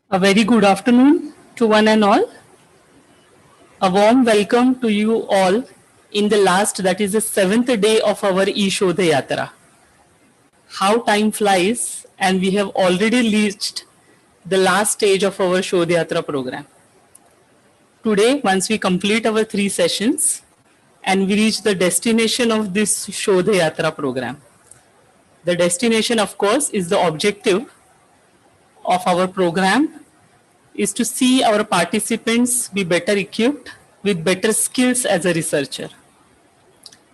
A very good afternoon to one and all. A warm welcome to you all in the last, that is the seventh day of our e-Shodhyatra. How time flies, and we have already reached the last stage of our Shodhyatra program. Today, once we complete our 3 sessions and we reach the destination of this Shodhyatra program. The destination, of course, is the objective of our program is to see our participants be better equipped with better skills as a researcher.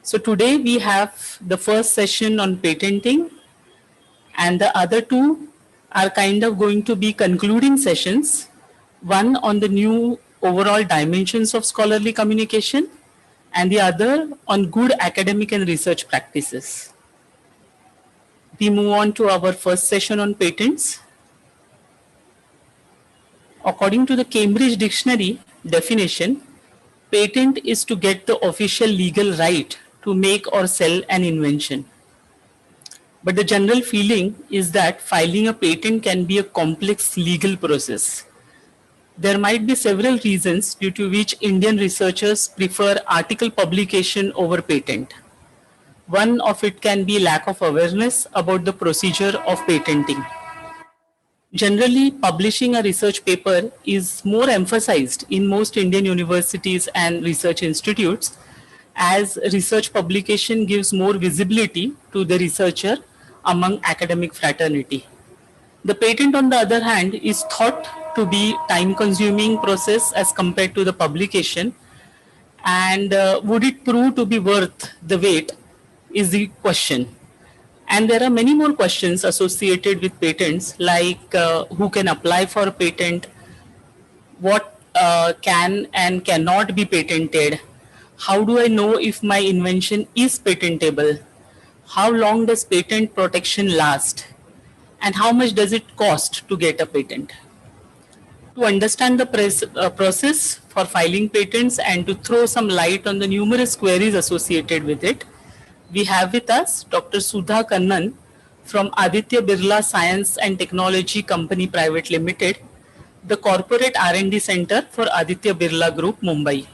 So today we have the first session on patenting, and the other two are kind of going to be concluding sessions. One on the new overall dimensions of scholarly communication, and the other on good academic and research practices. We move on to our first session on patents. According to the Cambridge Dictionary definition, patent is to get the official legal right to make or sell an invention. But the general feeling is that filing a patent can be a complex legal process. There might be several reasons due to which Indian researchers prefer article publication over patent. One of it can be lack of awareness about the procedure of patenting. Generally, publishing a research paper is more emphasized in most Indian universities and research institutes, as research publication gives more visibility to the researcher among academic fraternity. The patent, on the other hand, is thought to be time-consuming process as compared to the publication, and would it prove to be worth the wait is the question. And there are many more questions associated with patents, like who can apply for a patent, what can and cannot be patented, how do I know if my invention is patentable, how long does patent protection last, and how much does it cost to get a patent. To understand the process for filing patents and to throw some light on the numerous queries associated with it, we have with us Dr. Sudha Kannan from Aditya Birla Science and Technology Company Private Limited, the corporate R&D center for Aditya Birla Group, Mumbai.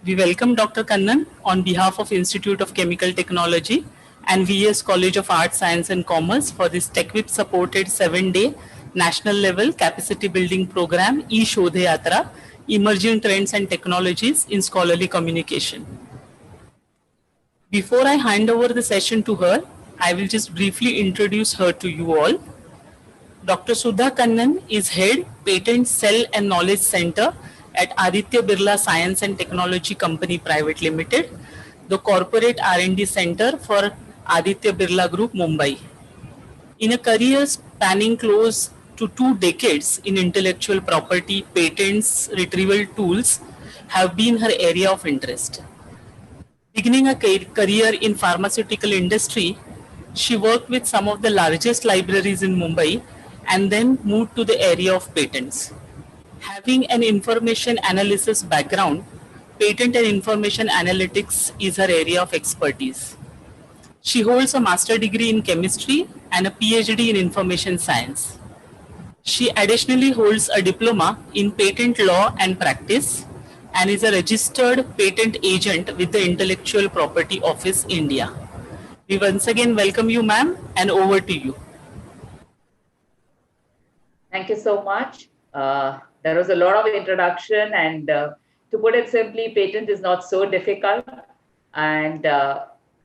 We welcome Dr. Kannan on behalf of Institute of Chemical Technology and VS College of Arts, Science and Commerce for this TechWhip supported 7-day national level capacity building program, e-Shodhyatra, Emerging Trends and Technologies in Scholarly Communication. Before I hand over the session to her, I will just briefly introduce her to you all. Dr. Sudha Kannan is Head, Patent Cell and Knowledge Center at Aditya Birla Science and Technology Company Private Limited, the corporate R&D center for Aditya Birla Group, Mumbai. In a career spanning close to 2 decades in intellectual property, patents, retrieval tools have been her area of interest. Beginning a career in pharmaceutical industry, she worked with some of the largest libraries in Mumbai and then moved to the area of patents. Having an information analysis background, patent and information analytics is her area of expertise. She holds a master's degree in chemistry and a PhD in information science. She additionally holds a diploma in patent law and practice and is a registered patent agent with the Intellectual Property Office, India. We once again welcome you, ma'am, and over to you. Thank you so much. There was a lot of introduction, and to put it simply, patent is not so difficult, and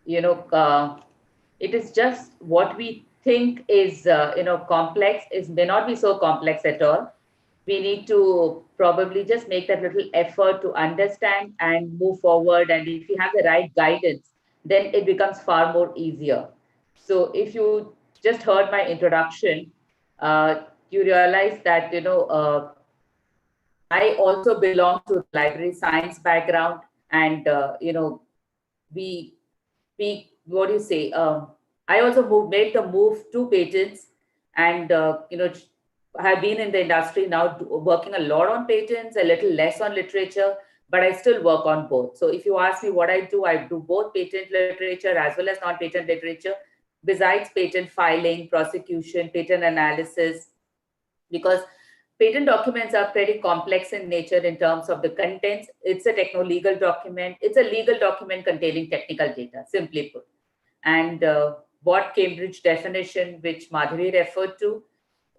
it is just what we think is complex may not be so complex at all. We need to probably just make that little effort to understand and move forward, and if you have the right guidance, then it becomes far more easier. So if you just heard my introduction, you realize that I also belong to library science background, and we what do you say? I also made the move to patents, and have been in the industry now, working a lot on patents, a little less on literature, but I still work on both. So if you ask me what I do both patent literature as well as non-patent literature, besides patent filing, prosecution, patent analysis, because patent documents are pretty complex in nature in terms of the contents. It's a techno-legal document. It's a legal document containing technical data, simply put. And what Cambridge definition, which Madhuri referred to,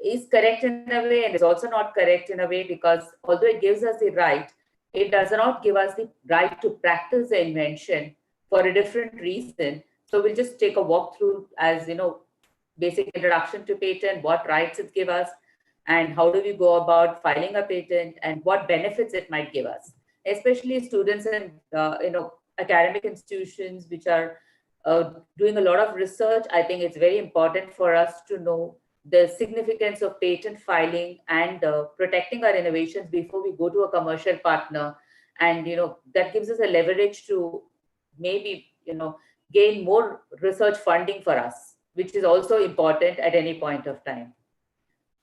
is correct in a way and is also not correct in a way, because although it gives us the right, it does not give us the right to practice the invention for a different reason. So we'll just take a walk through as, basic introduction to patent, what rights it gives us, and how do we go about filing a patent, and what benefits it might give us, especially students in academic institutions which are doing a lot of research. I think it's very important for us to know the significance of patent filing and protecting our innovations before we go to a commercial partner. And that gives us a leverage to maybe gain more research funding for us, which is also important at any point of time.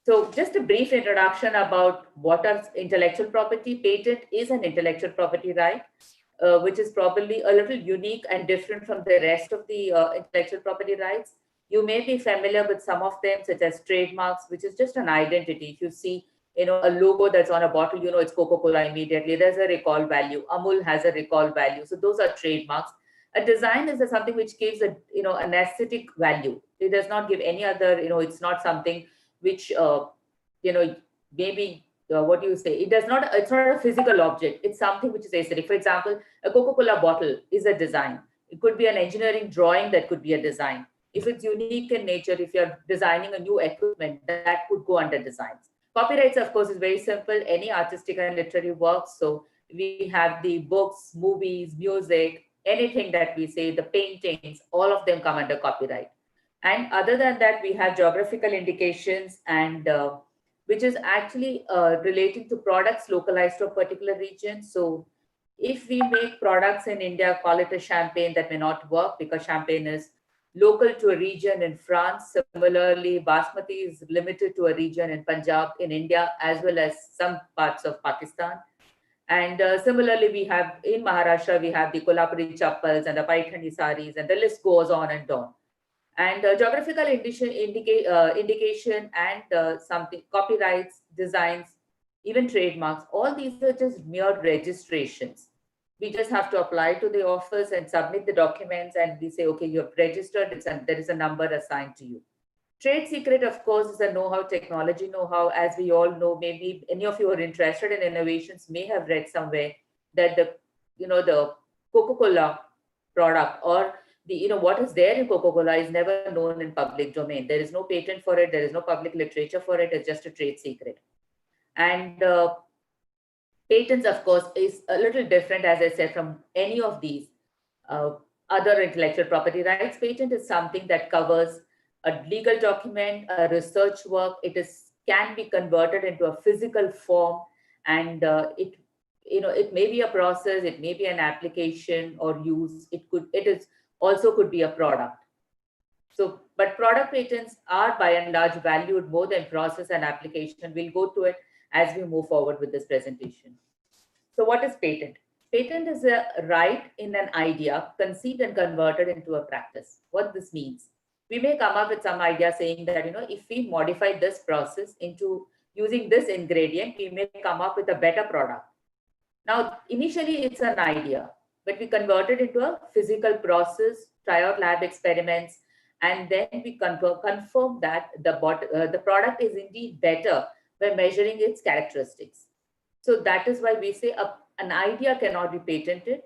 So just a brief introduction about what are intellectual property. Patent is an intellectual property right, which is probably a little unique and different from the rest of the intellectual property rights. You may be familiar with some of them, such as trademarks, which is just an identity. If you see, a logo that's on a bottle, it's Coca-Cola immediately. There's a recall value. Amul has a recall value. So those are trademarks. A design is something which gives an aesthetic value. It does not give any other, it's not something which, maybe what do you say? It's not a physical object. It's something which is aesthetic. For example, a Coca-Cola bottle is a design. It could be an engineering drawing that could be a design. If it's unique in nature, if you're designing a new equipment, that could go under designs. Copyrights, of course, is very simple. Any artistic and literary works. So we have the books, movies, music, anything that we say, the paintings, all of them come under copyright. And other than that, we have geographical indications, and which is actually relating to products localized to a particular region. So if we make products in India, call it a champagne, that may not work because champagne is local to a region in France. Similarly, basmati is limited to a region in Punjab in India, as well as some parts of Pakistan. And similarly, we have in Maharashtra, we have the Kolhapuri chappals and the Paithani saris, and the list goes on and on. And geographical indication and something, copyrights, designs, even trademarks, all these are just mere registrations. We just have to apply to the office and submit the documents, and we say, okay, you're registered, there is a number assigned to you. Trade secret, of course, is a know-how, technology know-how. As we all know, maybe any of you are interested in innovations may have read somewhere that the Coca-Cola product, or what is there in Coca-Cola, is never known in public domain. There is no patent for it. There is no public literature for it. It's just a trade secret. And patents, of course, is a little different, as I said, from any of these other intellectual property rights. Patent is something that covers a legal document, a research work. It can be converted into a physical form, and it may be a process, it may be an application or use. It also could be a product. So, but product patents are by and large valued more than process and application. We'll go to it as we move forward with this presentation. So what is patent? Patent is a right in an idea conceived and converted into a practice. What this means? We may come up with some idea saying that, if we modify this process into using this ingredient, we may come up with a better product. Now, initially it's an idea, but we convert it into a physical process, try out lab experiments, and then we confirm that the product is indeed better by measuring its characteristics. So that is why we say an idea cannot be patented.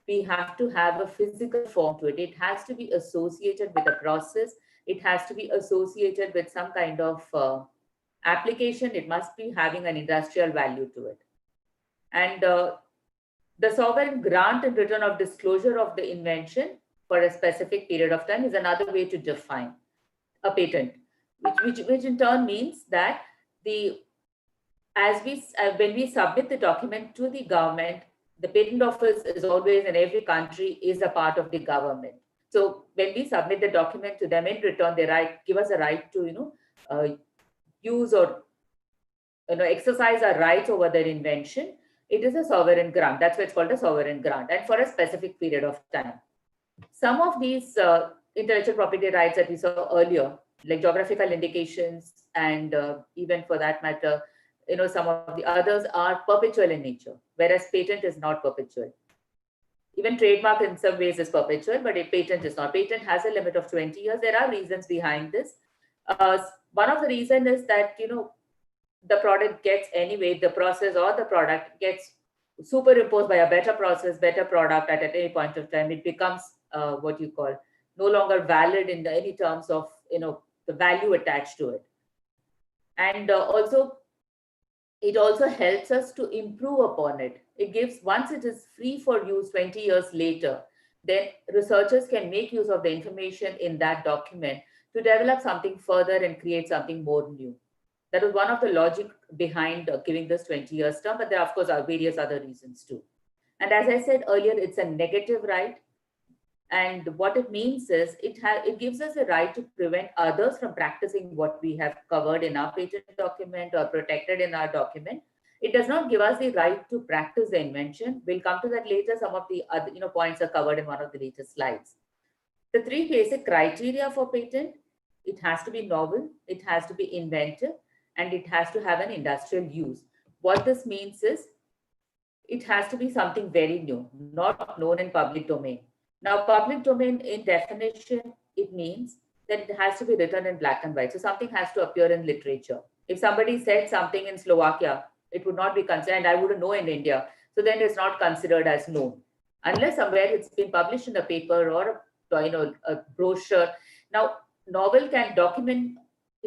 We have to have a physical form to it. It has to be associated with a process. It has to be associated with some kind of application. It must be having an industrial value to it. And the sovereign grant in return of disclosure of the invention for a specific period of time is another way to define a patent, which in turn means that when we submit the document to the government, the patent office is always in every country is a part of the government. So when we submit the document to them, in return, they give us a right to use or exercise our rights over their invention. It is a sovereign grant. That's why it's called a sovereign grant, and for a specific period of time. Some of these intellectual property rights that we saw earlier, like geographical indications, and even for that matter, some of the others are perpetual in nature, whereas patent is not perpetual. Even trademark in some ways is perpetual, but a patent is not. Patent has a limit of 20 years. There are reasons behind this. One of the reasons is that, the product gets anyway, the process or the product gets superimposed by a better process, better product at any point of time. It becomes what you call no longer valid in any terms of, the value attached to it. And also, it also helps us to improve upon it. It gives, once it is free for use 20 years later, then researchers can make use of the information in that document to develop something further and create something more new. That was one of the logic behind giving this 20 years term, but there, of course, are various other reasons too. And as I said earlier, it's a negative right. And what it means is it gives us a right to prevent others from practicing what we have covered in our patent document or protected in our document. It does not give us the right to practice the invention. We'll come to that later. Some of the other points are covered in one of the later slides. The three basic criteria for patent: it has to be novel, it has to be inventive, and it has to have an industrial use. What this means is it has to be something very new, not known in public domain. Now, public domain in definition, it means that it has to be written in black and white. So something has to appear in literature. If somebody said something in Slovakia, it would not be considered, and I wouldn't know in India. So then it's not considered as known. Unless somewhere it's been published in a paper or a brochure. Now, novel can document,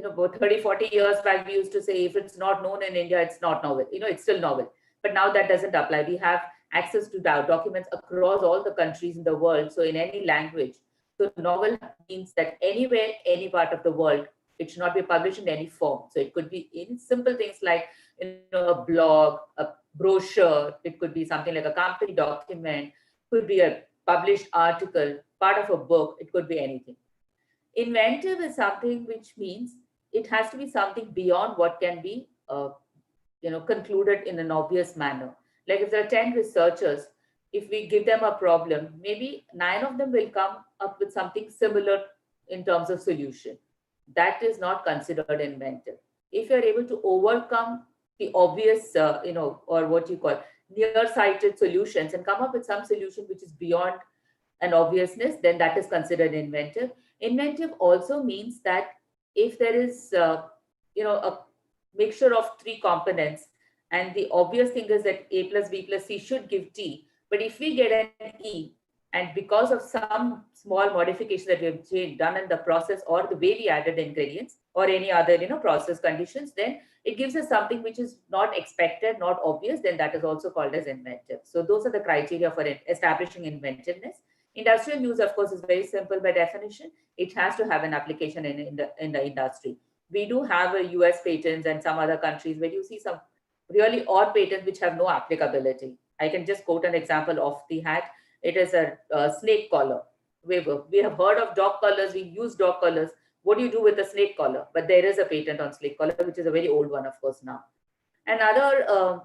about 30, 40 years back, we used to say, if it's not known in India, it's not novel. It's still novel. But now that doesn't apply. We have access to documents across all the countries in the world. So in any language. So novel means that anywhere, any part of the world, it should not be published in any form. So it could be in simple things like, a blog, a brochure. It could be something like a company document. Could be a published article, part of a book. It could be anything. Inventive is something which means it has to be something beyond what can be concluded in an obvious manner. Like if there are 10 researchers, if we give them a problem, maybe 9 of them will come up with something similar in terms of solution. That is not considered inventive. If you're able to overcome the obvious, or what you call near-sighted solutions and come up with some solution which is beyond an obviousness, then that is considered inventive. Inventive also means that if there is, a mixture of 3 components, and the obvious thing is that A plus B plus C should give T. But if we get an E, and because of some small modification that we have done in the process or the way we added ingredients or any other, process conditions, then it gives us something which is not expected, not obvious, then that is also called as inventive. So those are the criteria for establishing inventiveness. Industrial use, of course, is very simple by definition. It has to have an application in the industry. We do have a US patents and some other countries where you see some really odd patents which have no applicability. I can just quote an example off the hat. It is a snake collar. We have heard of dog collars. We use dog collars. What do you do with a snake collar? But there is a patent on snake collar, which is a very old one, of course, now. Another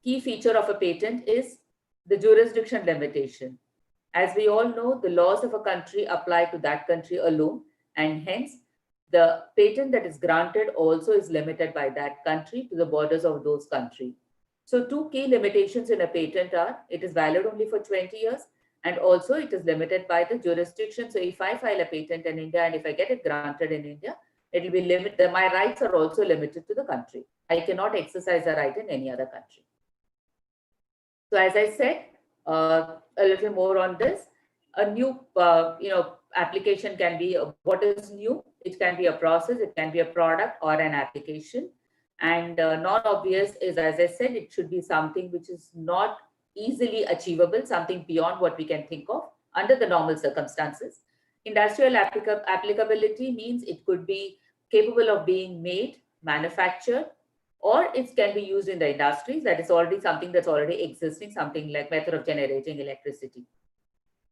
key feature of a patent is the jurisdiction limitation. As we all know, the laws of a country apply to that country alone, and hence the patent that is granted also is limited by that country to the borders of those countries. So 2 key limitations in a patent are, it is valid only for 20 years, and also it is limited by the jurisdiction. So if I file a patent in India and if I get it granted in India, it will be limited. My rights are also limited to the country. I cannot exercise a right in any other country. So as I said, a little more on this. A new, application can be what is new. It can be a process, it can be a product or an application. And non-obvious is, as I said, it should be something which is not easily achievable, something beyond what we can think of under the normal circumstances. Industrial applicability means it could be capable of being made, manufactured, or it can be used in the industries. That is already something that's already existing, something like method of generating electricity.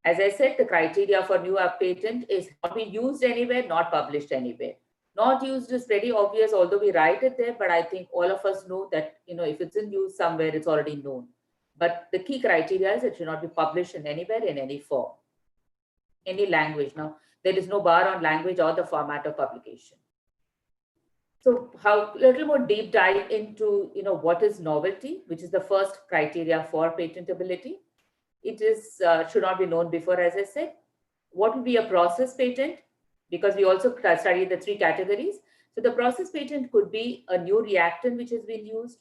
As I said, the criteria for new patent is not be used anywhere, not published anywhere. Not used is pretty obvious, although we write it there, but I think all of us know that, if it's in use somewhere, it's already known. But the key criteria is it should not be published in anywhere, in any form, any language. Now, there is no bar on language or the format of publication. So how little more deep dive into, what is novelty, which is the first criteria for patentability. It is should not be known before, as I said. What would be a process patent? Because we also studied the three categories. So the process patent could be a new reactant which has been used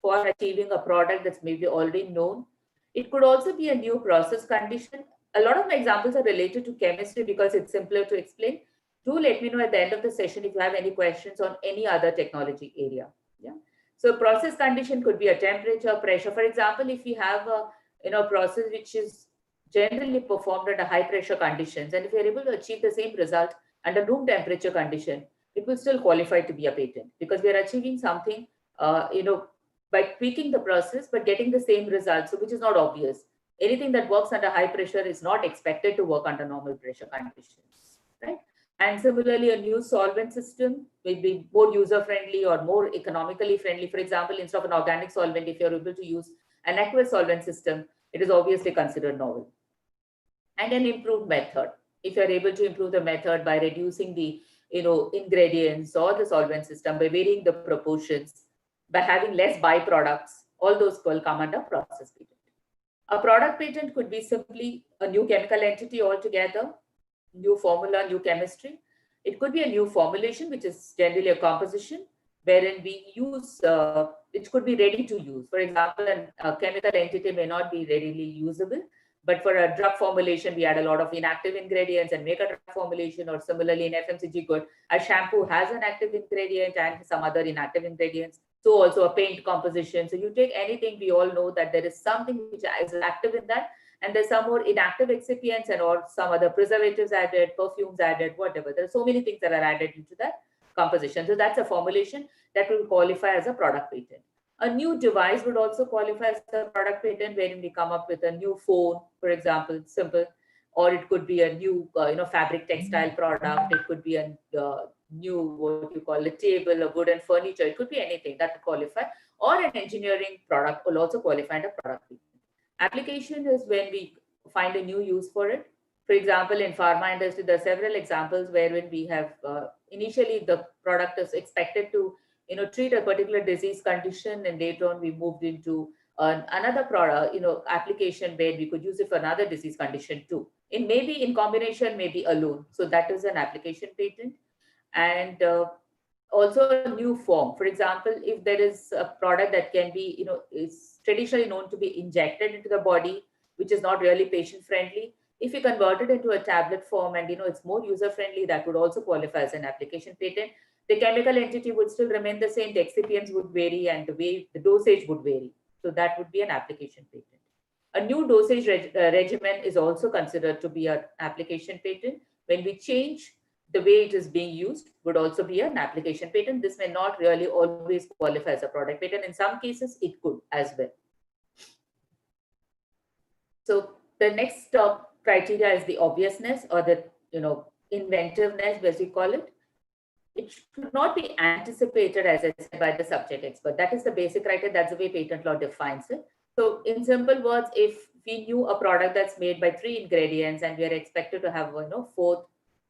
for achieving a product that's maybe already known. It could also be a new process condition. A lot of my examples are related to chemistry because it's simpler to explain. Do let me know at the end of the session if you have any questions on any other technology area. Yeah. So process condition could be a temperature, pressure. For example, if you have a process which is generally performed under high pressure conditions, and if you're able to achieve the same result under room temperature condition, it will still qualify to be a patent because we are achieving something, by tweaking the process, but getting the same result, so which is not obvious. Anything that works under high pressure is not expected to work under normal pressure conditions, right? And similarly, a new solvent system will be more user-friendly or more economically friendly. For example, instead of an organic solvent, if you're able to use an aqueous solvent system, it is obviously considered novel. And an improved method. If you're able to improve the method by reducing the ingredients or the solvent system, by varying the proportions, by having less byproducts, all those will come under process patent. A product patent could be simply a new chemical entity altogether, new formula, new chemistry. It could be a new formulation, which is generally a composition, wherein we use, it could be ready to use. For example, a chemical entity may not be readily usable, but for a drug formulation, we add a lot of inactive ingredients and make a drug formulation, or similarly in FMCG good, a shampoo has an active ingredient and some other inactive ingredients. So also a paint composition. So you take anything, we all know that there is something which is active in that, and there's some more inactive excipients and or some other preservatives added, perfumes added, whatever. There are so many things that are added into that composition. So that's a formulation that will qualify as a product patent. A new device would also qualify as a product patent, wherein we come up with a new phone, for example, simple, or it could be a new, fabric textile product. It could be a new, what you call a table, a wooden furniture. It could be anything that would qualify, or an engineering product will also qualify under product patent. Application is when we find a new use for it. For example, in pharma industry, there are several examples wherein we have initially the product is expected to treat a particular disease condition, and later on we moved into another product application where we could use it for another disease condition too. It may be in combination, maybe alone. So that is an application patent. And also a new form. For example, if there is a product that can be is traditionally known to be injected into the body, which is not really patient friendly, if you convert it into a tablet form and it's more user friendly, that would also qualify as an application patent. The chemical entity would still remain the same, the excipients would vary, and the way the dosage would vary. So that would be an application patent. A new dosage regimen is also considered to be an application patent. When we change the way it is being used, would also be an application patent. This may not really always qualify as a product patent. In some cases, it could as well. So the next criteria is the obviousness, or the inventiveness, as we call it. It should not be anticipated, as I said, by the subject expert. That is the basic criteria. That's the way patent law defines it. So in simple words, if we knew a product that's made by 3 ingredients and we are expected to have fourth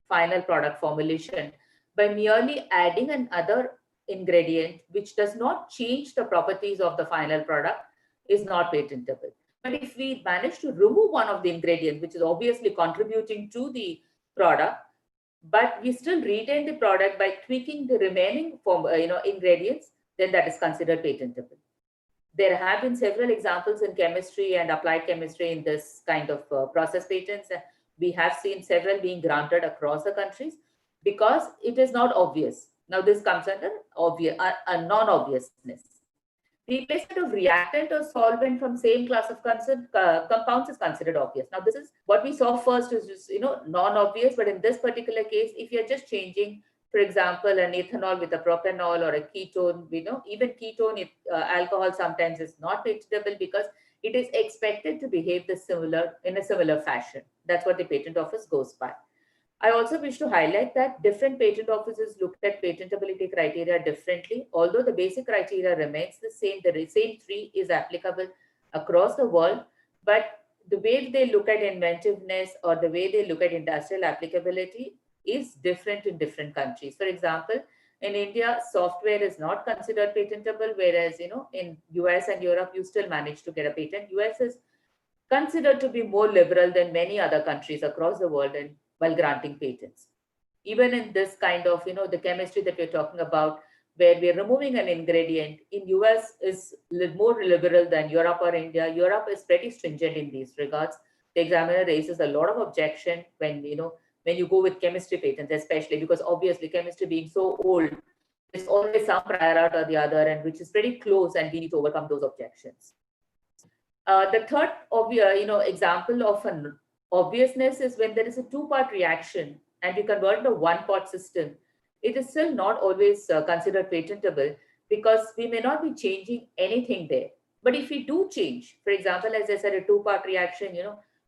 final product formulation, by merely adding another ingredient which does not change the properties of the final product, is not patentable. But if we manage to remove one of the ingredients, which is obviously contributing to the product, but we still retain the product by tweaking the remaining ingredients, then that is considered patentable. There have been several examples in chemistry and applied chemistry in this kind of process patents. We have seen several being granted across the countries because it is not obvious. Now this comes under obvious, non-obviousness. Replacement of reactant or solvent from same class of compounds is considered obvious. Now this is what we saw first, is just non-obvious, but in this particular case, if you're just changing, for example, an ethanol with a propanol or a ketone, even ketone alcohol sometimes is not patentable because it is expected to behave in a similar fashion. That's what the patent office goes by. I also wish to highlight that different patent offices look at patentability criteria differently. Although the basic criteria remains the same 3 is applicable across the world, but the way they look at inventiveness or the way they look at industrial applicability is different in different countries. For example, In India, software is not considered patentable, whereas, in US and Europe, you still manage to get a patent. US is considered to be more liberal than many other countries across the world and while granting patents. Even in this kind of, the chemistry that we're talking about, where we're removing an ingredient, in US is more liberal than Europe or India. Europe is pretty stringent in these regards. The examiner raises a lot of objection when you go with chemistry patents, especially because obviously chemistry being so old, there's always some prior art or the other, and which is pretty close, and we need to overcome those objections. The third obvious, example of an obviousness is when there is a two-part reaction and we convert to a one-part system. It is still not always considered patentable because we may not be changing anything there. But if we do change, for example, as I said, a two-part reaction,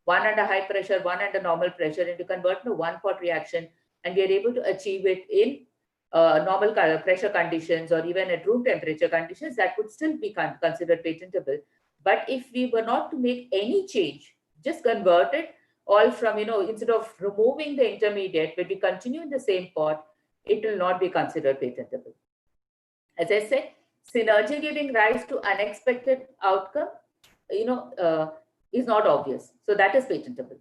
one under high pressure, one under normal pressure, and we convert to one-part reaction, and we are able to achieve it in normal pressure conditions or even at room temperature conditions, that would still be considered patentable. But if we were not to make any change, just convert it all from, instead of removing the intermediate, but we continue in the same pot, it will not be considered patentable. As I said, synergy giving rise to unexpected outcome, is not obvious. So that is patentable.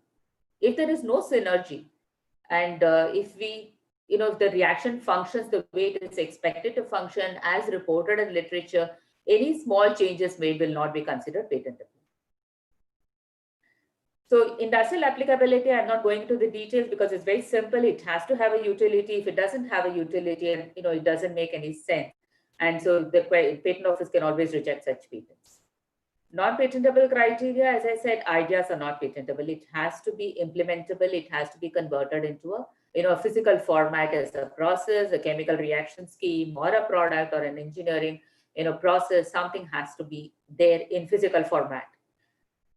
If there is no synergy, and if the reaction functions the way it is expected to function as reported in literature, any small changes made will not be considered patentable. So industrial applicability, I'm not going into the details because it's very simple. It has to have a utility. If it doesn't have a utility, and it doesn't make any sense. And so the patent office can always reject such patents. Non-patentable criteria, as I said, ideas are not patentable. It has to be implementable. It has to be converted into a physical format as a process, a chemical reaction scheme, or a product, or an engineering process. Something has to be there in physical format.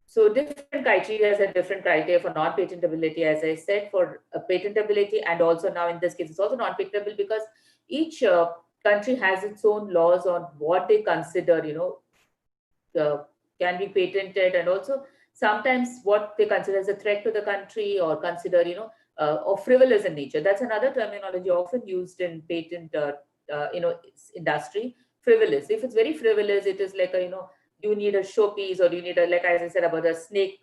So different criteria and different criteria for non-patentability, as I said, for patentability, and also now in this case, it's also non-patentable because each country has its own laws on what they consider, can be patented, and also sometimes what they consider as a threat to the country or consider, or frivolous in nature. That's another terminology often used in patent, industry. Frivolous. If it's very frivolous, it is like you need a showpiece, or you need like as I said about a snake,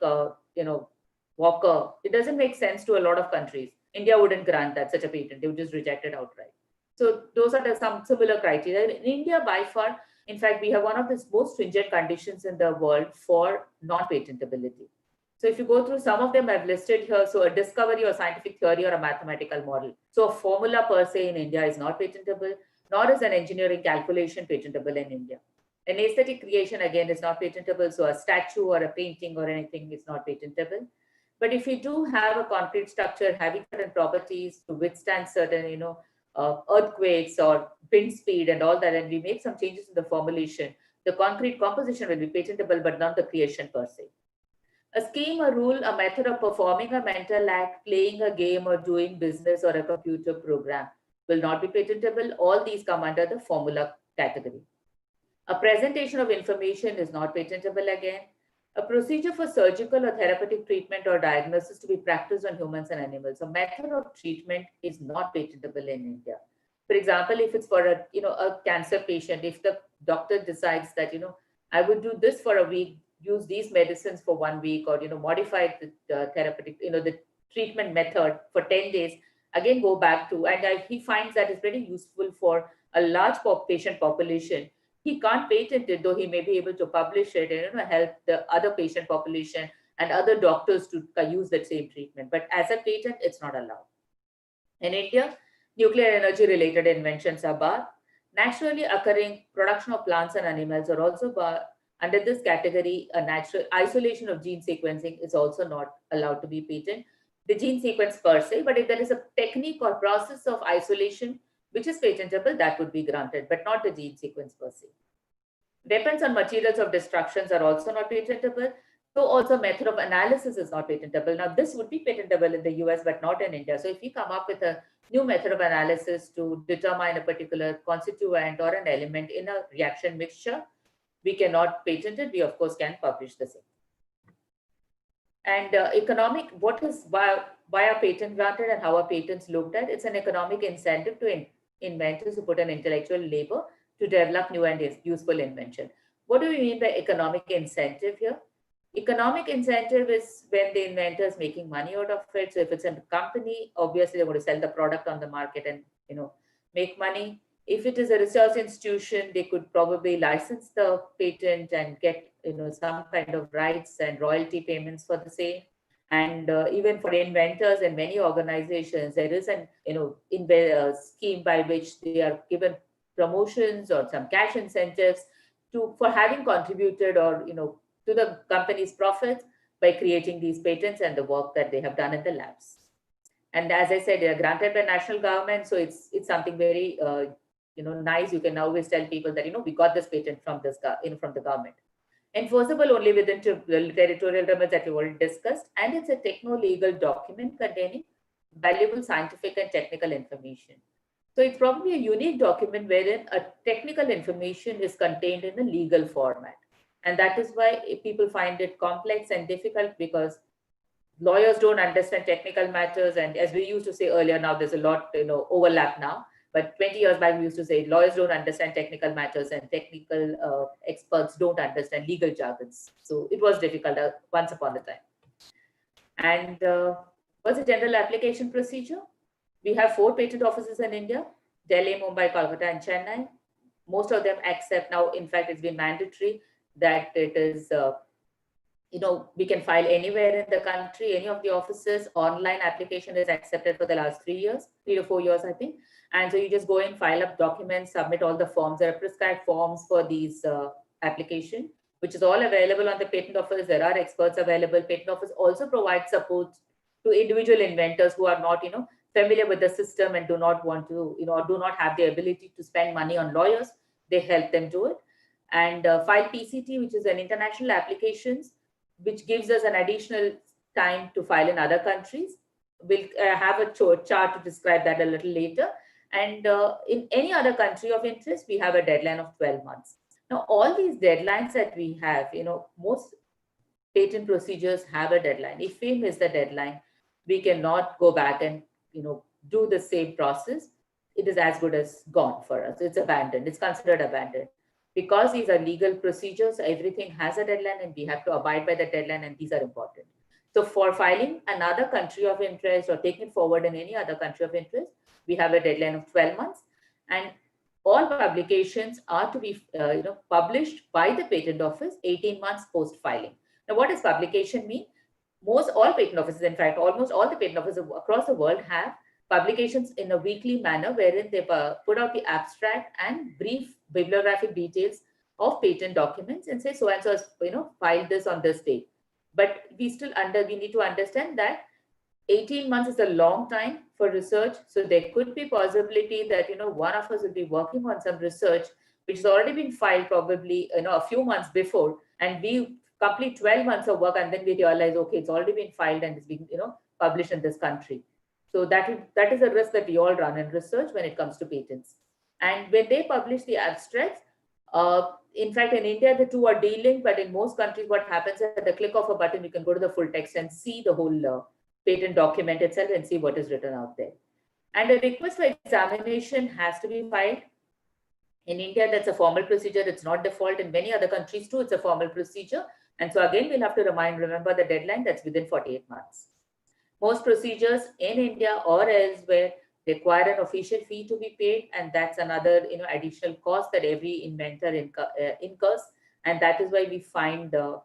walker. It doesn't make sense to a lot of countries. India wouldn't grant that such a patent; they would just reject it outright. So those are some similar criteria. In India, by far, in fact, we have one of the most stringent conditions in the world for non-patentability. So if you go through some of them I've listed here, so a discovery or scientific theory or a mathematical model. So a formula per se in India is not patentable, nor is an engineering calculation patentable in India. An aesthetic creation, again, is not patentable. So a statue or a painting or anything is not patentable. But if you do have a concrete structure having certain properties to withstand certain, earthquakes or wind speed and all that, and we make some changes in the formulation, the concrete composition will be patentable, but not the creation per se. A scheme, a rule, a method of performing a mental act, playing a game, or doing business, or a computer program will not be patentable. All these come under the formula category. A presentation of information is not patentable again. A procedure for surgical or therapeutic treatment or diagnosis to be practiced on humans and animals. A method of treatment is not patentable in India. For example, if it's for a cancer patient, if the doctor decides that, I would do this for a week, use these medicines for 1 week, or, modify the therapeutic, the treatment method for 10 days, again, go back to, and he finds that is very useful for a large patient population. He can't patent it, though he may be able to publish it and help the other patient population and other doctors to use that same treatment. But as a patent, it's not allowed. In India, nuclear energy related inventions are barred. Naturally occurring production of plants and animals are also barred. Under this category, a natural isolation of gene sequencing is also not allowed to be patented. The gene sequence per se, but if there is a technique or process of isolation which is patentable, that would be granted, but not the gene sequence per se. Weapons and materials of destructions are also not patentable. So also method of analysis is not patentable. Now this would be patentable in the US, but not in India. So if we come up with a new method of analysis to determine a particular constituent or an element in a reaction mixture, we cannot patent it. We of course can publish the same. And economic, why are patents granted and how are patents looked at? It's an economic incentive to inventors who put an intellectual labor to develop new and useful invention. What do we mean by economic incentive here? Economic incentive is when the inventor is making money out of it. So if it's a company, obviously they're going to sell the product on the market and make money. If it is a research institution, they could probably license the patent and get some kind of rights and royalty payments for the same. And even for inventors and many organizations, there is an scheme by which they are given promotions or some cash incentives for having contributed or to the company's profits by creating these patents and the work that they have done in the labs. And as I said, they are granted by national government, so it's something very nice. You can always tell people that we got this patent from this from the government. Enforceable only within the territorial limits that we already discussed, and it's a techno-legal document containing valuable scientific and technical information. So it's probably a unique document wherein a technical information is contained in a legal format. And that is why people find it complex and difficult, because lawyers don't understand technical matters. And as we used to say earlier, now there's a lot overlap now. But 20 years back, we used to say lawyers don't understand technical matters and technical experts don't understand legal jargons. So it was difficult once upon a time. And what's the general application procedure? We have 4 patent offices in India: Delhi, Mumbai, Kolkata, and Chennai. Most of them accept now. In fact, it's been mandatory that it is, we can file anywhere in the country, any of the offices. Online application is accepted for the last 3 years, 3 to 4 years, I think. And so you just go in, file up documents, submit all the forms. There are prescribed forms for these application, which is all available on the patent office. There are experts available. Patent office also provides support to individual inventors who are not, familiar with the system and do not want to, do not have the ability to spend money on lawyers. They help them do it. And file PCT, which is an international applications, which gives us an additional time to file in other countries. We'll have a chart to describe that a little later. And in any other country of interest, we have a deadline of 12 months. Now, all these deadlines that we have, most patent procedures have a deadline. If we miss the deadline, we cannot go back and, do the same process. It is as good as gone for us. It's abandoned. It's considered abandoned. Because these are legal procedures, everything has a deadline and we have to abide by the deadline, and these are important. So for filing another country of interest or taking it forward in any other country of interest, we have a deadline of 12 months. And all publications are to be published by the patent office 18 months post-filing. Now, what does publication mean? All patent offices, in fact, almost all the patent offices across the world have publications in a weekly manner, wherein they put out the abstract and brief bibliographic details of patent documents and say so and so has filed this on this date. But we need to understand that 18 months is a long time for research. So there could be possibility that one of us will be working on some research which has already been filed probably a few months before, and we complete 12 months of work and then we realize, okay, it's already been filed and it's been published in this country. So that is a risk that we all run in research when it comes to patents. And when they publish the abstracts, in fact, in India, the two are dealing, but in most countries, what happens at the click of a button, you can go to the full text and see the whole patent document itself and see what is written out there. And a request for examination has to be filed. In India, that's a formal procedure. It's not default. In many other countries too, it's a formal procedure. And so again, we'll have to remember the deadline that's within 48 months. Most procedures in India or elsewhere require an official fee to be paid, and that's another additional cost that every inventor incurs. And that is why we find a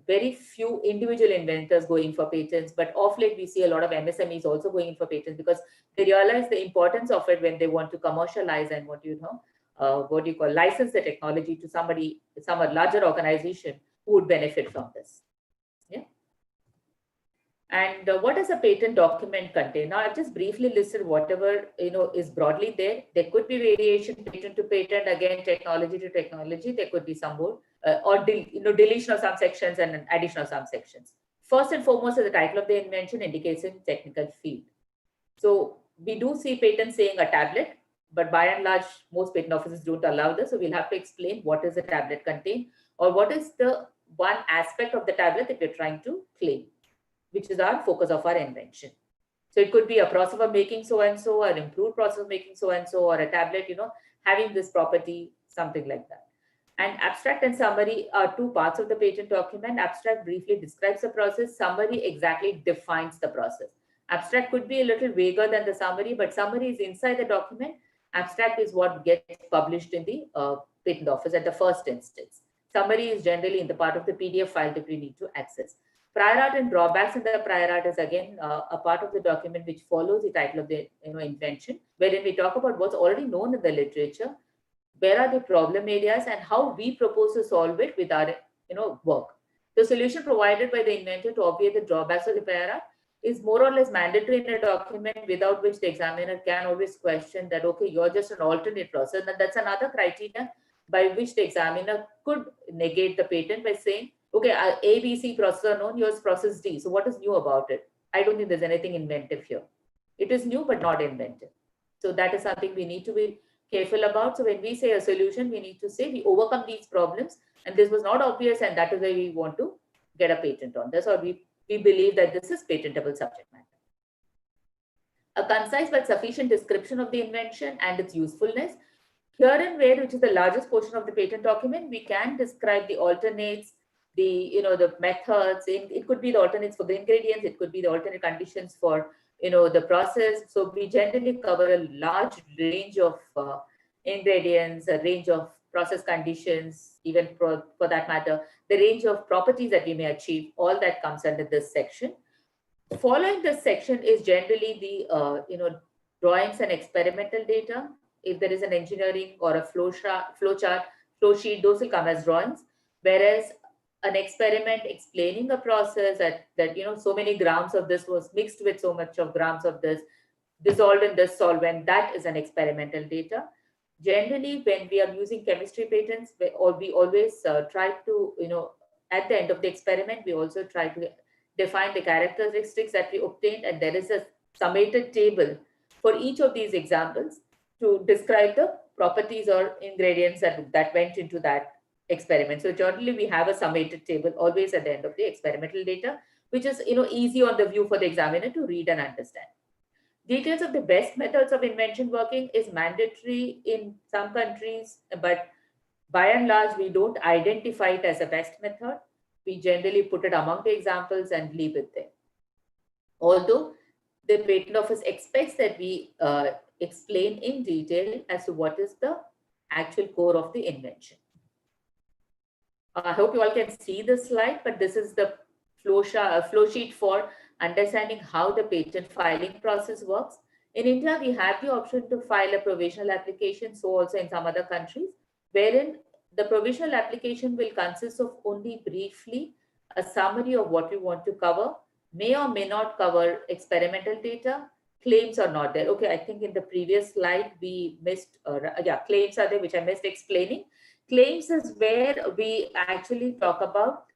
very few individual inventors going for patents, but of late we see a lot of MSMEs also going for patents because they realize the importance of it when they want to commercialize and license the technology to some larger organization who would benefit from this. Yeah. And what does a patent document contain? Now, I've just briefly listed whatever is broadly there. There could be variation patent to patent, again, technology to technology. There could be some more, or deletion of some sections and an addition of some sections. First and foremost, the title of the invention indicates in technical field. So we do see patents saying a tablet, but by and large, most patent offices don't allow this. So we'll have to explain what does the tablet contain, or what is the one aspect of the tablet that we're trying to claim, which is our focus of our invention. So it could be a process of making so-and-so, an improved process of making so-and-so, or a tablet, having this property, something like that. And abstract and summary are two parts of the patent document. Abstract briefly describes the process. Summary exactly defines the process. Abstract could be a little vaguer than the summary, but summary is inside the document. Abstract is what gets published in the patent office at the first instance. Summary is generally in the part of the PDF file that we need to access. Prior art and drawbacks in the prior art is again a part of the document which follows the title of the invention, wherein we talk about what's already known in the literature, where are the problem areas, and how we propose to solve it with our work. The solution provided by the inventor to obviate the drawbacks of the prior art is more or less mandatory in a document, without which the examiner can always question that, okay, you're just an alternate process. And that's another criteria by which the examiner could negate the patent by saying, okay, A, B, C process are known, yours process D. So what is new about it? I don't think there's anything inventive here. It is new, but not inventive. So that is something we need to be careful about. So when we say a solution, we need to say we overcome these problems, and this was not obvious, and that is why we want to get a patent on this, or we believe that this is patentable subject matter. A concise but sufficient description of the invention and its usefulness. Here and where, which is the largest portion of the patent document, we can describe the alternates, the methods. It could be the alternates for the ingredients, it could be the alternate conditions for the process. So we generally cover a large range of ingredients, a range of process conditions, even for that matter, the range of properties that we may achieve. All that comes under this section. Following this section is generally the drawings and experimental data. If there is an engineering or a flow sheet, those will come as drawings. Whereas an experiment explaining a process that so many grams of this was mixed with so much of grams of this, dissolved in this solvent, that is an experimental data. Generally, when we are using chemistry patents, we always try to, at the end of the experiment, we also try to define the characteristics that we obtained, and there is a summated table for each of these examples to describe the properties or ingredients that went into that experiment. So generally, we have a summated table always at the end of the experimental data, which is easy on the view for the examiner to read and understand. Details of the best methods of invention working is mandatory in some countries, but by and large, we don't identify it as a best method. We generally put it among the examples and leave it there. Although the patent office expects that we explain in detail as to what is the actual core of the invention. I hope you all can see this slide, but this is the flow sheet for understanding how the patent filing process works. In India, we have the option to file a provisional application, so also in some other countries, wherein the provisional application will consist of only briefly a summary of what we want to cover, may or may not cover experimental data. Claims are not there. Okay, I think in the previous slide we missed, claims are there, which I missed explaining. Claims is where we actually talk about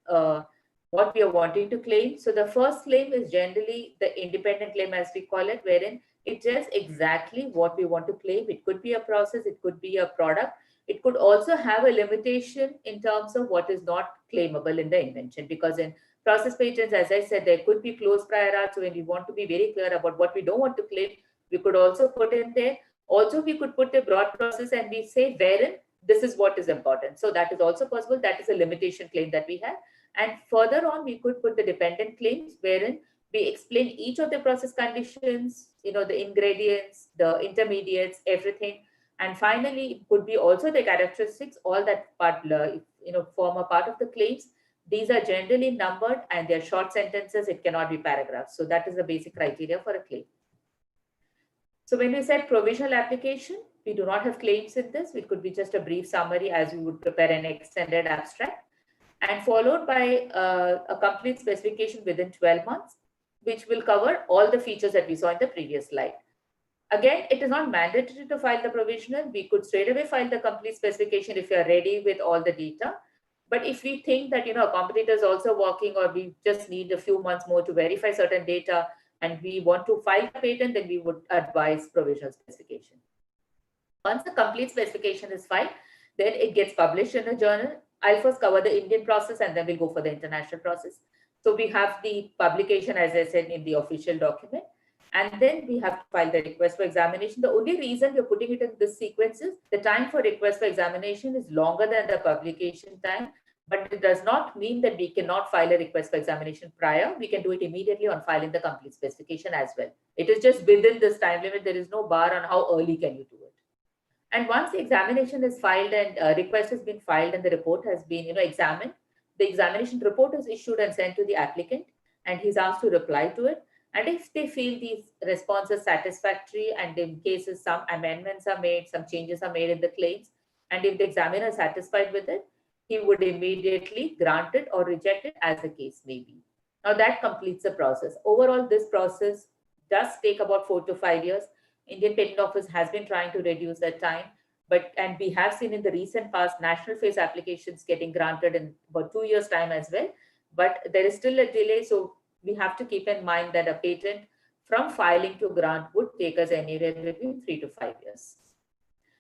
what we are wanting to claim. So the first claim is generally the independent claim, as we call it, wherein it tells exactly what we want to claim. It could be a process, it could be a product. It could also have a limitation in terms of what is not claimable in the invention, because in process patents, as I said, there could be closed prior art. So when we want to be very clear about what we don't want to claim, we could also put in there. Also, we could put a broad process and we say wherein this is what is important. So that is also possible. That is a limitation claim that we have. And further on, we could put the dependent claims wherein we explain each of the process conditions, the ingredients, the intermediates, everything. And finally, it could be also the characteristics, all that part, form a part of the claims. These are generally numbered and they're short sentences. It cannot be paragraphs. So that is the basic criteria for a claim. So when we said provisional application, we do not have claims in this. It could be just a brief summary as we would prepare an extended abstract, and followed by a complete specification within 12 months, which will cover all the features that we saw in the previous slide. Again, it is not mandatory to file the provisional. We could straight away file the complete specification if you are ready with all the data. But if we think that, a competitor is also working, or we just need a few months more to verify certain data and we want to file a patent, then we would advise provisional specification. Once the complete specification is filed, then it gets published in a journal. I'll first cover the Indian process and then we'll go for the international process. So we have the publication, as I said, in the official document. And then we have to file the request for examination. The only reason we're putting it in this sequence is the time for request for examination is longer than the publication time, but it does not mean that we cannot file a request for examination prior. We can do it immediately on filing the complete specification as well. It is just within this time limit. There is no bar on how early can you do it. And once the examination is filed and request has been filed and the report has been examined, the examination report is issued and sent to the applicant, and he's asked to reply to it. And if they feel these responses satisfactory, and in cases some amendments are made, some changes are made in the claims, and if the examiner is satisfied with it, he would immediately grant it or reject it as the case may be. Now that completes the process. Overall, this process does take about 4 to 5 years. Indian Patent Office has been trying to reduce that time, and we have seen in the recent past national phase applications getting granted in about 2 years' time as well. But there is still a delay, so we have to keep in mind that a patent from filing to grant would take us anywhere between 3 to 5 years.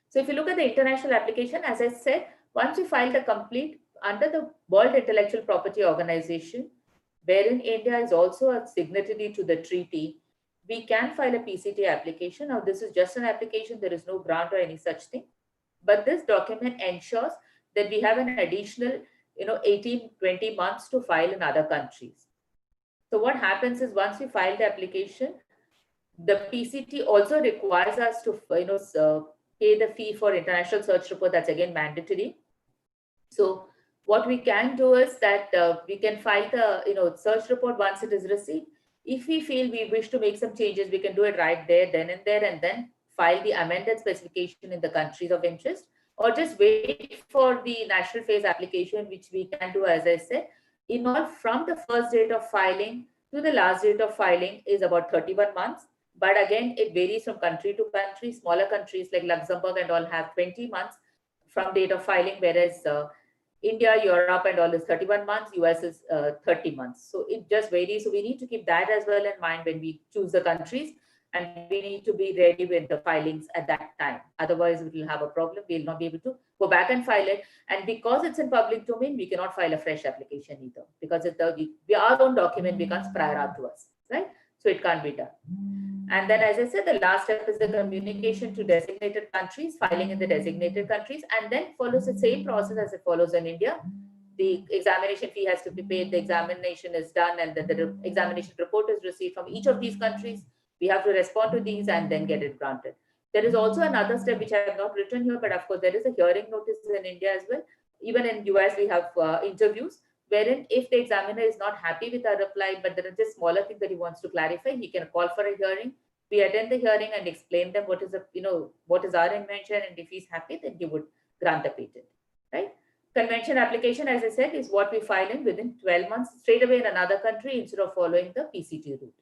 So if you look at the international application, as I said, once you file the complete under the World Intellectual Property Organization, wherein India is also a signatory to the treaty, we can file a PCT application. Now, this is just an application. There is no grant or any such thing. But this document ensures that we have an additional 18, 20 months to file in other countries. So what happens is once we file the application, the PCT also requires us to pay the fee for international search report. That's again mandatory. So what we can do is that we can file the search report once it is received. If we feel we wish to make some changes, we can do it right there, then and there, and then file the amended specification in the countries of interest, or just wait for the national phase application, which we can do, as I said. In all, from the first date of filing to the last date of filing is about 31 months. But again, it varies from country to country. Smaller countries like Luxembourg and all have 20 months from date of filing, whereas India, Europe and all is 31 months, US is 30 months. So it just varies. So we need to keep that as well in mind when we choose the countries, and we need to be ready with the filings at that time. Otherwise, we will have a problem. We'll not be able to go back and file it. And because it's in public domain, we cannot file a fresh application either, because our own document becomes prior art to us, right? So it can't be done. And then, as I said, the last step is the communication to designated countries, filing in the designated countries, and then follows the same process as it follows in India. The examination fee has to be paid, the examination is done, and then the examination report is received from each of these countries. We have to respond to these and then get it granted. There is also another step which I have not written here, but of course, there is a hearing notice in India as well. Even in US, we have interviews, wherein if the examiner is not happy with our reply, but there are just smaller things that he wants to clarify, he can call for a hearing. We attend the hearing and explain them what is our invention, and if he's happy, then he would grant the patent, right? Convention application, as I said, is what we file in within 12 months straight away in another country instead of following the PCT route.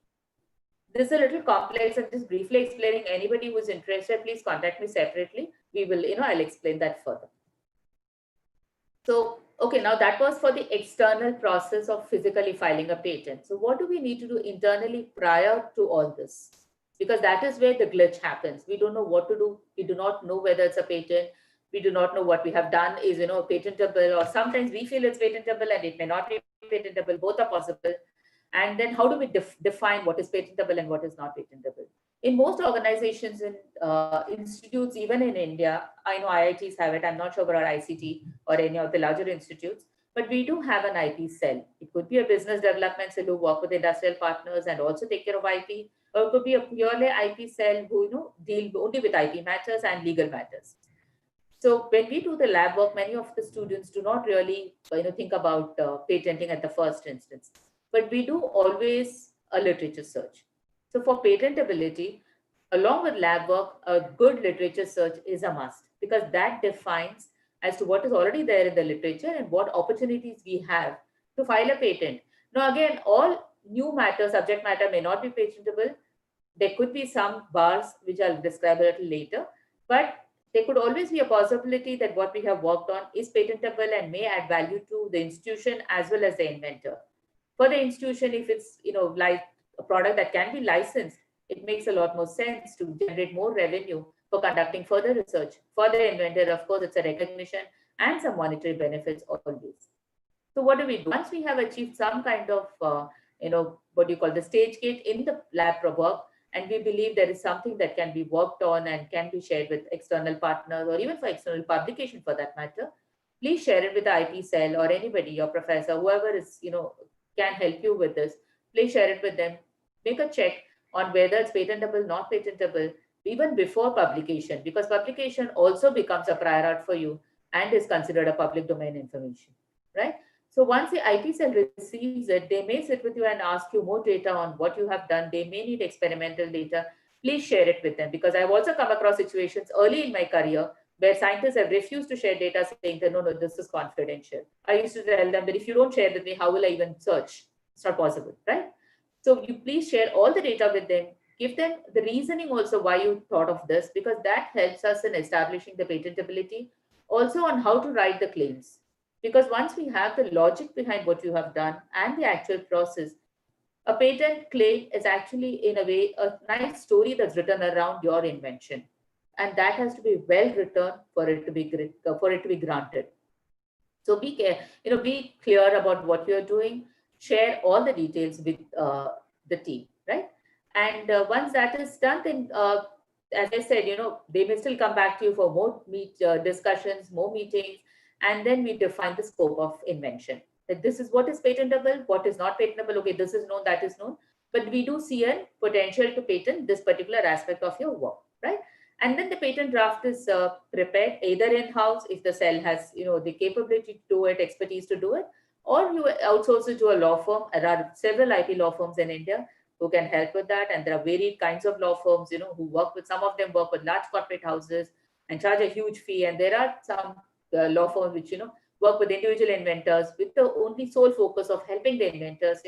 This is a little complex, and just briefly explaining. Anybody who is interested, please contact me separately. We will, I'll explain that further. So, okay, now that was for the external process of physically filing a patent. So what do we need to do internally prior to all this? Because that is where the glitch happens. We don't know what to do. We do not know whether it's a patent. We do not know what we have done is, patentable, or sometimes we feel it's patentable and it may not be patentable. Both are possible. And then how do we define what is patentable and what is not patentable? In most organizations and institutes, even in India, I know IITs have it. I'm not sure about ICT or any of the larger institutes, but we do have an IP cell. It could be a business development cell who work with industrial partners and also take care of IP, or it could be a purely IP cell who deal only with IP matters and legal matters. So when we do the lab work, many of the students do not really think about patenting at the first instance, but we do always a literature search. So for patentability, along with lab work, a good literature search is a must, because that defines as to what is already there in the literature and what opportunities we have to file a patent. Now, again, all new matter, subject matter may not be patentable. There could be some bars, which I'll describe a little later, but there could always be a possibility that what we have worked on is patentable and may add value to the institution as well as the inventor. For the institution, if it's like a product that can be licensed, it makes a lot more sense to generate more revenue for conducting further research. For the inventor, of course, it's a recognition and some monetary benefits always. So what do we do? Once we have achieved some kind of, what you call the stage gate in the lab work, and we believe there is something that can be worked on and can be shared with external partners or even for external publication for that matter, please share it with the IP cell or anybody, your professor, whoever is, can help you with this. Please share it with them. Make a check on whether it's patentable, not patentable, even before publication, because publication also becomes a prior art for you and is considered a public domain information, right? So once the IP cell receives it, they may sit with you and ask you more data on what you have done. They may need experimental data. Please share it with them, because I've also come across situations early in my career where scientists have refused to share data, saying that, no, this is confidential. I used to tell them that if you don't share with me, how will I even search? It's not possible, right? So you please share all the data with them. Give them the reasoning also why you thought of this, because that helps us in establishing the patentability, also on how to write the claims. Because once we have the logic behind what you have done and the actual process, a patent claim is actually, in a way, a nice story that's written around your invention, and that has to be well written for it to be granted. So be clear about what you're doing. Share all the details with the team, right? And once that is done, then as I said, they may still come back to you for more discussions, more meetings, and then we define the scope of invention. That this is what is patentable, what is not patentable. Okay, this is known, that is known, but we do see a potential to patent this particular aspect of your work, right? And then the patent draft is prepared either in-house if the cell has, the capability to do it, expertise to do it, or you outsource it to a law firm. There are several IP law firms in India who can help with that, and there are varied kinds of law firms, who work with. Some of them work with large corporate houses and charge a huge fee, and there are some law firms which work with individual inventors with the only sole focus of helping the inventors,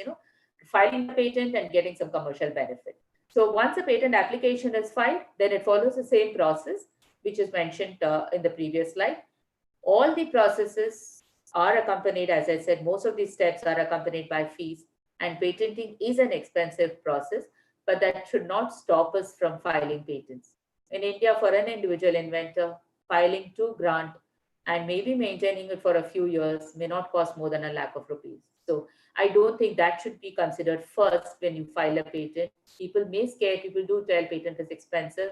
filing the patent and getting some commercial benefit. So once a patent application is filed, then it follows the same process, which is mentioned in the previous slide. All the processes are accompanied, as I said, most of these steps are accompanied by fees, and patenting is an expensive process, but that should not stop us from filing patents. In India, for an individual inventor, filing to grant and maybe maintaining it for a few years may not cost more than ₹1,00,000. So I don't think that should be considered first when you file a patent. People may scare, people do tell patent is expensive,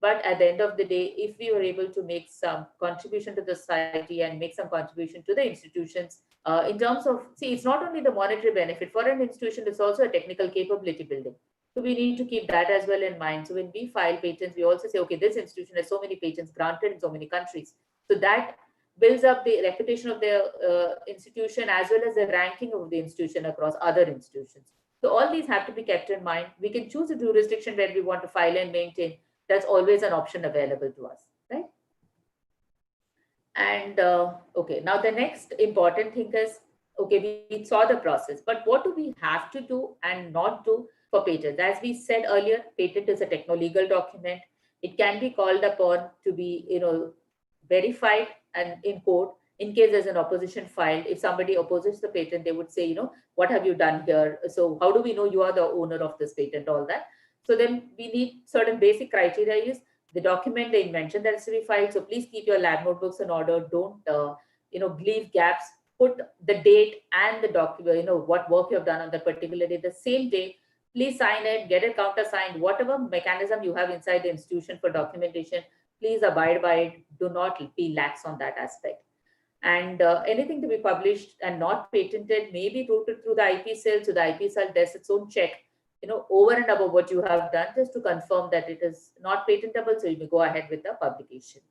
but at the end of the day, if we were able to make some contribution to the society and make some contribution to the institutions, in terms of, see, it's not only the monetary benefit for an institution, it's also a technical capability building. So we need to keep that as well in mind. So when we file patents, we also say, okay, this institution has so many patents granted in so many countries. So that builds up the reputation of the institution as well as the ranking of the institution across other institutions. So all these have to be kept in mind. We can choose a jurisdiction where we want to file and maintain. That's always an option available to us, right? And okay, now the next important thing is, okay, we saw the process, but what do we have to do and not do for patents? As we said earlier, patent is a techno-legal document. It can be called upon to be, verified and in court. In case there's an opposition filed, if somebody opposes the patent, they would say, what have you done here? So how do we know you are the owner of this patent, all that? So then we need certain basic criteria is the document, the invention that is to be filed. So please keep your lab notebooks in order. Don't, leave gaps. Put the date and the document, what work you have done on the particular day, the same day. Please sign it, get it countersigned, whatever mechanism you have inside the institution for documentation, please abide by it. Do not be lax on that aspect. And anything to be published and not patented may be routed through the IP cell. So the IP cell does its own check, over and above what you have done, just to confirm that it is not patentable. So you may go ahead with the publication.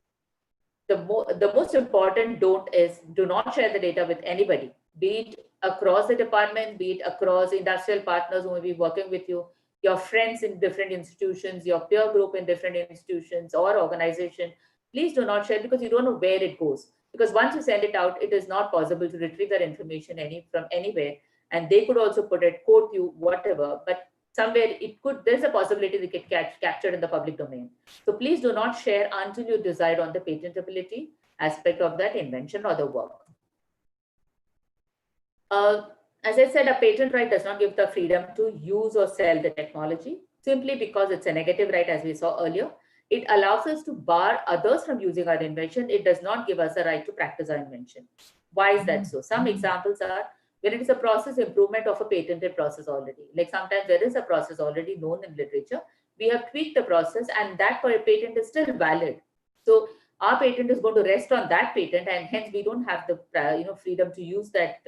The most important don't is do not share the data with anybody, be it across the department, be it across industrial partners who may be working with you, your friends in different institutions, your peer group in different institutions or organization. Please do not share, because you don't know where it goes. Because once you send it out, it is not possible to retrieve that information from anywhere. And they could also put it, quote you, whatever, but somewhere there's a possibility that it get captured in the public domain. So please do not share until you decide on the patentability aspect of that invention or the work. As I said, a patent right does not give the freedom to use or sell the technology, simply because it's a negative right, as we saw earlier. It allows us to bar others from using our invention. It does not give us a right to practice our invention. Why is that so? Some examples are when it is a process improvement of a patented process already. Like sometimes there is a process already known in literature, we have tweaked the process, and that patent is still valid. So our patent is going to rest on that patent, and hence we don't have the freedom to use that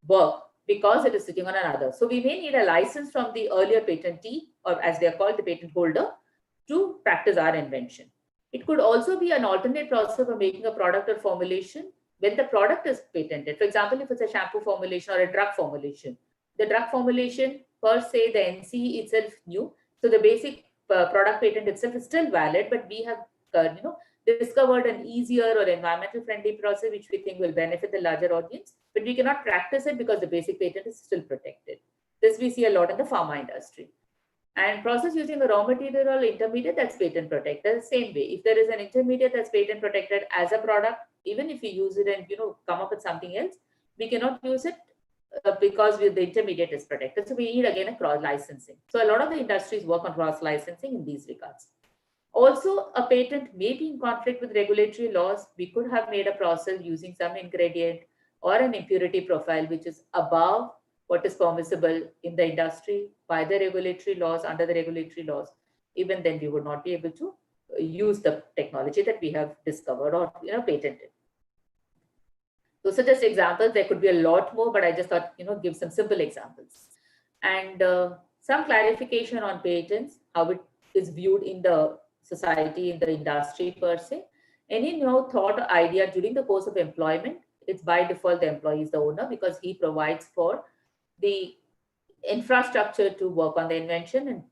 work because it is sitting on another. So we may need a license from the earlier patentee, or as they are called, the patent holder, to practice our invention. It could also be an alternate process for making a product or formulation when the product is patented. For example, if it's a shampoo formulation or a drug formulation, the drug formulation per se, the NCE itself new. So the basic product patent itself is still valid, but we have discovered an easier or environmental friendly process which we think will benefit the larger audience, but we cannot practice it because the basic patent is still protected. This we see a lot in the pharma industry. And process using a raw material or intermediate that's patent protected. Same way, if there is an intermediate that's patent protected as a product, even if we use it and come up with something else, we cannot use it because the intermediate is protected. So we need again a cross licensing. So a lot of the industries work on cross licensing in these regards. Also, a patent may be in conflict with regulatory laws. We could have made a process using some ingredient or an impurity profile which is above what is permissible in the industry by the regulatory laws, under the regulatory laws. Even then, we would not be able to use the technology that we have discovered or patented. Those are just examples. There could be a lot more, but I just thought give some simple examples. And some clarification on patents, how it is viewed in the society, in the industry per se. Any new thought or idea during the course of employment, it's by default the employee is the owner because he provides for the infrastructure to work on the invention and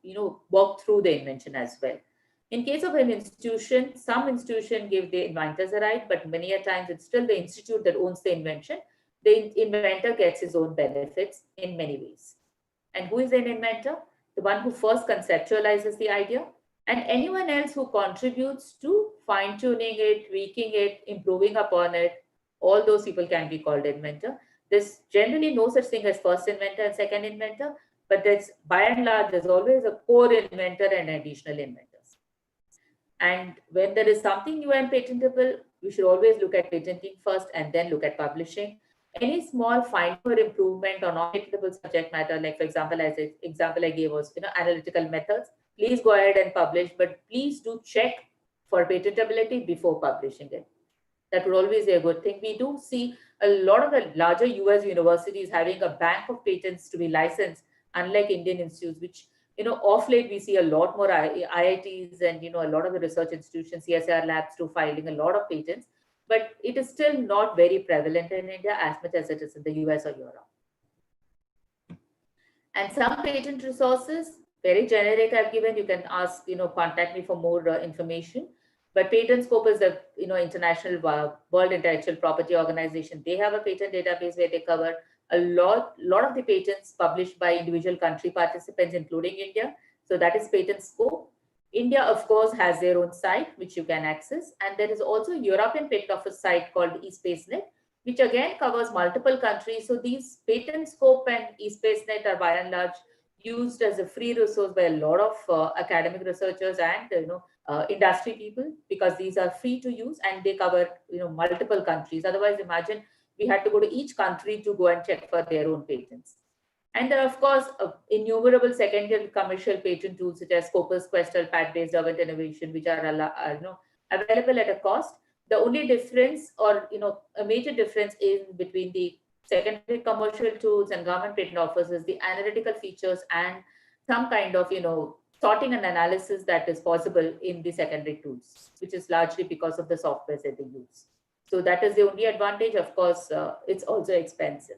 work through the invention as well. In case of an institution, some institution give the inventors a right, but many a times it's still the institute that owns the invention. The inventor gets his own benefits in many ways. And who is an inventor? The one who first conceptualizes the idea, and anyone else who contributes to fine-tuning it, tweaking it, improving upon it. All those people can be called inventor. There's generally no such thing as first inventor and second inventor, but there's by and large, there's always a core inventor and additional inventors. And when there is something new and patentable, we should always look at patenting first and then look at publishing. Any small fine or improvement on non-patentable subject matter, like for example, as an example I gave was analytical methods, please go ahead and publish, but please do check for patentability before publishing it. That would always be a good thing. We do see a lot of the larger US universities having a bank of patents to be licensed, unlike Indian institutes, which, off late we see a lot more IITs and, a lot of the research institutions, CSIR labs too, filing a lot of patents, but it is still not very prevalent in India as much as it is in the US or Europe. And some patent resources, very generic I've given, you can ask, contact me for more information. But Patent Scope is the international World Intellectual Property Organization. They have a patent database where they cover a lot of the patents published by individual country participants, including India. So that is Patent Scope. India, of course, has their own site, which you can access. And there is also a European Patent Office site called eSpaceNet, which again covers multiple countries. So these Patent Scope and eSpaceNet are by and large used as a free resource by a lot of academic researchers and industry people, because these are free to use and they cover multiple countries. Otherwise, imagine we had to go to each country to go and check for their own patents. And there are, of course, innumerable secondary commercial patent tools such as Scopus, Questel, Patent-Based Urban Innovation, which are available at a cost. The only difference, or a major difference in between the secondary commercial tools and government patent office is the analytical features and some kind of sorting and analysis that is possible in the secondary tools, which is largely because of the software that they use. So that is the only advantage. Of course, it's also expensive.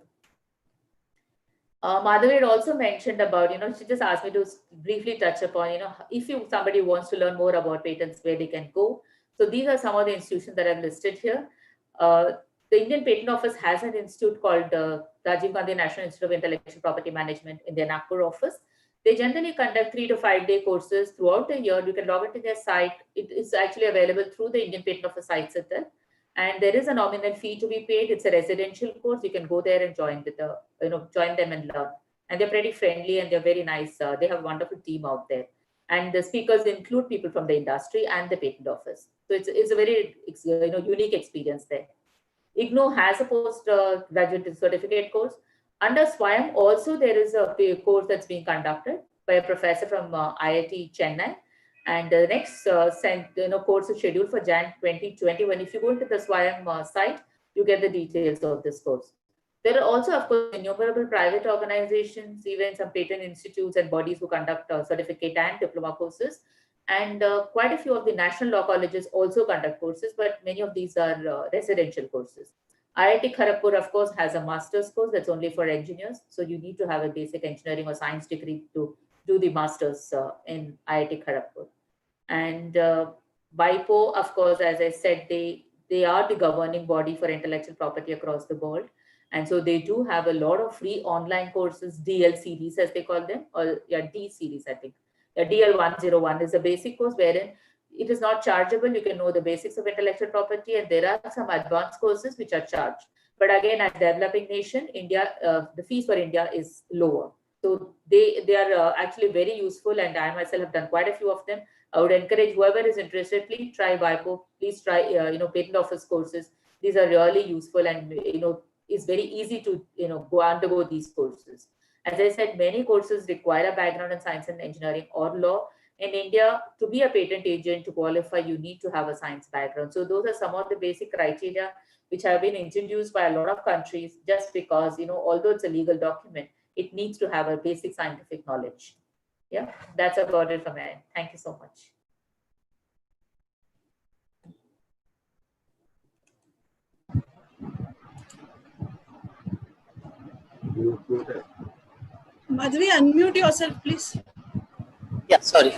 Madhavi had also mentioned about, she just asked me to briefly touch upon, if somebody wants to learn more about patents, where they can go. So these are some of the institutions that I've listed here. The Indian Patent Office has an institute called Rajiv Gandhi National Institute of Intellectual Property Management in their Nagpur office. They generally conduct 3 to 5 day courses throughout the year. You can log into their site. It is actually available through the Indian Patent Office sites itself. And there is a nominal fee to be paid. It's a residential course. You can go there and join with join them and learn. And they're pretty friendly and they're very nice. They have a wonderful team out there. And the speakers include people from the industry and the patent office. So it's a very unique experience there. IGNOU has a postgraduate certificate course. Under SWAYAM also there is a course that's being conducted. by a professor from IIT Chennai. And the next course is scheduled for Jan 2021. If you go into the SWAYAM site, you get the details of this course. There are also, of course, innumerable private organizations, even some patent institutes and bodies who conduct certificate and diploma courses. And quite a few of the national law colleges also conduct courses, but many of these are residential courses. IIT Kharagpur, of course, has a master's course that's only for engineers. So you need to have a basic engineering or science degree to do the master's in IIT Kharagpur. And BIPO, of course, as I said, they are the governing body for intellectual property across the world. And so they do have a lot of free online courses, DL series as they call them, or yeah, D series, I think. The DL 101 is a basic course wherein it is not chargeable. You can know the basics of intellectual property, and there are some advanced courses which are charged. But again, as developing nation, India, the fees for India is lower. So they are actually very useful, and I myself have done quite a few of them. I would encourage whoever is interested, please try BIPO, please try patent office courses. These are really useful, and it's very easy to go undergo these courses. As I said, many courses require a background in science and engineering or law. In India, to be a patent agent, to qualify, you need to have a science background. So those are some of the basic criteria which have been introduced by a lot of countries just because, although it's a legal document, it needs to have a basic scientific knowledge. Yeah, that's about it from my end. Thank you so much. Madhvi, unmute yourself, please. Yeah, sorry.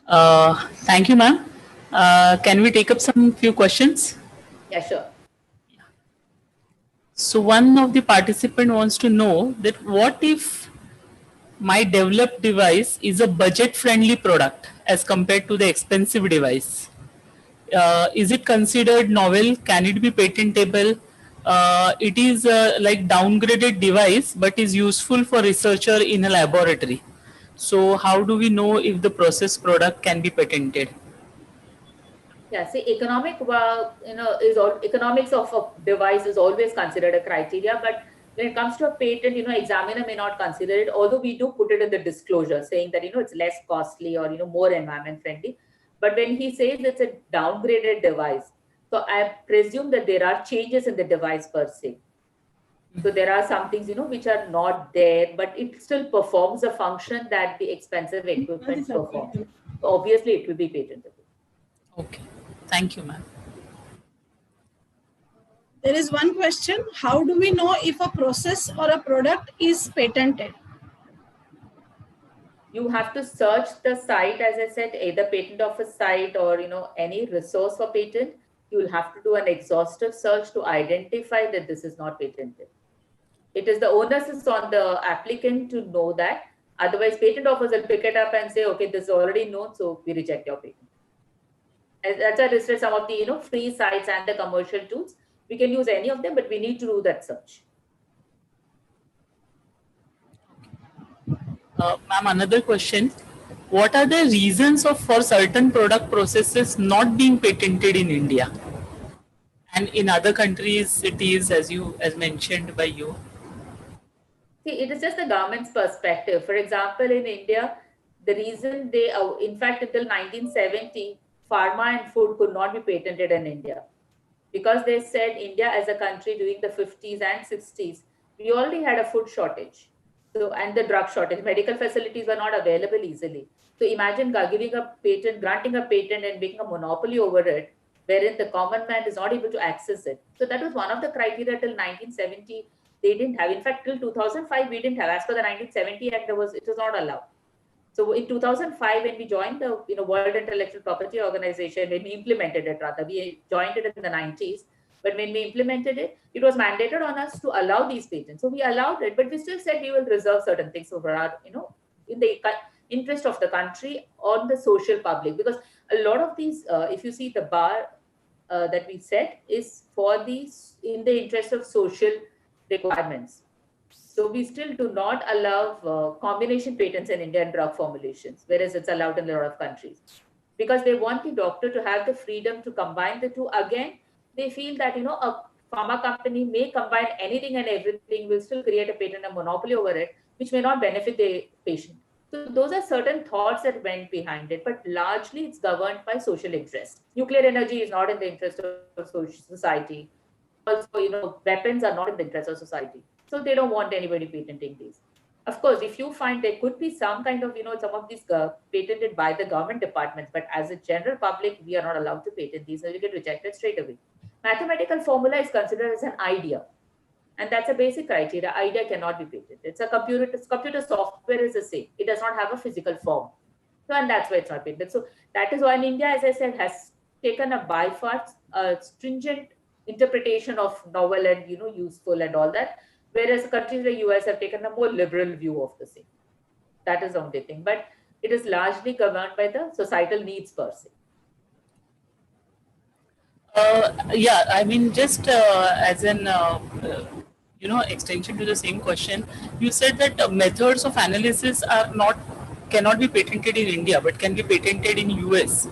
Thank you, ma'am. Can we take up some few questions? Yeah, sure. So one of the participant wants to know that what if my developed device is a budget-friendly product as compared to the expensive device? Is it considered novel? Can it be patentable? It is like downgraded device, but is useful for researcher in a laboratory. So how do we know if the process product can be patented? Yeah, see, economics of a device is always considered a criteria, but when it comes to a patent, examiner may not consider it, although we do put it in the disclosure saying that, it's less costly or, more environment friendly. But when he says it's a downgraded device, so I presume that there are changes in the device per se. So there are some things, which are not there, but it still performs a function that the expensive equipment performs. So obviously, it will be patentable. Okay, thank you, ma'am. There is one question. How do we know if a process or a product is patented? You have to search the site, as I said, either patent office site or any resource for patent. You will have to do an exhaustive search to identify that this is not patented. It is the onus is on the applicant to know that. Otherwise, patent office will pick it up and say, okay, this is already known, so we reject your patent. And that's why I listed some of the free sites and the commercial tools. We can use any of them, but we need to do that search. Ma'am, another question. What are the reasons for certain product processes not being patented in India? And in other countries, it is as mentioned by you. See, it is just the government's perspective. For example, in India, the reason they, in fact, until 1970, pharma and food could not be patented in India because they said India as a country during the 50s and 60s, we already had a food shortage. So, and the drug shortage, medical facilities were not available easily. So imagine giving a patent, granting a patent and making a monopoly over it, wherein the common man is not able to access it. So that was one of the criteria till 1970. They didn't have. In fact, till 2005, we didn't have. As per the 1970 Act, it was not allowed. So in 2005, when we joined the World Intellectual Property Organization, when we implemented it, rather, we joined it in the 90s. But when we implemented it, it was mandated on us to allow these patents. So we allowed it, but we still said we will reserve certain things for our, in the interest of the country on the social public. Because a lot of these, if you see the bar that we set is for these in the interest of social requirements. So we still do not allow combination patents in India and drug formulations, whereas it's allowed in a lot of countries. Because they want the doctor to have the freedom to combine the two. Again, they feel that, a pharma company may combine anything and everything, will still create a patent, a monopoly over it, which may not benefit the patient. So those are certain thoughts that went behind it, but largely it's governed by social interest. Nuclear energy is not in the interest of society. Also, weapons are not in the interest of society. So they don't want anybody patenting these. Of course, if you find there could be some kind of, some of these patented by the government departments, but as a general public, we are not allowed to patent these, so we get rejected straight away. Mathematical formula is considered as an idea. And that's a basic criteria. Idea cannot be patented. It's a computer software is the same. It does not have a physical form. So, and that's why it's not patented. So that is why in India, as I said, has taken a by far stringent interpretation of novel and useful and all that, whereas countries like US have taken a more liberal view of the same. That is the only thing. But it is largely governed by the societal needs per se. Yeah, I mean, just as an extension to the same question, you said that methods of analysis are not cannot be patented in India, but can be patented in US.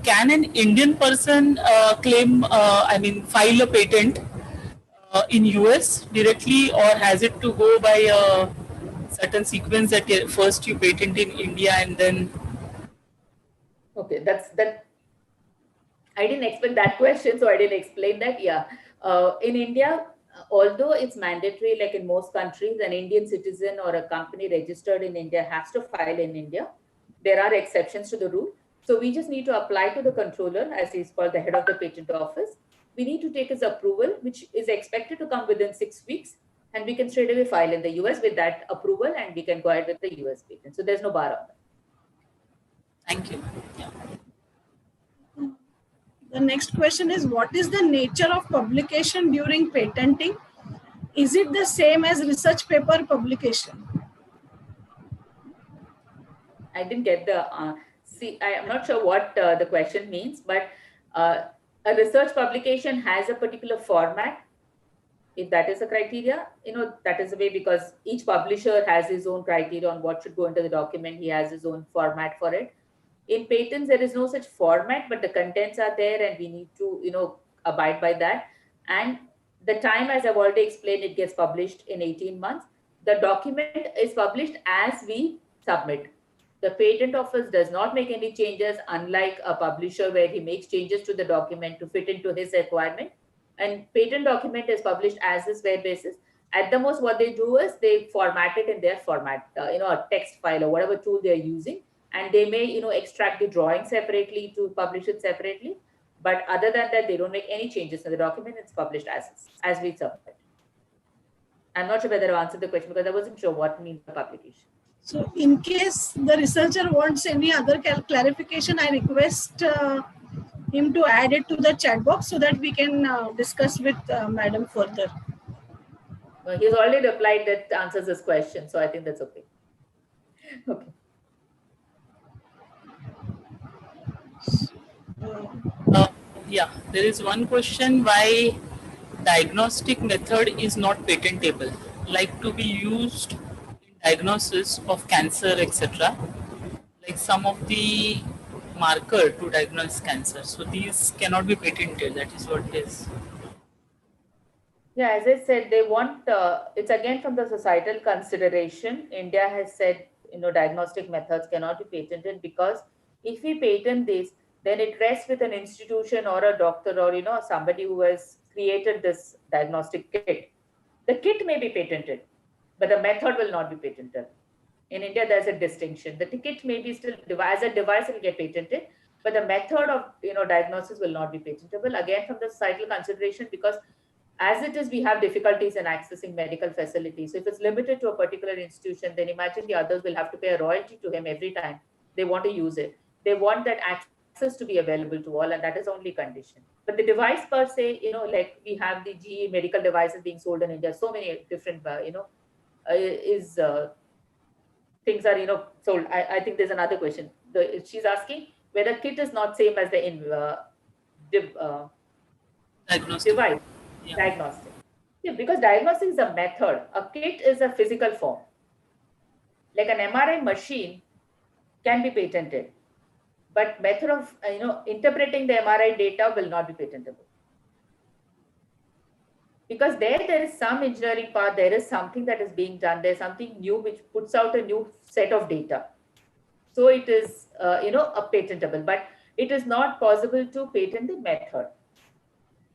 Can an Indian person claim, file a patent in US directly, or has it to go by a certain sequence that first you patent in India and then? Okay, that. I didn't expect that question, so I didn't explain that. Yeah, in India, although it's mandatory, like in most countries, an Indian citizen or a company registered in India has to file in India. There are exceptions to the rule. So we just need to apply to the controller, as he's called the head of the patent office. We need to take his approval, which is expected to come within 6 weeks, and we can straight away file in the US with that approval, and we can go ahead with the US patent. So there's no bar on that. Thank you. Yeah. The next question is, what is the nature of publication during patenting? Is it the same as research paper publication? I didn't get the I am not sure what the question means, but a research publication has a particular format. If that is a criteria, that is the way, because each publisher has his own criteria on what should go into the document. He has his own format for it. In patents, there is no such format, but the contents are there, and we need to, abide by that. And the time, as I've already explained, it gets published in 18 months. The document is published as we submit. The patent office does not make any changes, unlike a publisher where he makes changes to the document to fit into his requirement. And patent document is published as is where basis. At the most, what they do is they format it in their format, a text file or whatever tool they're using. And they may, extract the drawing separately to publish it separately. But other than that, they don't make any changes in the document. It's published as we submit. I'm not sure whether I answered the question because I wasn't sure what means the publication. So in case the researcher wants any other clarification, I request him to add it to the chat box so that we can discuss with Madam further. Well, he's already replied that answers this question. So I think that's okay. Okay. Yeah, there is one question: why diagnostic method is not patentable, like to be used in diagnosis of cancer, etc. Like some of the marker to diagnose cancer. So these cannot be patented. That is what it is. Yeah, as I said, they want, it's again from the societal consideration. India has said, diagnostic methods cannot be patented because if we patent this, then it rests with an institution or a doctor or, somebody who has created this diagnostic kit. The kit may be patented, but the method will not be patented. In India, there's a distinction. The kit may be still, as a device, it will get patented, but the method of, diagnosis will not be patentable. Again, from the societal consideration, because as it is, we have difficulties in accessing medical facilities. So if it's limited to a particular institution, then imagine the others will have to pay a royalty to him every time they want to use it. They want that access to be available to all, and that is only condition. But the device per se, like we have the GE medical devices being sold in India, so many different, things are, sold. I think there's another question. She's asking whether kit is not same as the device. Yeah. Diagnostic. Yeah, because diagnostic is a method. A kit is a physical form. Like an MRI machine can be patented, but method of interpreting the MRI data will not be patentable. Because there is some engineering part, there is something that is being done, there's something new which puts out a new set of data. So it is, a patentable, but it is not possible to patent the method.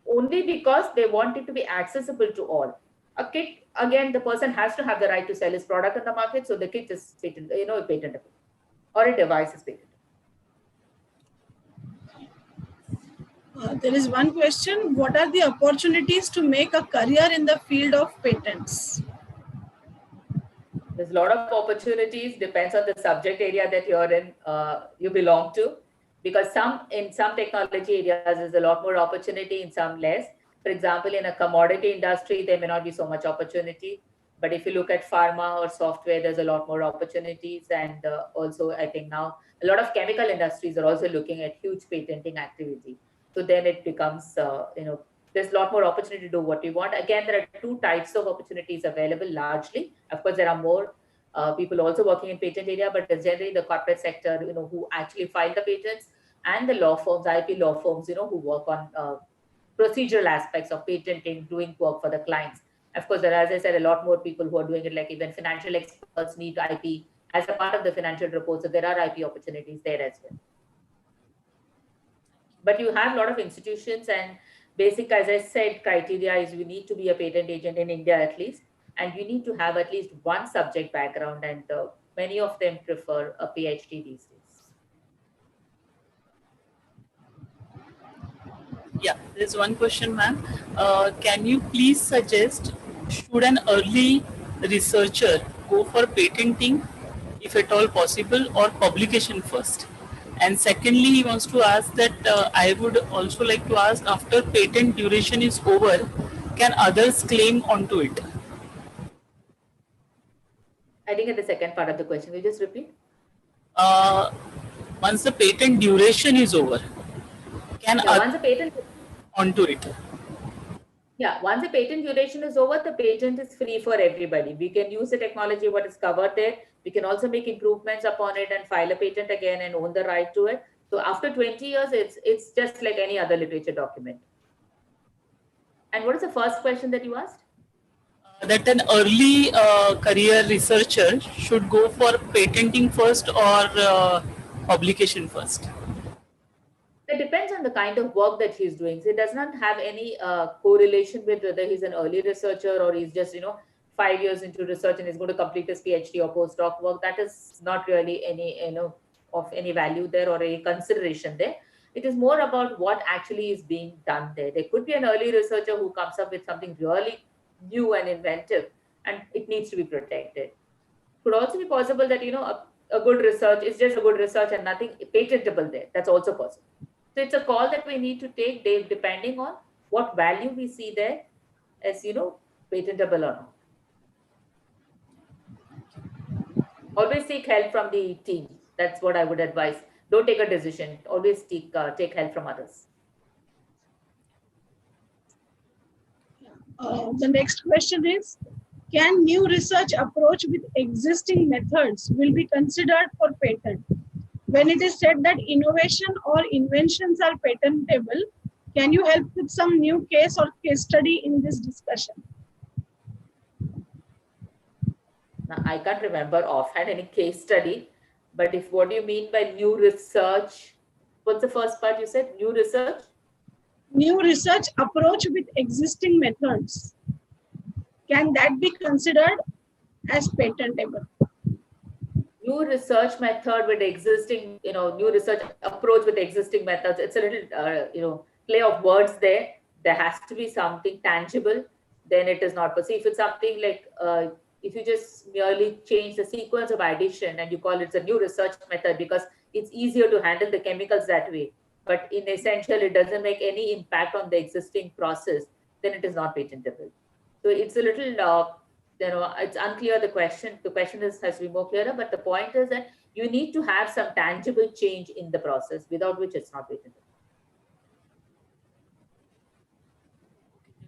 Only because they want it to be accessible to all. A kit, again, the person has to have the right to sell his product on the market, so the kit is patentable, or a device is patentable. There is one question. What are the opportunities to make a career in the field of patents? There's a lot of opportunities, depends on the subject area that you're in, you belong to, because in some technology areas, there's a lot more opportunity, in some less. For example, in a commodity industry, there may not be so much opportunity. But if you look at pharma or software, there's a lot more opportunities. And also, I think now a lot of chemical industries are also looking at huge patenting activity. So then it becomes, there's a lot more opportunity to do what you want. Again, there are two types of opportunities available largely. Of course, there are more people also working in patent area, but it's generally the corporate sector, who actually file the patents, and the law firms, IP law firms, who work on procedural aspects of patenting, doing work for the clients. Of course, there are, as I said, a lot more people who are doing it, like even financial experts need IP as a part of the financial report. So there are IP opportunities there as well. But you have a lot of institutions, and basic, as I said, criteria is you need to be a patent agent in India at least, and you need to have at least one subject background, and many of them prefer a PhD these days. Yeah, there's one question, ma'am. Can you please suggest, should an early researcher go for patenting, if at all possible, or publication first? And secondly, he wants to ask that I would also like to ask, after patent duration is over, can others claim onto it? I didn't get the second part of the question. Will you just repeat? Once the patent duration is over, can once the patent onto it? Yeah, once the patent duration is over, the patent is free for everybody. We can use the technology, what is covered there. We can also make improvements upon it and file a patent again and own the right to it. So after 20 years, it's just like any other literature document. And what is the first question that you asked? That an early career researcher should go for patenting first or publication first? It depends on the kind of work that he's doing. So it does not have any correlation with whether he's an early researcher or he's just, 5 years into research and is going to complete his PhD or postdoc work. That is not really any, of any value there or any consideration there. It is more about what actually is being done there. There could be an early researcher who comes up with something really new and inventive, and it needs to be protected. Could also be possible that, a good research is just a good research and nothing patentable there. That's also possible. So it's a call that we need to take, Dave, depending on what value we see there as, patentable or not. Always seek help from the team. That's what I would advise. Don't take a decision. Always take help from others. The next question is, can new research approach with existing methods will be considered for patent? When it is said that innovation or inventions are patentable, can you help with some new case or case study in this discussion? Now, I can't remember offhand any case study, but if what do you mean by new research? What's the first part you said? New research? New research approach with existing methods. Can that be considered as patentable? New research method with existing, new research approach with existing methods. It's a little, play of words there. There has to be something tangible. Then it is not possible. If it's something like, if you just merely change the sequence of addition and you call it a new research method because it's easier to handle the chemicals that way, but in essential, it doesn't make any impact on the existing process, then it is not patentable. So it's a little, it's unclear the question. The question has to be more clearer, but the point is that you need to have some tangible change in the process, without which it's not patentable.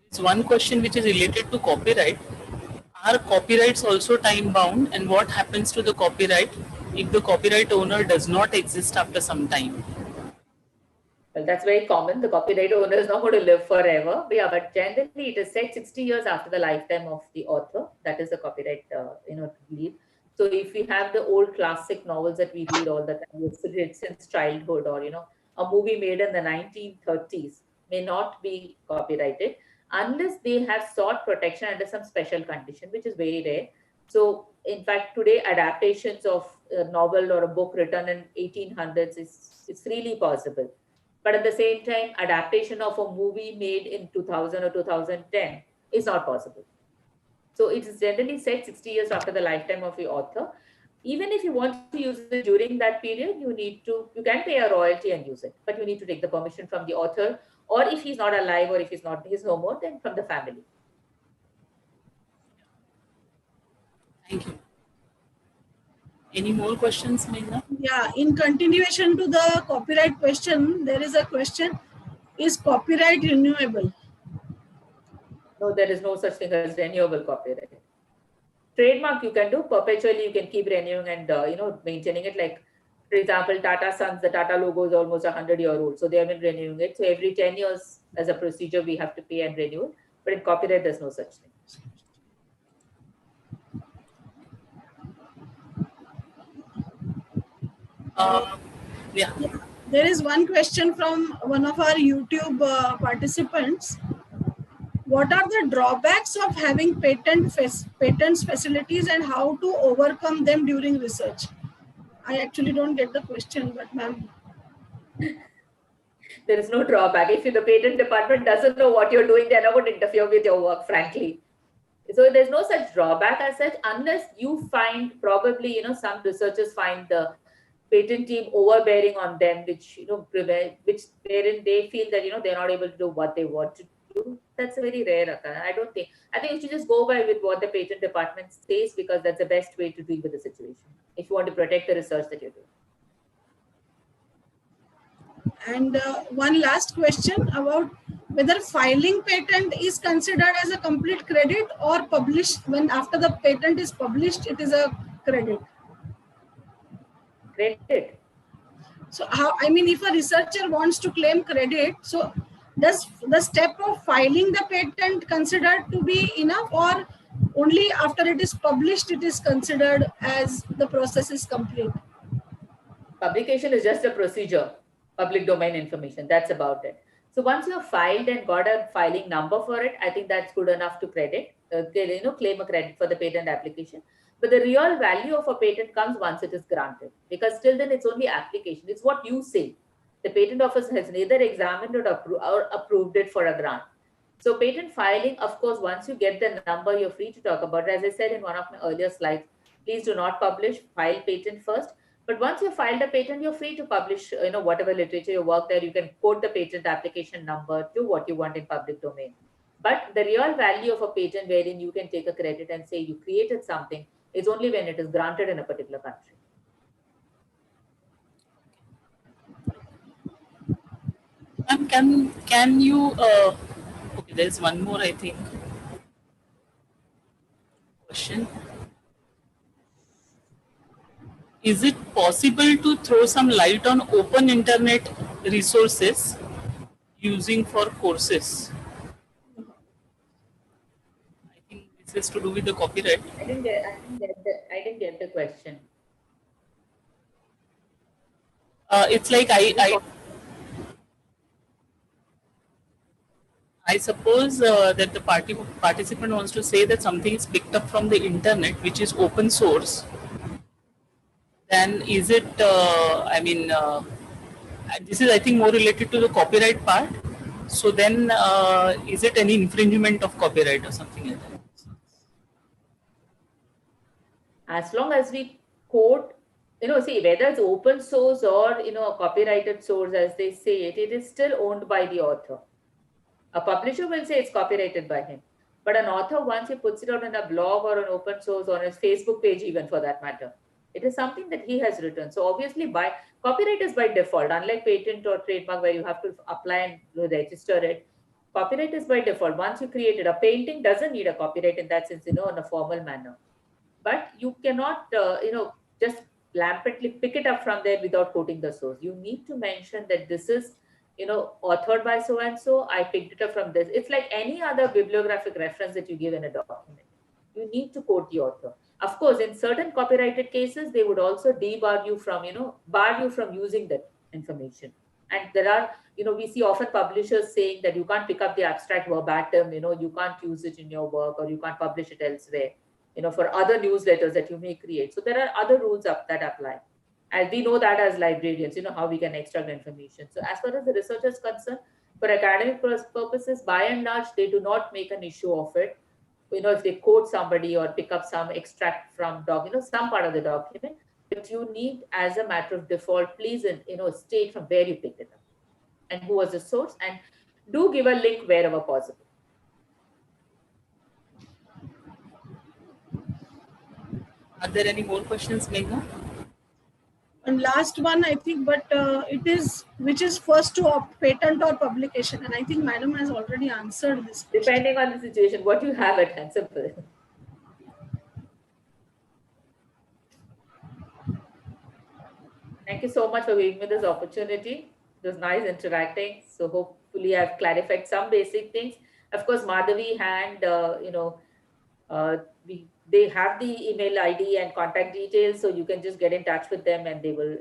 It's one question which is related to copyright. Are copyrights also time bound, and what happens to the copyright if the copyright owner does not exist after some time? Well, that's very common. The copyright owner is not going to live forever. But yeah, but generally it is set 60 years after the lifetime of the author. That is the copyright, lead. So if we have the old classic novels that we read all the time, it's read since childhood, or a movie made in the 1930s may not be copyrighted unless they have sought protection under some special condition, which is very rare. So in fact, today adaptations of a novel or a book written in 1800s is it's really possible, but at the same time, adaptation of a movie made in 2000 or 2010 is not possible. So it is generally set 60 years after the lifetime of the author. Even if you want to use it during that period, you can pay a royalty and use it, but you need to take the permission from the author, or if he's not alive or if he's no more, then from the family. Thank you. Any more questions, Meghna? Yeah, in continuation to the copyright question, there is a question: is copyright renewable? No, there is no such thing as renewable copyright. Trademark you can do perpetually, you can keep renewing and maintaining it. Like, for example, Tata Sons, the Tata logo is almost 100-year-old, so they have been renewing it. So every 10 years as a procedure we have to pay and renew it. But in copyright there's no such thing. Yeah. There is one question from one of our YouTube participants. What are the drawbacks of having patents facilities and how to overcome them during research? I actually don't get the question, but ma'am. There is no drawback. If the patent department doesn't know what you're doing, they're not going to interfere with your work, frankly. So there's no such drawback as such, unless you find, probably, some researchers find the patent team overbearing on them, which, wherein they feel that, they're not able to do what they want to do. That's a very rare occurrence. I think you should just go by with what the patent department says, because that's the best way to deal with the situation if you want to protect the research that you're doing. And one last question about whether filing patent is considered as a complete credit or published when after the patent is published, it is a credit. Credit. So how, I mean, if a researcher wants to claim credit, so does the step of filing the patent considered to be enough, or only after it is published, it is considered as the process is complete? Publication is just a procedure, public domain information. That's about it. So once you've filed and got a filing number for it, I think that's good enough to claim a credit for the patent application. But the real value of a patent comes once it is granted, because till then it's only application. It's what you say. The patent office has neither examined or approved it for a grant. So patent filing, of course, once you get the number, you're free to talk about it. As I said in one of my earlier slides, please do not publish, file patent first. But once you filed a patent, you're free to publish, whatever literature you work there. You can quote the patent application number to what you want in public domain. But the real value of a patent, wherein you can take a credit and say you created something, is only when it is granted in a particular country. And can you? Okay, there's one more, I think, question. Is it possible to throw some light on open internet resources using for courses? I think this is to do with the copyright. I didn't get the question. It's like I suppose that the participant wants to say that something is picked up from the internet, which is open source. Then is it? This is, I think, more related to the copyright part. So then, is it any infringement of copyright or something like that? As long as we quote, see, whether it's open source or, a copyrighted source, as they say it is still owned by the author. A publisher will say it's copyrighted by him. But an author, once he puts it out in a blog or an open source or his Facebook page, even for that matter, it is something that he has written. So obviously, copyright is by default, unlike patent or trademark where you have to apply and register it. Copyright is by default. Once you create it, a painting doesn't need a copyright in that sense, in a formal manner. But you cannot, just rampantly pick it up from there without quoting the source. You need to mention that this is authored by so and so. I picked it up from this. It's like any other bibliographic reference that you give in a document. You need to quote the author. Of course, in certain copyrighted cases, they would also debar you from, bar you from using that information. And there are, we see often publishers saying that you can't pick up the abstract verbatim, you can't use it in your work, or you can't publish it elsewhere, for other newsletters that you may create. So there are other rules that apply. And we know that as librarians, how we can extract information. So as far as the research is concerned, for academic purposes, by and large, they do not make an issue of it. If they quote somebody or pick up some extract from some part of the document, but you need, as a matter of default, please, state from where you picked it up and who was the source, and do give a link wherever possible. Are there any more questions, Megha? And last one, I think, but it is which is first to opt, patent or publication, and I think Madam has already answered this question. Depending on the situation, what you have at hand, simple. Thank you so much for giving me this opportunity. It was nice interacting. So hopefully I've clarified some basic things. Of course, Madhavi and they have the email ID and contact details, so you can just get in touch with them and they will,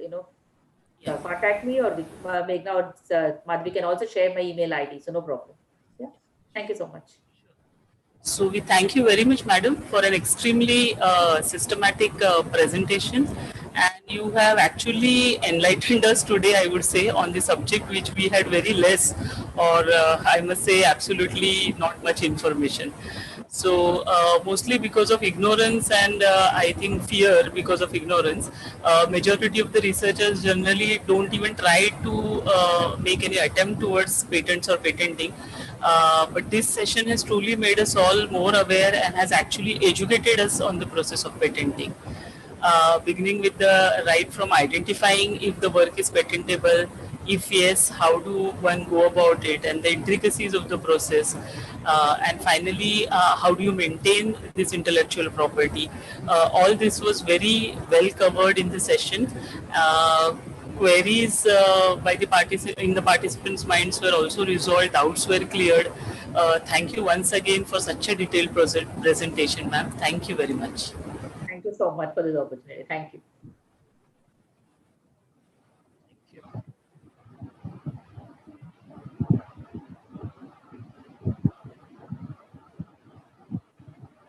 contact me, or Meghna or Madhavi can also share my email ID, so no problem. Yeah, thank you so much. So we thank you very much, Madam, for an extremely systematic presentation. And you have actually enlightened us today, I would say, on the subject which we had very less, or I must say absolutely not much information. So mostly because of ignorance, and I think fear because of ignorance, majority of the researchers generally don't even try to make any attempt towards patents or patenting. But this session has truly made us all more aware and has actually educated us on the process of patenting. Beginning with the right from identifying if the work is patentable, if yes, how do one go about it, and the intricacies of the process, and finally, how do you maintain this intellectual property. All this was very well covered in the session. Queries by the in the participants' minds were also resolved, doubts were cleared. Thank you once again for such a detailed presentation, ma'am. Thank you very much. Thank you so much for this opportunity. Thank you.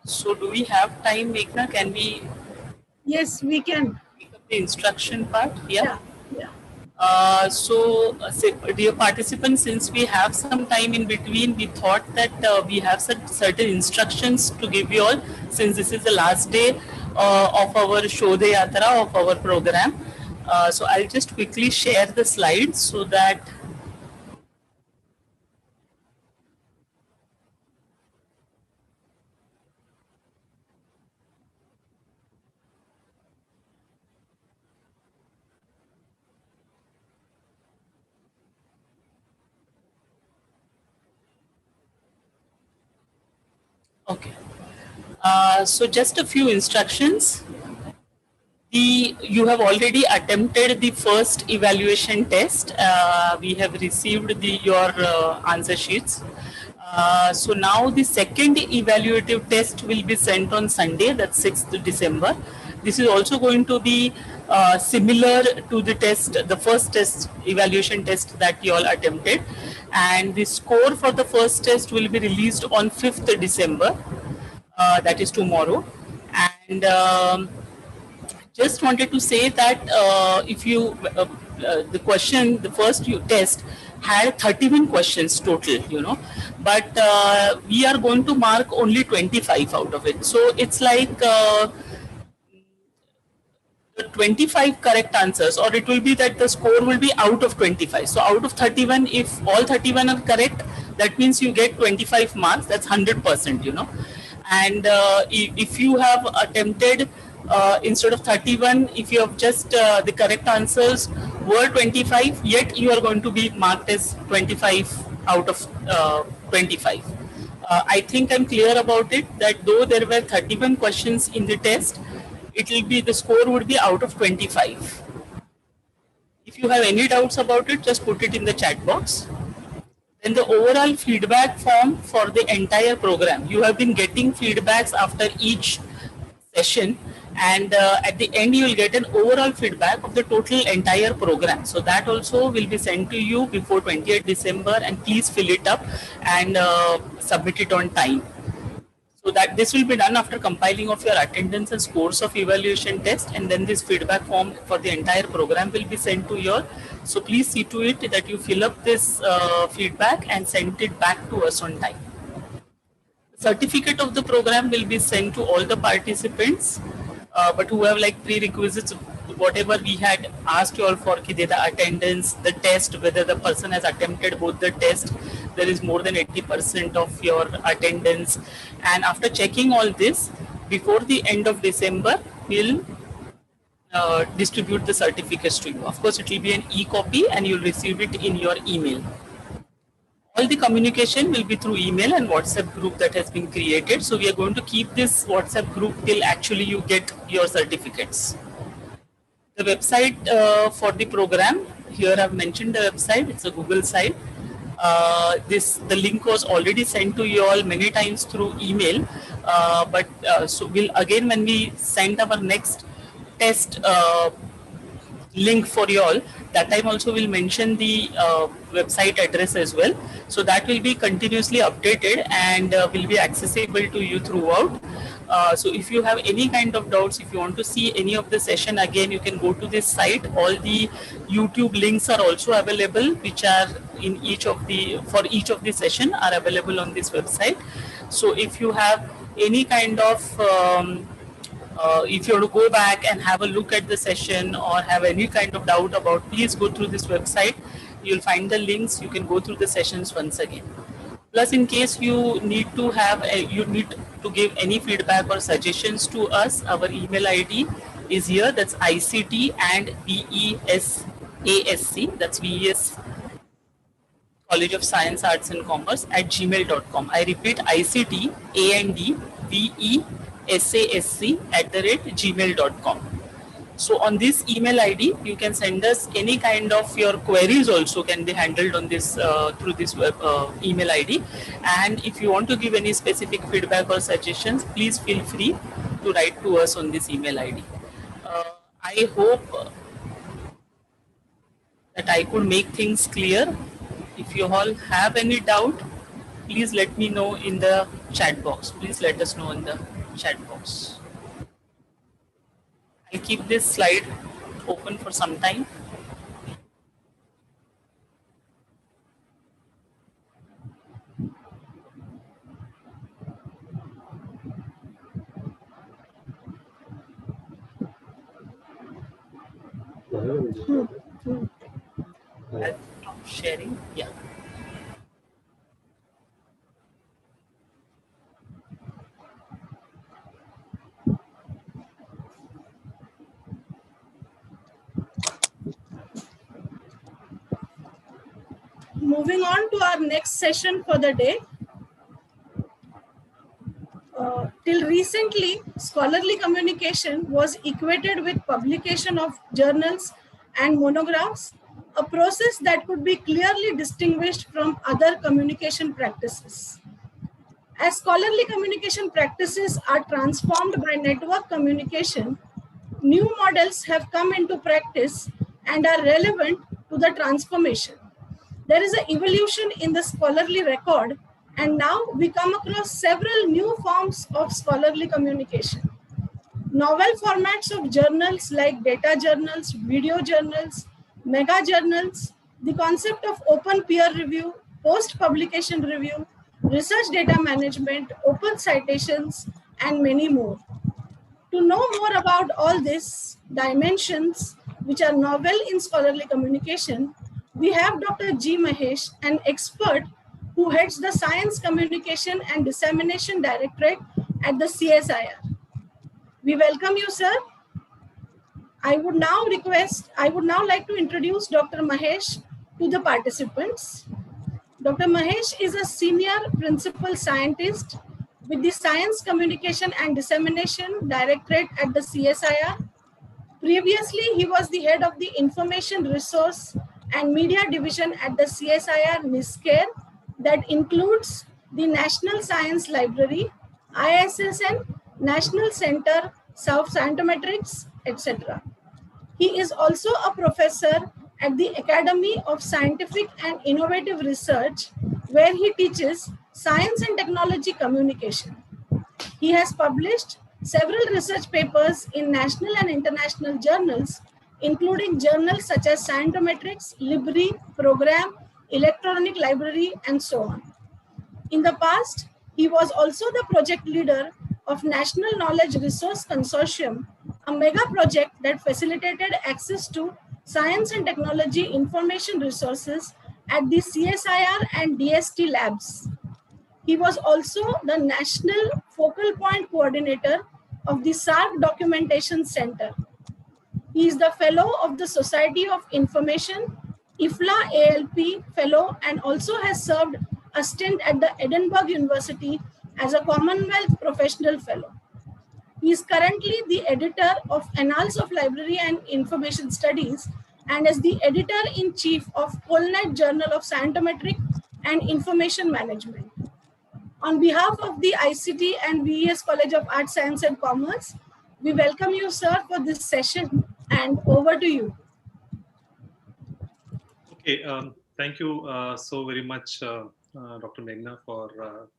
So do we have time, Meghna? Can we? Yes, we can. Pick up the instruction part? Yeah. Dear participants, since we have some time in between, we thought that we have certain instructions to give you all, since this is the last day of our Shodhyatra, of our program. So I'll just quickly share the slides so that okay. So just a few instructions. You have already attempted the first evaluation test. We have received your answer sheets. So now the second evaluative test will be sent on Sunday, that's 6th December. This is also going to be similar to the test, the first test, evaluation test that you all attempted. And the score for the first test will be released on 5th December, that is tomorrow. And just wanted to say that if you, the first test had 31 questions total, but we are going to mark only 25 out of it. So it's like 25 correct answers, or it will be that the score will be out of 25. So out of 31, if all 31 are correct, that means you get 25 marks. That's 100%, And if you have attempted instead of 31, if you have just the correct answers were 25, yet you are going to be marked as 25 out of 25. I think I'm clear about it, that though there were 31 questions in the test, it will be, the score would be out of 25. If you have any doubts about it, just put it in the chat box. Then the overall feedback form for the entire program. You have been getting feedbacks after each session, and at the end you will get an overall feedback of the total entire program. So that also will be sent to you before 28th December, and please fill it up and submit it on time. So that this will be done after compiling of your attendance and scores of evaluation test, and then this feedback form for the entire program will be sent to your. So please see to it that you fill up this feedback and send it back to us on time. Certificate of the program will be sent to all the participants, but who have like prerequisites, whatever we had asked you all for, the attendance, the test, whether the person has attempted both the test, there is more than 80% of your attendance. And after checking all this, before the end of December, we'll distribute the certificates to you. Of course, it will be an e-copy and you'll receive it in your email. All the communication will be through email and WhatsApp group that has been created. So we are going to keep this WhatsApp group till actually you get your certificates. The website for the program, here I've mentioned the website, it's a Google site. The link was already sent to you all many times through email, so we'll again, when we send our next test link for you all, that time also we'll mention the website address as well. So that will be continuously updated and will be accessible to you throughout. So if you have any kind of doubts, if you want to see any of the session again, you can go to this site. All the YouTube links are also available, which are in each of the session are available on this website. So if you have any kind of if you want to go back and have a look at the session or have any kind of doubt about, please go through this website. You'll find the links. You can go through the sessions once again. Plus, in case you need to give any feedback or suggestions to us, our email ID is here. That's ICT and VESASC. That's VES College of Science, Arts and Commerce @gmail.com. I repeat, ICT and VESASC@gmail.com. So on this email ID, you can send us any kind of your queries also can be handled on this through this email ID. And if you want to give any specific feedback or suggestions, please feel free to write to us on this email ID. I hope that I could make things clear. If you all have any doubt, please let me know in the chat box. Please let us know in the chat box. I'll keep this slide open for some time. Sharing, yeah. Moving on to our next session for the day. Till recently, scholarly communication was equated with publication of journals and monographs, a process that could be clearly distinguished from other communication practices. As scholarly communication practices are transformed by network communication, new models have come into practice and are relevant to the transformation. There is an evolution in the scholarly record, and now we come across several new forms of scholarly communication. Novel formats of journals like data journals, video journals, mega journals, the concept of open peer review, post-publication review, research data management, open citations, and many more. To know more about all these dimensions, which are novel in scholarly communication, we have Dr. G. Mahesh, an expert who heads the Science Communication and Dissemination Directorate at the CSIR. We welcome you, sir. I would now like to introduce Dr. Mahesh to the participants. Dr. Mahesh is a senior principal scientist with the Science Communication and Dissemination Directorate at the CSIR. Previously, he was the head of the Information Resource and Media Division at the CSIR NISCARE, that includes the National Science Library, ISSN, National Center, South Scientometrics, etc. He is also a professor at the Academy of Scientific and Innovative Research, where he teaches science and technology communication. He has published several research papers in national and international journals, including journals such as Scientometrics, Libri, Program, Electronic Library, and so on. In the past, he was also the project leader of National Knowledge Resource Consortium, a mega project that facilitated access to science and technology information resources at the CSIR and DST labs. He was also the National Focal Point Coordinator of the SARC Documentation Center. He is the Fellow of the Society of Information, IFLA ALP Fellow, and also has served a stint at the Edinburgh University as a Commonwealth Professional Fellow. He is currently the editor of Annals of Library and Information Studies and is the editor-in-chief of Colnet Journal of Scientometric and Information Management. On behalf of the ICT and VES College of Arts, Science and Commerce, we welcome you, sir, for this session, and over to you. Okay, thank you so very much, Dr. Meghna, for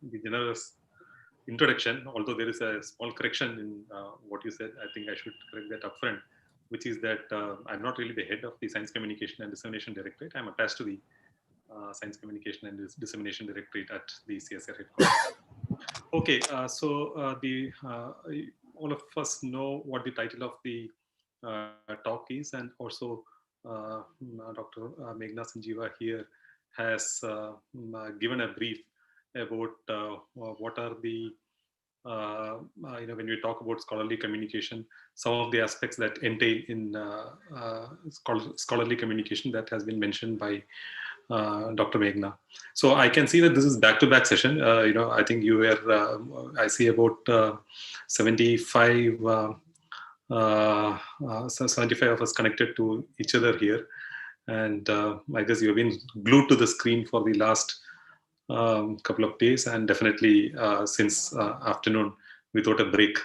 the generous introduction. Although there is a small correction in what you said, I think I should correct that upfront, which is that I'm not really the head of the Science Communication and Dissemination Directorate. I'm attached to the Science Communication and Dissemination Directorate at the CSIR headquarters. Okay, all of us know what the title of the talk is, and also Dr. Meghna Sanjeeva here has given a brief about what are the when we talk about scholarly communication, some of the aspects that entail in scholarly communication that has been mentioned by Dr. Meghna. So I can see that this is back-to-back session. I think you were, I see about 75 of us connected to each other here. And I guess you've been glued to the screen for the last couple of days, and definitely since afternoon without a break.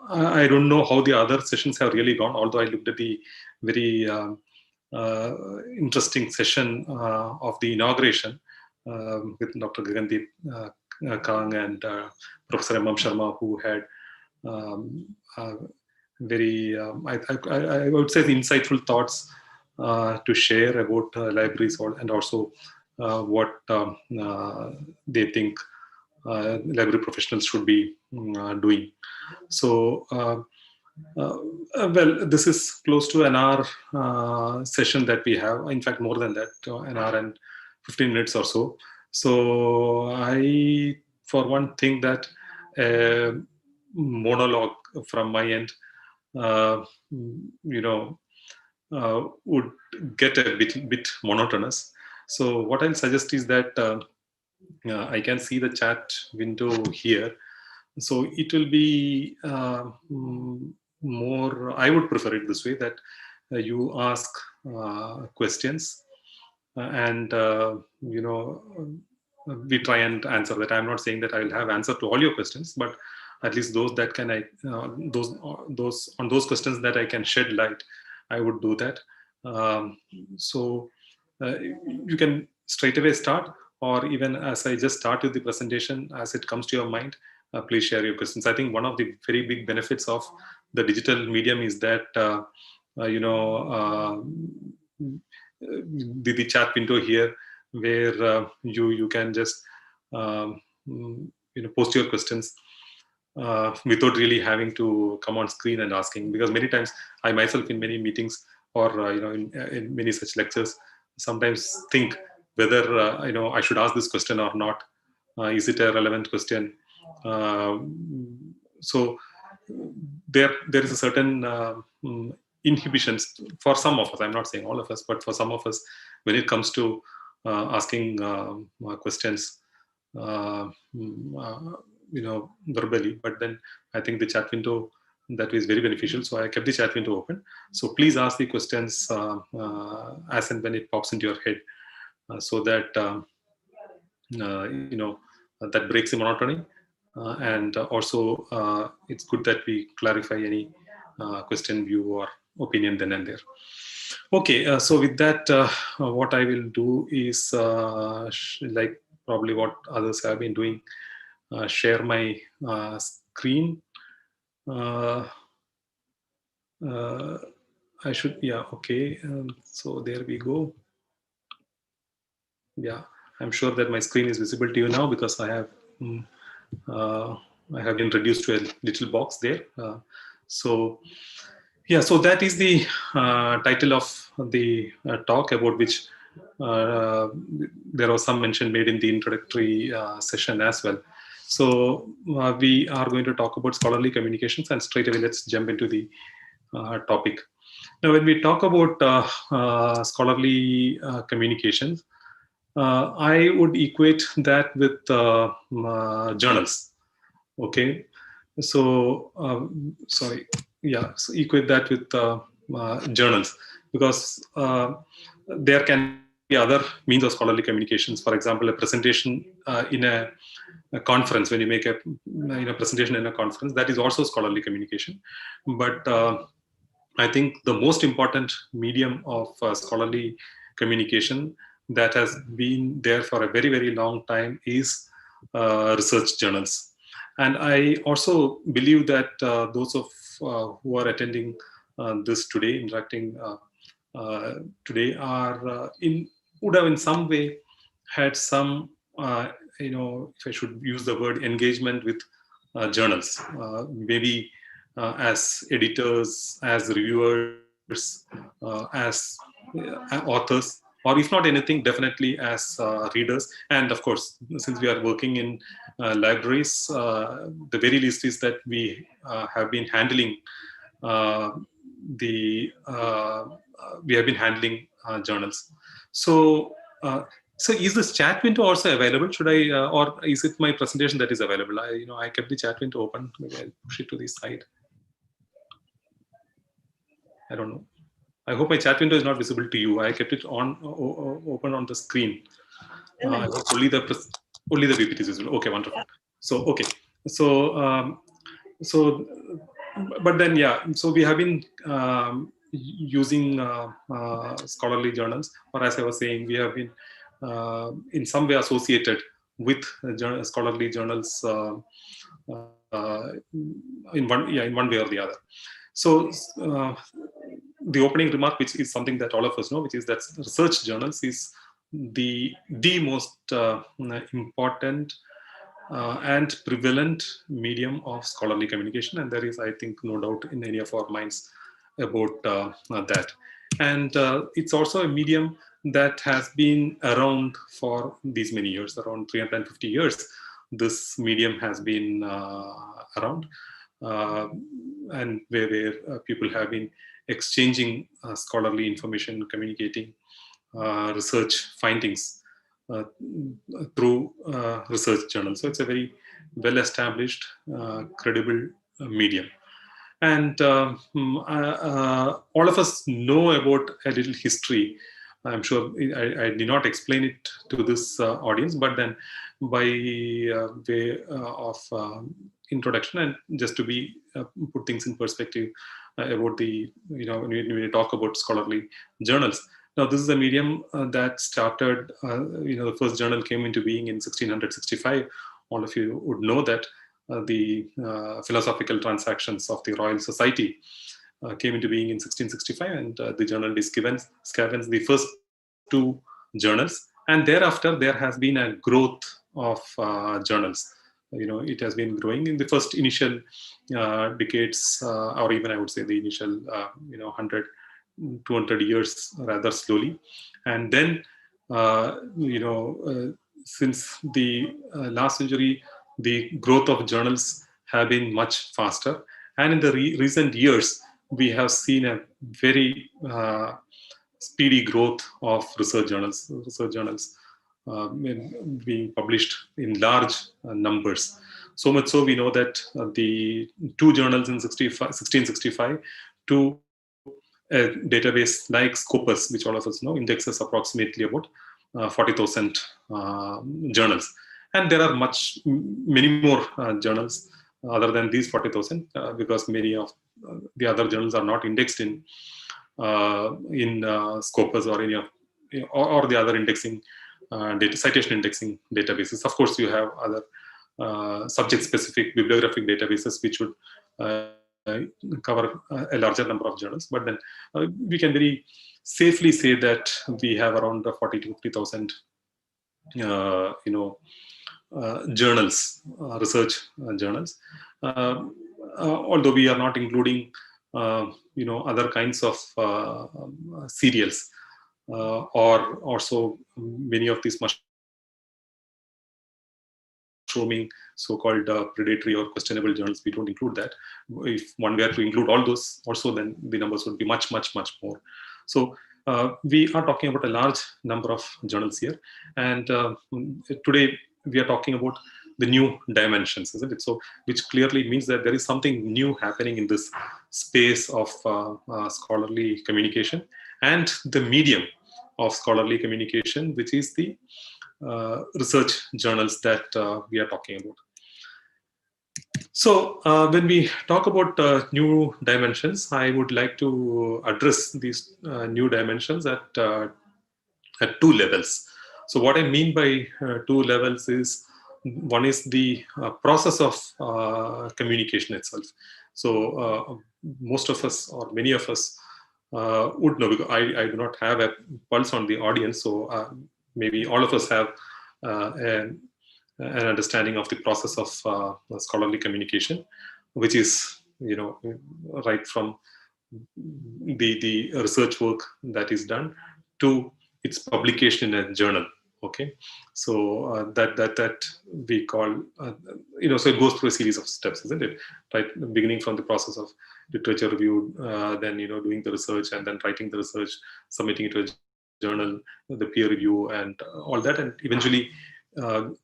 I don't know how the other sessions have really gone, although I looked at the very interesting session of the inauguration with Dr. Gagandeep Kang and Professor M Sharma, who had very, I would say, the insightful thoughts to share about libraries, and also what they think library professionals should be doing. So, this is close to an hour session that we have. In fact, more than that, an hour and 15 minutes or so. So I, for one, think that monologue from my end, would get a bit monotonous. So what I'll suggest is that I can see the chat window here. So it will be more, I would prefer it this way, that you ask questions and, we try and answer that. I'm not saying that I will have answer to all your questions, but at least those that can on those questions that I can shed light, I would do that. So you can straight away start, or even as I just start with the presentation, as it comes to your mind, please share your questions. I think one of the very big benefits of the digital medium is that the chat window here, where you can just post your questions without really having to come on screen and asking. Because many times I myself, in many meetings or in many such lectures, sometimes think whether I should ask this question or not. Is it a relevant question? So there is a certain inhibitions for some of us. I'm not saying all of us, but for some of us, when it comes to asking questions verbally, but then I think the chat window, that is very beneficial. So I kept the chat window open. So please ask the questions as and when it pops into your head, so that that breaks the monotony. And also, it's good that we clarify any question, view, or opinion then and there. Okay, so with that, what I will do is, like probably what others have been doing, share my screen. I should, yeah, okay. So there we go. Yeah, I'm sure that my screen is visible to you now, because I have been reduced to a little box there. So yeah, so that is the title of the talk, about which there was some mention made in the introductory session as well. So we are going to talk about scholarly communications, and straight away let's jump into the topic. Now, when we talk about scholarly communications, I would equate that with journals. Okay, so sorry, yeah, so equate that with journals, because there can be other means of scholarly communications. For example, a presentation in a conference. When you make a presentation in a conference, that is also scholarly communication. But I think the most important medium of scholarly communication that has been there for a very, very long time is research journals. And I also believe that those of who are attending this today, interacting today, are would have in some way had some, if I should use the word, engagement with journals, maybe as editors, as reviewers, as authors, or if not anything, definitely as readers. And of course, since we are working in libraries, the very least is that we have been handling journals. So so is this chat window also available? Should I, or is it my presentation that is available? I kept the chat window open. Maybe I'll push it to the side. I don't know. I hope my chat window is not visible to you. I kept it on open on the screen. I hope only the PPT is visible. Okay, wonderful. So okay, so so, but then yeah. So we have been using scholarly journals, or as I was saying, we have been in some way associated with scholarly journals in one way or the other. So the opening remark, which is something that all of us know, which is that research journals is the most important and prevalent medium of scholarly communication, and there is, I think, no doubt in any of our minds about that. And it's also a medium that has been around for these many years, around 350 years. This medium has been around, and where people have been exchanging scholarly information, communicating research findings through research journals. So it's a very well-established, credible medium. And all of us know about a little history. I'm sure I did not explain it to this audience, but then by way of introduction, and just to be put things in perspective about the, when we talk about scholarly journals. Now, this is a medium that started, the first journal came into being in 1665. All of you would know that the Philosophical Transactions of the Royal Society came into being in 1665, and the journal Scavens the first two journals. And thereafter, there has been a growth of journals. It has been growing in the first initial decades, or even I would say the initial 100, 200 years, rather slowly. And then since the last century, the growth of journals have been much faster, and in the recent years we have seen a very speedy growth of research journals being published in large numbers. So much so, we know that the two journals in 1665, to a database like Scopus, which all of us know, indexes approximately about 40,000 journals. And there are many more journals other than these 40,000, because many of the other journals are not indexed in Scopus or any of or the other indexing citation indexing databases. Of course, you have other subject-specific bibliographic databases which would cover a larger number of journals. But then we can very safely say that we have around 40 to 50,000 journals, research journals. Although we are not including other kinds of serials, or also many of these mushrooming so-called predatory or questionable journals. We don't include that. If one were to include all those also, then the numbers would be much more. So we are talking about a large number of journals here, and today we are talking about the new dimensions, isn't it? So, which clearly means that there is something new happening in this space of scholarly communication and the medium of scholarly communication, which is the research journals that we are talking about. So when we talk about new dimensions, I would like to address these new dimensions at two levels. So what I mean by two levels is, one is the process of communication itself. So most of us, or many of us, would know, because I do not have a pulse on the audience, so maybe all of us have an understanding of the process of scholarly communication, which is, right from the research work that is done to its publication in a journal. Okay, so that we call, so it goes through a series of steps, isn't it? Right, beginning from the process of literature review, then doing the research, and then writing the research, submitting it to a journal, the peer review, and all that, and eventually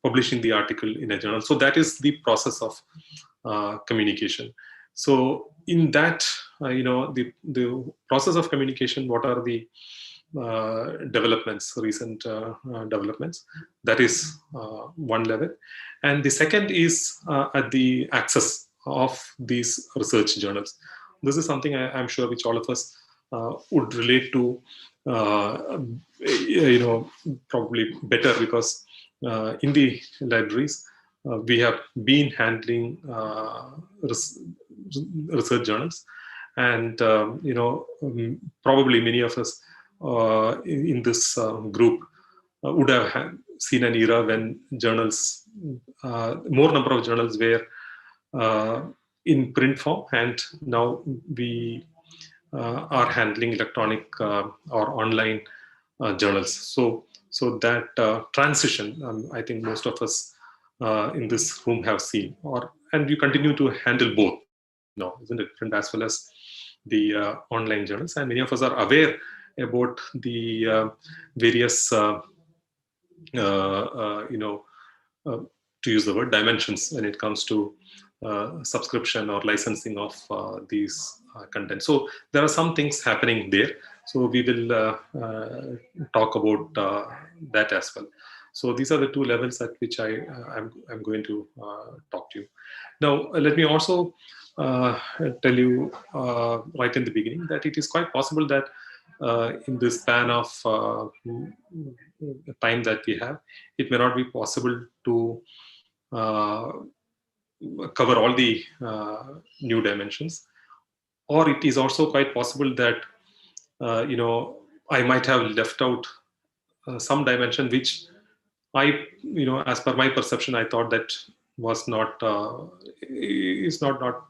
publishing the article in a journal. So that is the process of communication. So in that, the process of communication, what are the developments, recent developments? That is one level. And the second is at the access of these research journals. This is something I'm sure which all of us would relate to, probably better, because in the libraries, we have been handling research journals, and probably many of us in this group would have seen an era when journals, more number of journals were in print form, and now we are handling electronic or online journals. So that transition, I think most of us in this room have seen, and we continue to handle both now, isn't it? Print as well as the online journals, and many of us are aware about the various, to use the word, dimensions when it comes to subscription or licensing of these content. So there are some things happening there. So we will talk about that as well. So these are the two levels at which I'm going to talk to you. Now, let me also tell you right in the beginning that it is quite possible that in this span of time that we have, it may not be possible to cover all the new dimensions, or it is also quite possible that I might have left out some dimension which I, as per my perception, I thought that was not is not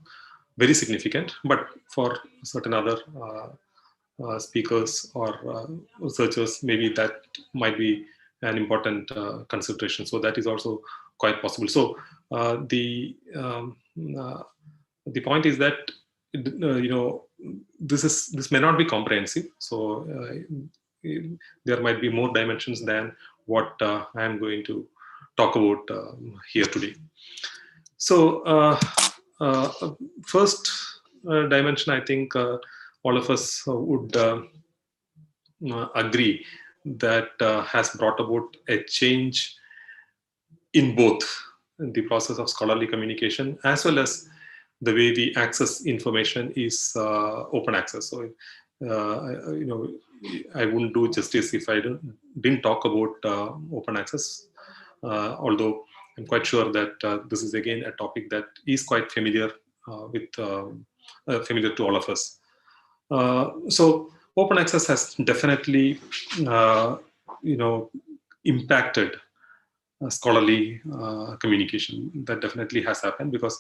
very significant, but for certain other speakers or researchers, maybe that might be an important consideration. So that is also quite possible. So the point is that this may not be comprehensive. So there might be more dimensions than what I am going to talk about here today. So first dimension, I think all of us would agree that has brought about a change in both the process of scholarly communication as well as the way we access information is open access. So, I wouldn't do justice if I didn't talk about open access, although I'm quite sure that this is again a topic that is quite familiar familiar to all of us. So open access has definitely, impacted scholarly communication. That definitely has happened because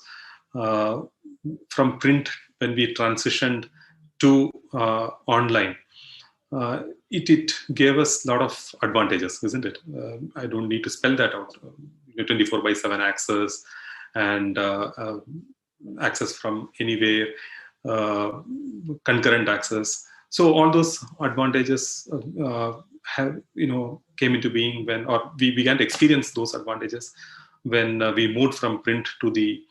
from print, when we transitioned to online, it gave us a lot of advantages, isn't it? I don't need to spell that out. 24/7 access and access from anywhere, concurrent access. So all those advantages have came into being when, or we began to experience those advantages when we moved from print to the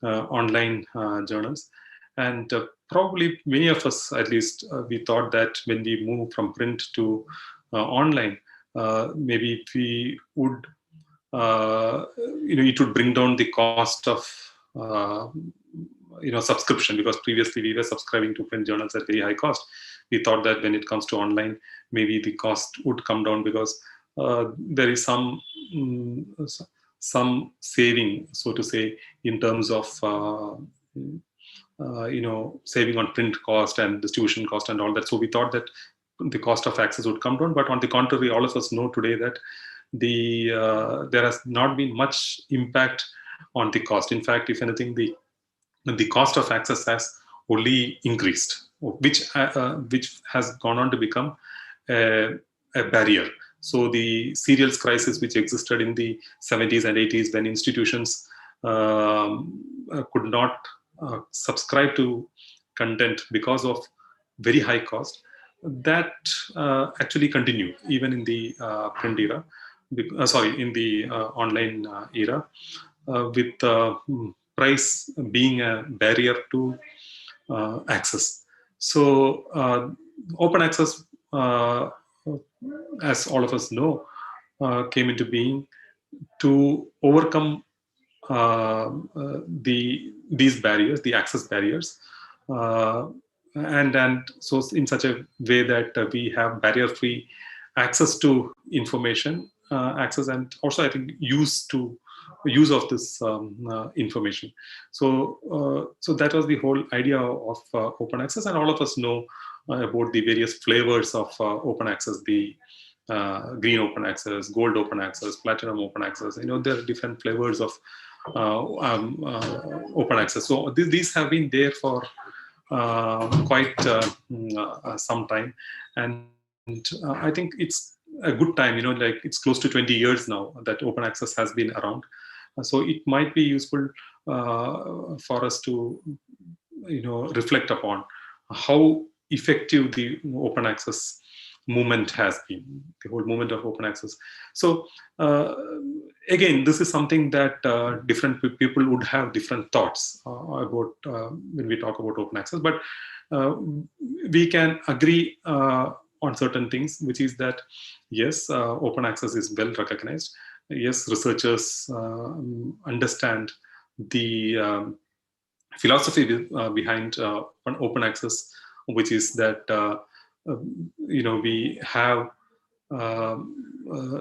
online journals. And probably many of us, at least, we thought that when we move from print to online, maybe we would, it would bring down the cost of subscription, because previously we were subscribing to print journals at very high cost. We thought that when it comes to online, maybe the cost would come down because there is some saving, so to say, in terms of saving on print cost and distribution cost and all that. So we thought that the cost of access would come down, but on the contrary, all of us know today that there has not been much impact on the cost. In fact, if anything, the cost of access has only increased, which has gone on to become a barrier. So the serials crisis, which existed in the 70s and 80s, when institutions could not subscribe to content because of very high cost, that actually continued even in the print era, in the online era, with price being a barrier to access. So open access, as all of us know, came into being to overcome these barriers, the access barriers, and so in such a way that we have barrier-free access to information, access, and also I think use of this information. So that was the whole idea of open access, and all of us know about the various flavors of open access, the green open access, gold open access, platinum open access. There are different flavors of open access. So these have been there for quite some time, and I think it's a good time. Like it's close to 20 years now that open access has been around. So it might be useful for us to reflect upon how effective the open access movement has been, the whole movement of open access. So again, this is something that different people would have different thoughts about when we talk about open access, but we can agree on certain things, which is that yes, open access is well recognized. Yes, researchers understand the philosophy behind open access, which is that we have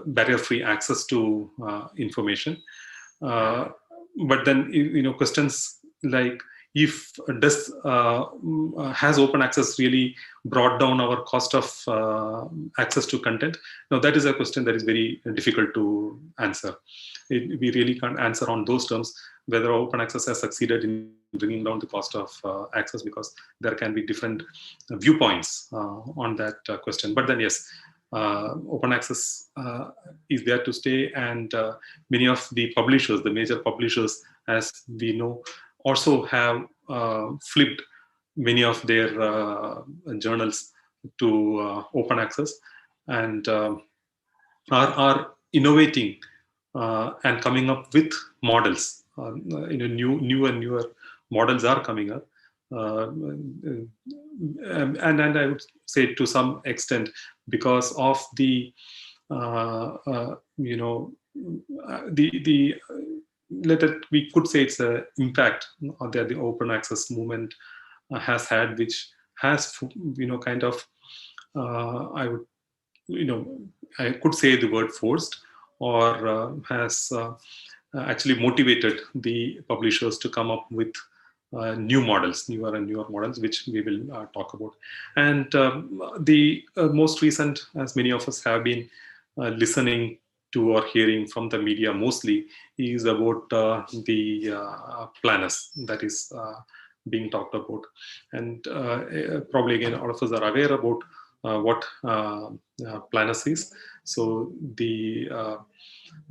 barrier-free access to information. But then questions like, if has open access really brought down our cost of access to content? Now that is a question that is very difficult to answer. We really can't answer on those terms whether open access has succeeded in bringing down the cost of access, because there can be different viewpoints on that question. But then yes, open access is there to stay, and many of the publishers, the major publishers, as we know, also have flipped many of their journals to open access, and are innovating and coming up with models newer models are coming up. And I would say to some extent, because of the we could say it's an impact that the open access movement has had, which has kind of I would I could say the word forced, or has actually motivated the publishers to come up with newer and newer models, which we will talk about. And the most recent, as many of us have been listening to or hearing from the media mostly, is about the planners that is being talked about. And probably again, all of us are aware about what planners is. So the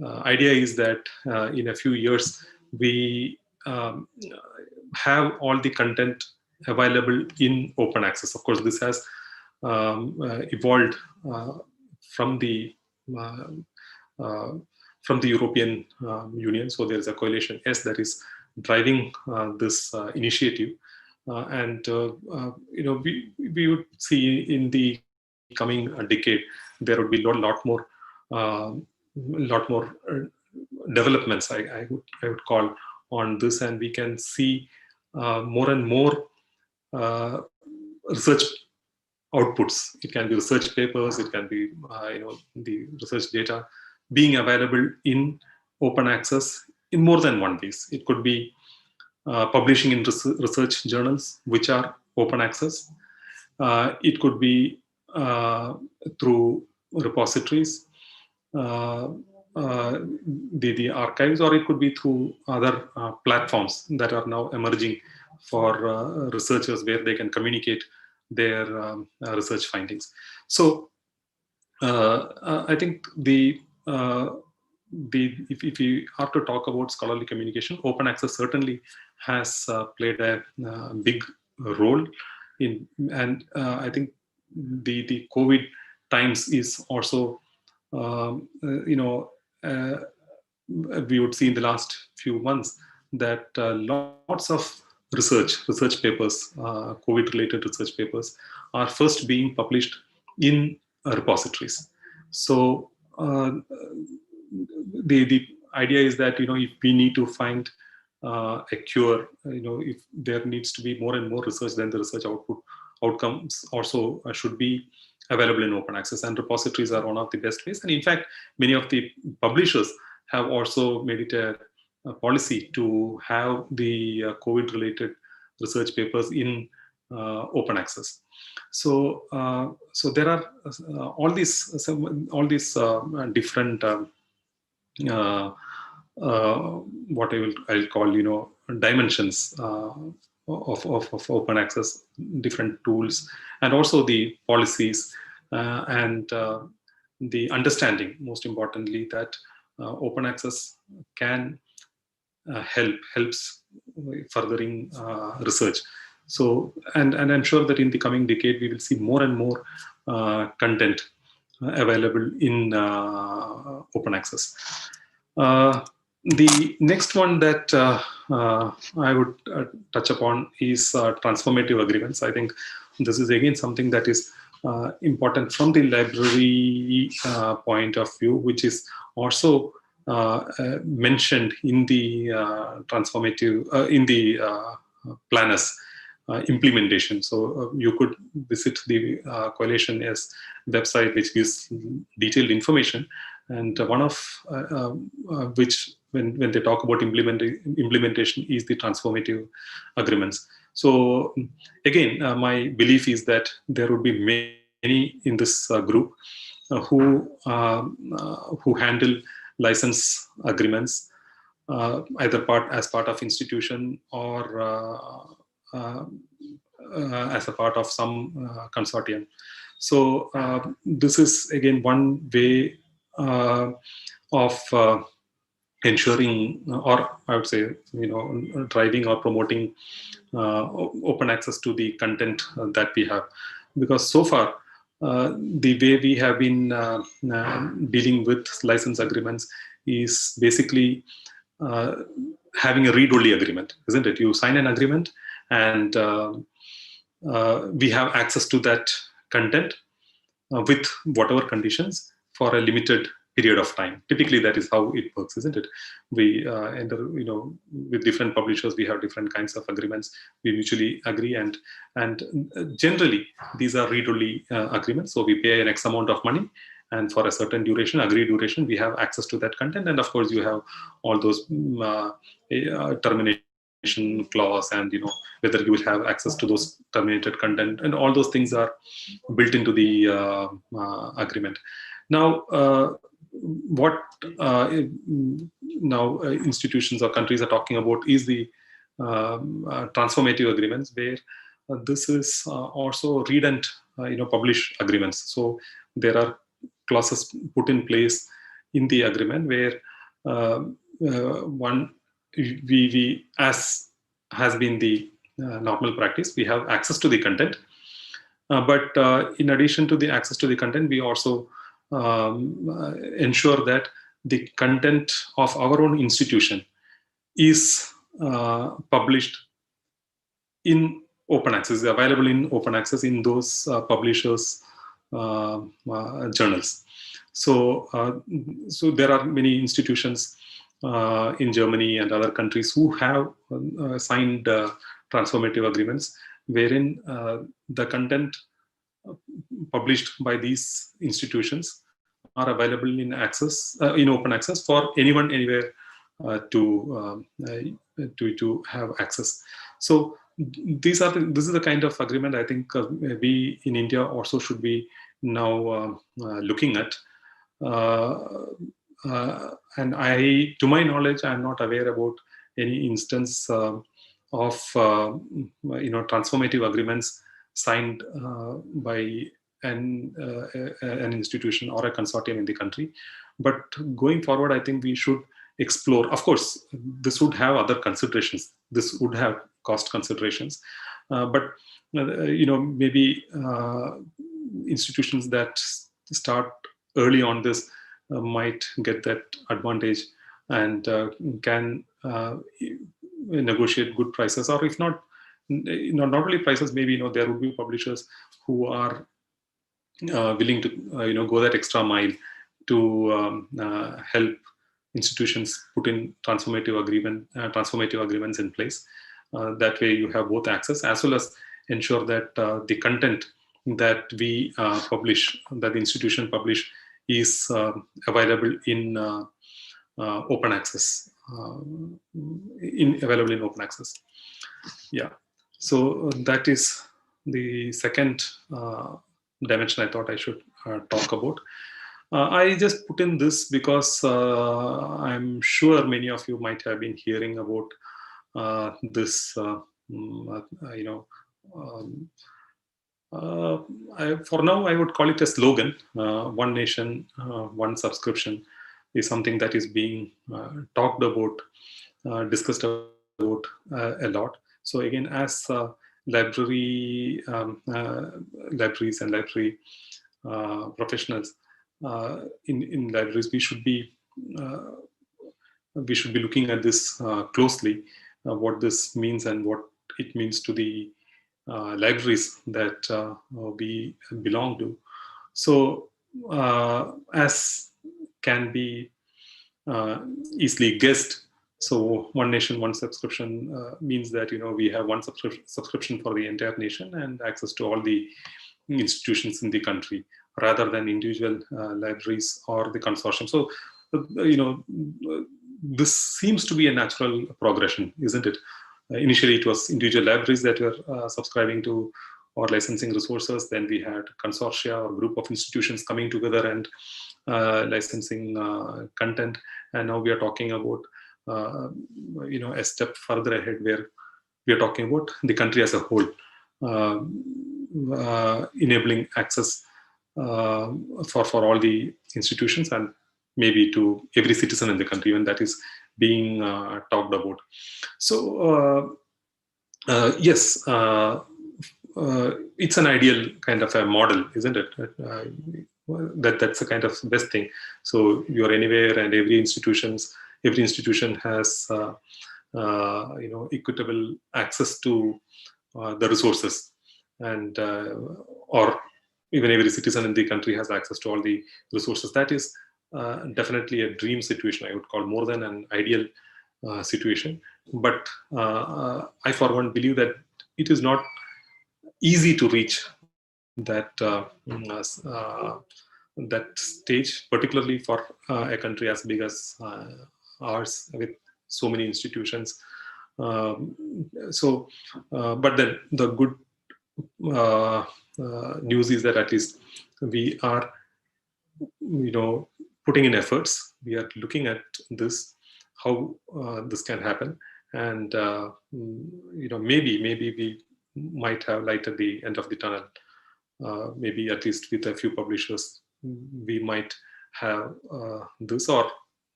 idea is that in a few years, we have all the content available in open access. Of course, this has evolved from the European Union. So there is a coalition, yes, that is driving this initiative. And we would see in the coming decade there would be a lot more developments, I would call, on this, and we can see more and more research outputs. It can be research papers, it can be the research data being available in open access in more than one ways. It could be publishing in research journals which are open access. It could be through repositories, the archives, or it could be through other platforms that are now emerging for researchers, where they can communicate their research findings. So I think if we have to talk about scholarly communication, open access certainly has played a big role in, and I think the COVID times is also we would see in the last few months that lots of research papers, COVID-related research papers, are first being published in repositories. So the idea is that if we need to find a cure, if there needs to be more and more research, then the research outcomes also should be available in open access, and repositories are one of the best ways. And in fact, many of the publishers have also made it a policy to have the COVID-related research papers in open access. So there are all these different what I'll call dimensions of open access, different tools, and also the policies and the understanding, most importantly, that open access can helps furthering research. So and I'm sure that in the coming decade we will see more and more content available in open access. The next one that I would touch upon is transformative agreements. I think this is again something that is important from the library point of view, which is also mentioned in the transformative in the planners implementation. So you could visit the Coalition-S website, which gives detailed information, and one of which, when they talk about implementation, is the transformative agreements. So again, my belief is that there would be many in this group who handle license agreements, either as part of institution or as a part of some consortium. So this is again one way of ensuring, or I would say, driving or promoting open access to the content that we have. Because so far, the way we have been dealing with license agreements is basically having a read-only agreement, isn't it? You sign an agreement, and we have access to that content with whatever conditions for a limited period of time. Typically, that is how it works, isn't it? We enter, with different publishers, we have different kinds of agreements. We mutually agree, and generally these are read-only agreements. So we pay an X amount of money, and for a certain duration, agreed duration, we have access to that content. And of course, you have all those termination clause, and whether you will have access to those terminated content, and all those things are built into the agreement. Now, what institutions or countries are talking about is the transformative agreements, where this is also read and publish agreements. So there are clauses put in place in the agreement where we as has been the normal practice, we have access to the content, but in addition to the access to the content, we also ensure that the content of our own institution is published in open access, available in open access in those publishers' journals. So there are many institutions in Germany and other countries who have signed transformative agreements, wherein the content published by these institutions are available in access, in open access, for anyone anywhere to have access. So this is the kind of agreement I think we in India also should be now looking at. And to my knowledge, I'm not aware about any instance of transformative agreements signed by an institution or a consortium in the country. But going forward, I think we should explore. Of course, this would have other considerations. This would have cost considerations, but maybe institutions that start early on this might get that advantage and can negotiate good prices, or if not, not only prices, maybe there will be publishers who are willing to go that extra mile to help institutions put in transformative agreements in place. That way, you have both access as well as ensure that the content that we publish, that the institution publish, is available in open access. Available in open access. Yeah. So that is the second dimension I thought I should talk about. I just put in this because I'm sure many of you might have been hearing about this, for now, I would call it a slogan. One nation, one subscription is something that is being talked about, discussed about a lot. So again, as libraries and library professionals in libraries, we should be looking at this closely, what this means and what it means to the libraries that we belong to. So as can be easily guessed, so one nation, one subscription means that we have one subscription for the entire nation and access to all the institutions in the country, rather than individual libraries or the consortium. So this seems to be a natural progression, isn't it? Initially, it was individual libraries that were subscribing to or licensing resources. Then we had consortia or group of institutions coming together and licensing content. And now we are talking about a step further ahead, where we are talking about the country as a whole, enabling access for all the institutions and maybe to every citizen in the country, when that is being talked about. So yes, it's an ideal kind of a model, isn't it? That's the kind of best thing. So you're anywhere, and every institution has equitable access to the resources, and or even every citizen in the country has access to all the resources. That is definitely a dream situation, I would call, more than an ideal situation. But I for one believe that it is not easy to reach that that stage, particularly for a country as big as ours, with so many institutions. But then the good news is that at least we are, putting in efforts. We are looking at this, how this can happen, and maybe we might have light at the end of the tunnel. Maybe at least with a few publishers, we might have this, or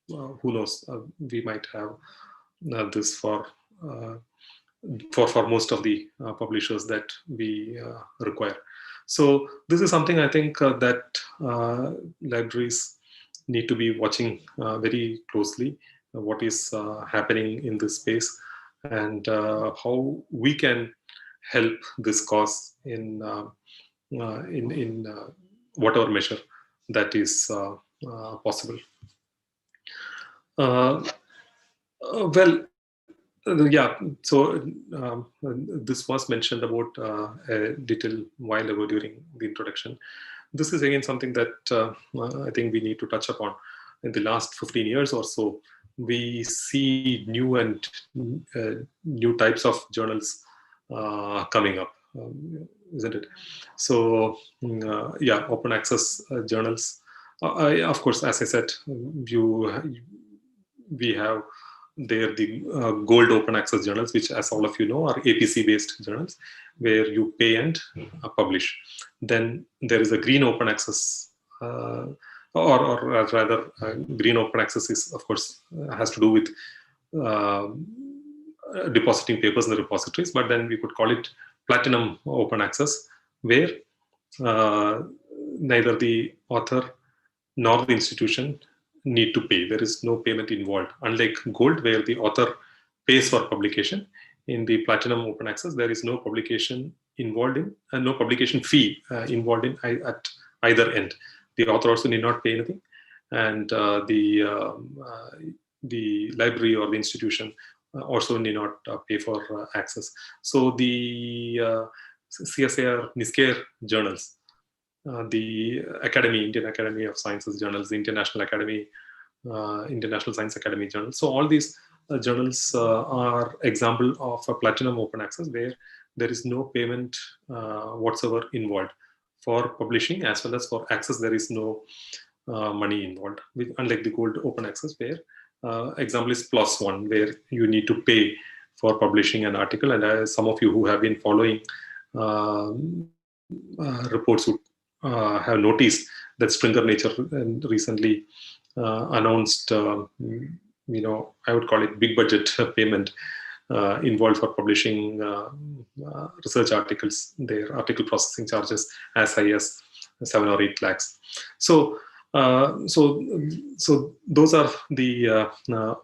who knows, we might have this for most of the publishers that we require. So this is something I think that libraries need to be watching very closely, what is happening in this space, and how we can help this cause in whatever measure that is possible. Yeah, so this was mentioned about a little while ago during the introduction. This is again something that I think we need to touch upon. In the last 15 years or so, we see new and new types of journals coming up, isn't it? So yeah, open access journals. Of course, as I said, we have there the gold open access journals, which, as all of you know, are APC based journals where you pay and publish. Then there is a green open access, or rather green open access is, of course, has to do with depositing papers in the repositories, but then we could call it platinum open access, where neither the author nor the institution need to pay. There is no payment involved. Unlike gold, where the author pays for publication, in the platinum open access, there is no publication involved in, and no publication fee involved in at either end. The author also need not pay anything, and the library or the institution also need not pay for access. So the CSIR NISCARE journals, the Academy, Indian Academy of Sciences journals, the International Science Academy journals. So all these journals are example of a platinum open access, where there is no payment whatsoever involved for publishing, as well as for access. There is no money involved, unlike the gold open access, where example is PLOS One, where you need to pay for publishing an article. And some of you who have been following reports would have noticed that Springer Nature recently announced, I would call it big budget payment involved for publishing research articles. Their article processing charges as high as 7 or 8 lakhs. So those are the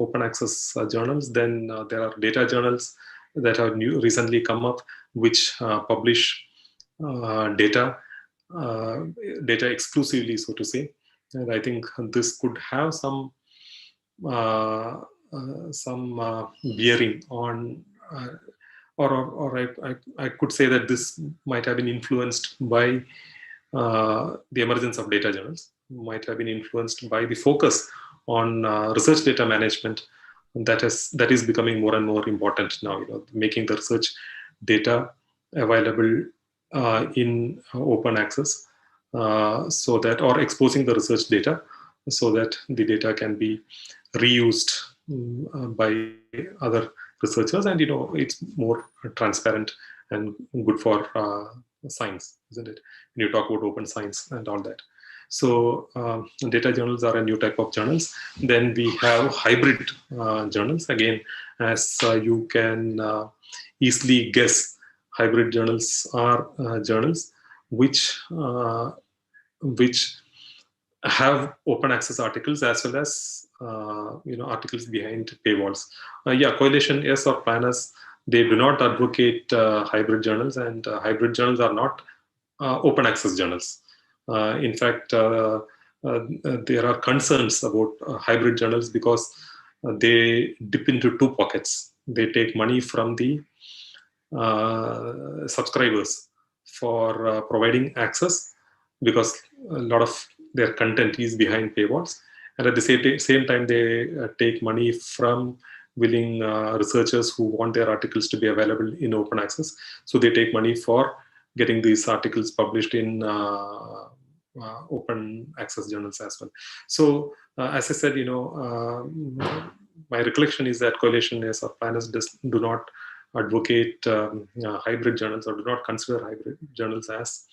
open access journals. Then there are data journals that have recently come up, which publish data exclusively, so to say. And I think this could have some bearing on, or I could say that this might have been influenced by the emergence of data journals, might have been influenced by the focus on research data management that is becoming more and more important now. Making the research data available in open access, so that, or exposing the research data so that the data can be reused by other researchers, and it's more transparent and good for science, isn't it? When you talk about open science and all that. So data journals are a new type of journals. Then we have hybrid journals. Again, as you can easily guess, hybrid journals are journals which have open access articles as well as articles behind paywalls. Yeah, coalition, yes, or planners, they do not advocate hybrid journals, and hybrid journals are not open access journals. In fact, there are concerns about hybrid journals because they dip into two pockets. They take money from the subscribers for providing access, because a lot of their content is behind paywalls, and at the same time they take money from willing researchers who want their articles to be available in open access. So they take money for getting these articles published in open access journals as well. So as I said, my recollection is that coalition or planners do not advocate hybrid journals, or do not consider hybrid journals as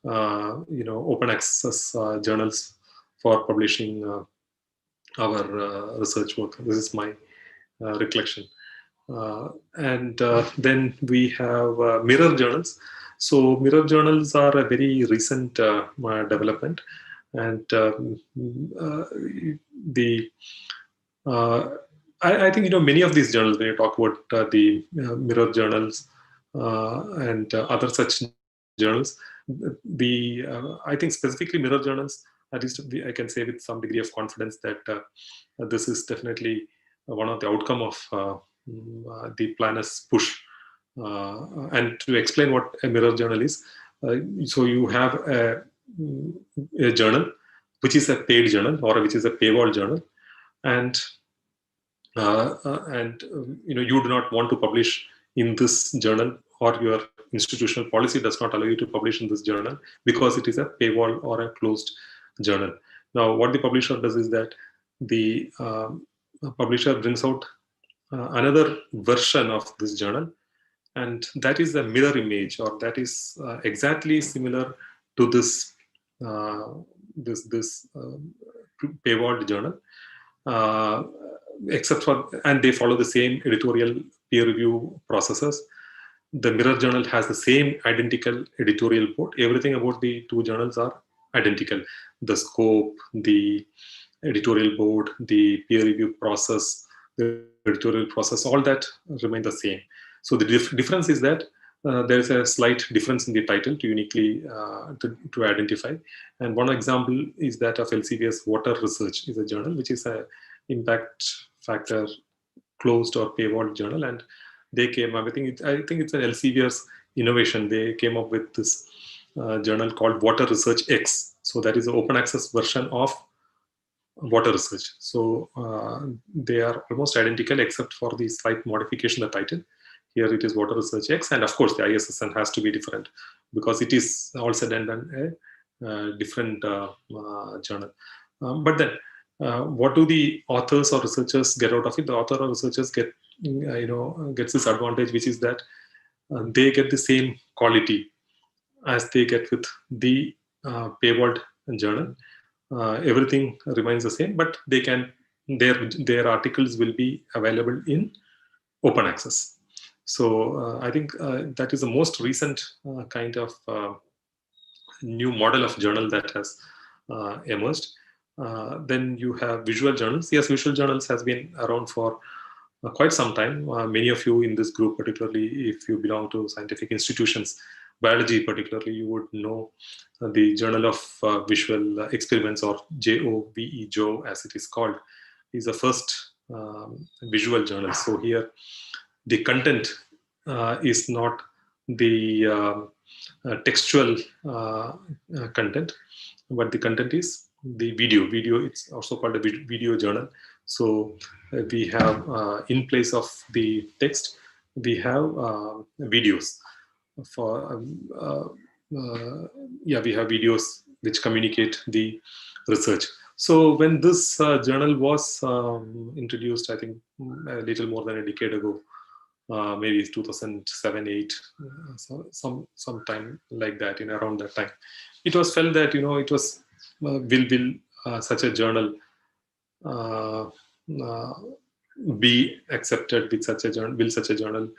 open access journals for publishing our research work. This is my recollection. And then we have mirror journals. So mirror journals are a very recent development, and I think many of these journals, when you talk about the mirror journals and other such journals, I think specifically mirror journals, at least I can say with some degree of confidence that this is definitely one of the outcome of the planners push. And to explain what a mirror journal is, so you have a journal which is a paid journal, or which is a paywall journal, and you do not want to publish in this journal, or your institutional policy does not allow you to publish in this journal because it is a paywall or a closed journal. Now, what the publisher does is that the publisher brings out another version of this journal, and that is a mirror image, or that is exactly similar to this paywalled journal, except for, and they follow the same editorial peer review processes. The mirror journal has the same identical editorial board. Everything about the two journals are identical. The scope, the editorial board, the peer review process, the editorial process, all that remain the same. So the difference is that there is a slight difference in the title to uniquely to identify. And one example is that of Elsevier's Water Research is a journal which is a impact factor closed or paywall journal, and they came up, I think it's an Elsevier's innovation. They came up with this journal called Water Research X. So that is the open access version of water research. So they are almost identical except for the slight modification of the title. Here it is Water Research X, and of course the ISSN has to be different because it is all said and done a different journal. But then what do the authors or researchers get out of it? The author or researchers gets this advantage, which is that they get the same quality as they get with the paywalled journal. Everything remains the same, but they can their articles will be available in open access. So I think that is the most recent kind of new model of journal that has emerged. Then you have visual journals. Yes, visual journals has been around for quite some time. Many of you in this group, particularly if you belong to scientific institutions, biology particularly, you would know the Journal of Visual Experiments, or JOVE, JO as it is called, is the first visual journal. So here the content is not the textual content, but the content is the video. It's also called a video journal. So we have in place of the text, we have videos. We have videos which communicate the research. So when this journal was introduced, I think a little more than a decade ago, maybe 2007-8, some time like that, in around that time, it was felt that it was will such a journal be accepted with such a journal? Will such a journal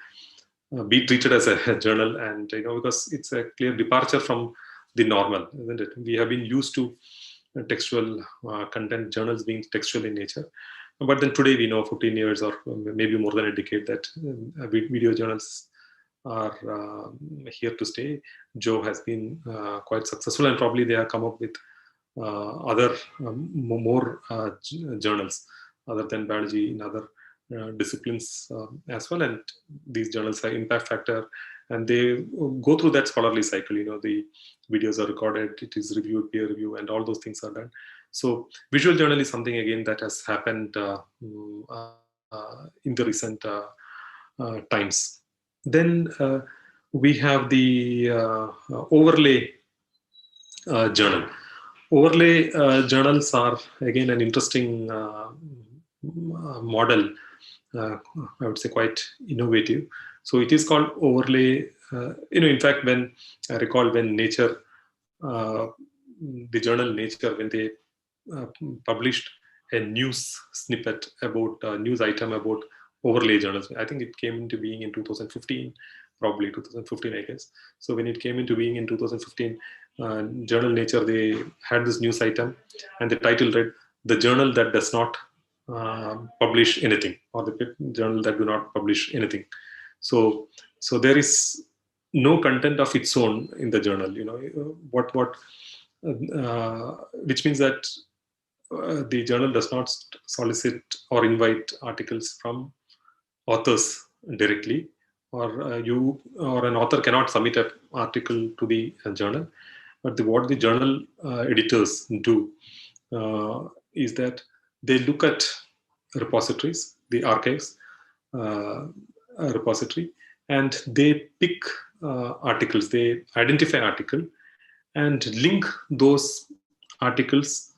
be treated as a journal? And because it's a clear departure from the normal, isn't it? We have been used to textual content, journals being textual in nature. But then today we know 15 years or maybe more than a decade that video journals are here to stay. Joe has been quite successful, and probably they have come up with other more journals other than biology in other disciplines as well. And these journals have impact factor, and they go through that scholarly cycle. The videos are recorded, it is reviewed, peer review, and all those things are done. So visual journal is something again that has happened in the recent times. Then we have the overlay journal. Overlay journals are again an interesting model. I would say quite innovative. So it is called overlay. In fact, when I recall when Nature, the journal Nature, when they published a news snippet about news item about overlay journals. I think it came into being in 2015, probably 2015, I guess. So when it came into being in 2015, journal Nature, they had this news item, and the title read, "The journal that does not publish anything," or the journal that do not publish anything. So there is no content of its own in the journal. Which means that the journal does not solicit or invite articles from authors directly, or an author cannot submit an article to the journal. But what the journal editors do is that they look at repositories, the archives repository, and they pick articles. They identify article and link those articles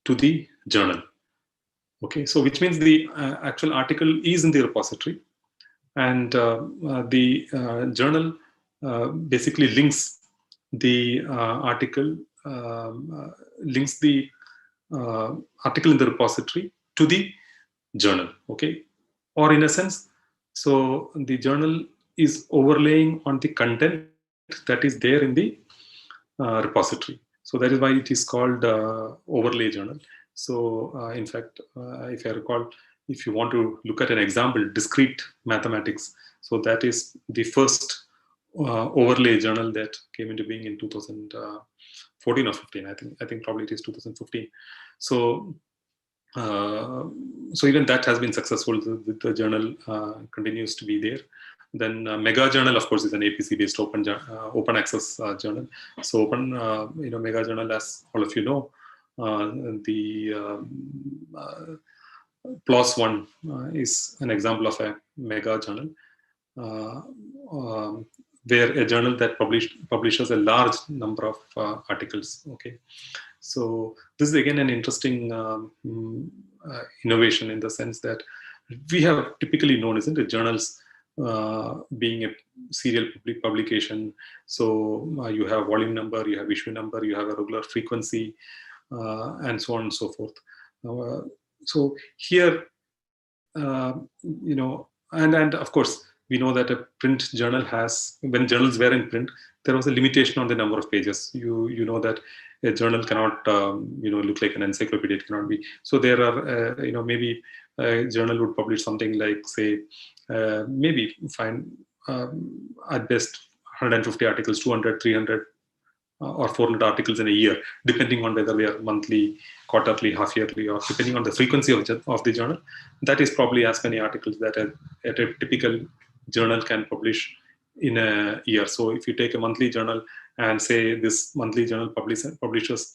to the journal. Okay, so which means the actual article is in the repository, and the journal basically links the article, links the article in the repository to the journal. Okay, or in a sense, so the journal is overlaying on the content that is there in the repository. So that is why it is called overlay journal. So in fact, if I recall, if you want to look at an example, discrete mathematics, so that is the first overlay journal that came into being in 2014 or 15. I think probably it is 2015. So even that has been successful. The journal continues to be there. Then Mega Journal, of course, is an APC-based open access journal. So Mega Journal, as all of you know, the PLOS One is an example of a Mega Journal, where a journal that publishes a large number of articles. Okay, so this is again an interesting innovation in the sense that we have typically known, isn't it, journals being a serial publication. So you have volume number, you have issue number, you have a regular frequency, and so on and so forth. So here, and of course, we know that a print journal has, when journals were in print, there was a limitation on the number of pages. You know that a journal cannot, look like an encyclopedia. It cannot be. So there are, maybe a journal would publish something like, say, maybe find at best 150 articles, 200, 300, or 400 articles in a year, depending on whether they are monthly, quarterly, half-yearly, or depending on the frequency of the journal. That is probably as many articles that a typical journal can publish in a year. So if you take a monthly journal and say this monthly journal publishes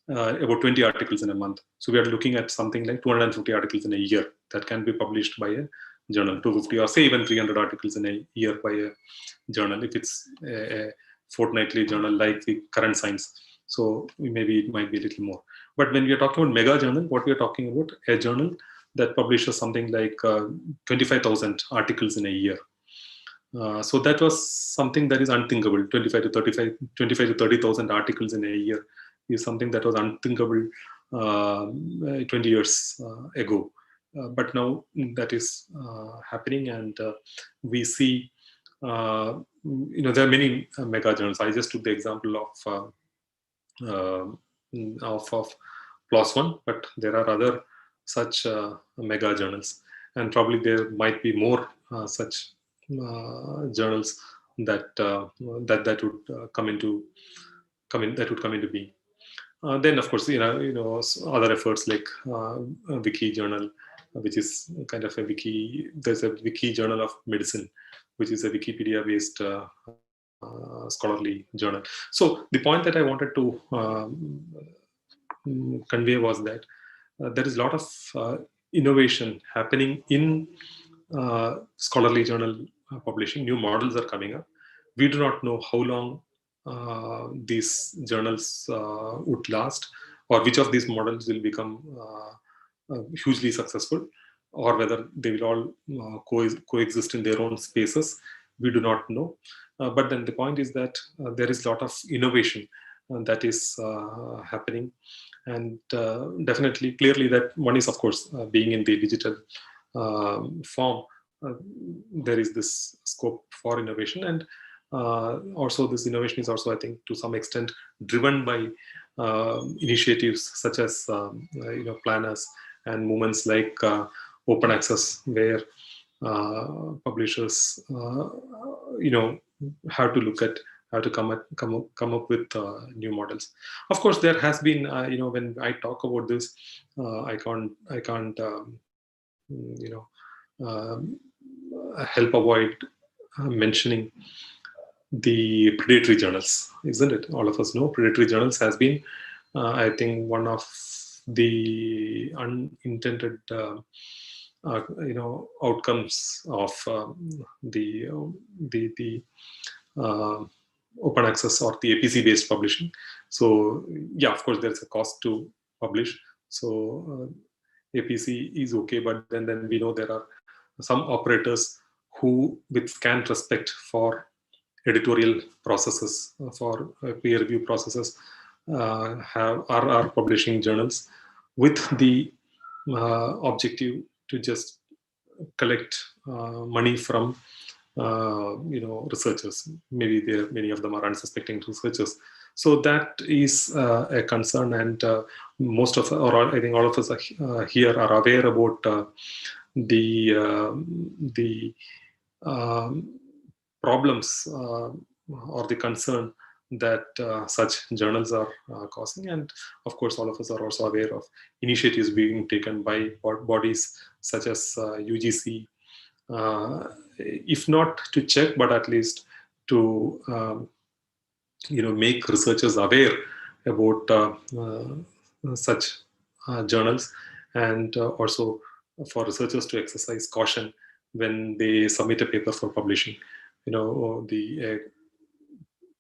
about 20 articles in a month. So we are looking at something like 250 articles in a year that can be published by a journal, 250 or say even 300 articles in a year by a journal, if it's a fortnightly journal like the Current Science. So maybe it might be a little more. But when we are talking about mega journal, what we are talking about, a journal that publishes something like 25,000 articles in a year. So that was something that is unthinkable. 25 to 30,000 articles in a year is something that was unthinkable 20 years ago. But now that is happening, and we see, there are many mega journals. I just took the example of PLOS One, but there are other such mega journals, and probably there might be more such journals that that would come into being. Then, of course, other efforts like a wiki journal, which is kind of a wiki. There's a wiki journal of medicine, which is a Wikipedia-based scholarly journal. So the point that I wanted to convey was that there is a lot of innovation happening in scholarly journal publishing. New models are coming up. We do not know how long these journals would last, or which of these models will become hugely successful, or whether they will all coexist in their own spaces. We do not know. But then the point is that there is a lot of innovation that is happening. And definitely, clearly, that one is, of course, being in the digital form, there is this scope for innovation. And also this innovation is also, I think, to some extent driven by initiatives such as planners and movements like open access, where publishers have to look at how to come up with new models. Of course, there has been when I talk about this, I can't help avoid mentioning the predatory journals, isn't it? All of us know predatory journals has been, I think, one of the unintended outcomes of the open access or the APC based publishing. So yeah, of course, there's a cost to publish. So APC is okay, but then we know there are some operators who, with scant respect for editorial processes, for peer review processes, are publishing journals with the objective to just collect money from researchers. Maybe many of them are unsuspecting researchers. So that is a concern, and most of, or I think all of us here are aware about the problems or the concern that such journals are causing. And of course, all of us are also aware of initiatives being taken by bodies such as UGC, if not to check, but at least to make researchers aware about such journals, and also for researchers to exercise caution when they submit a paper for publishing. The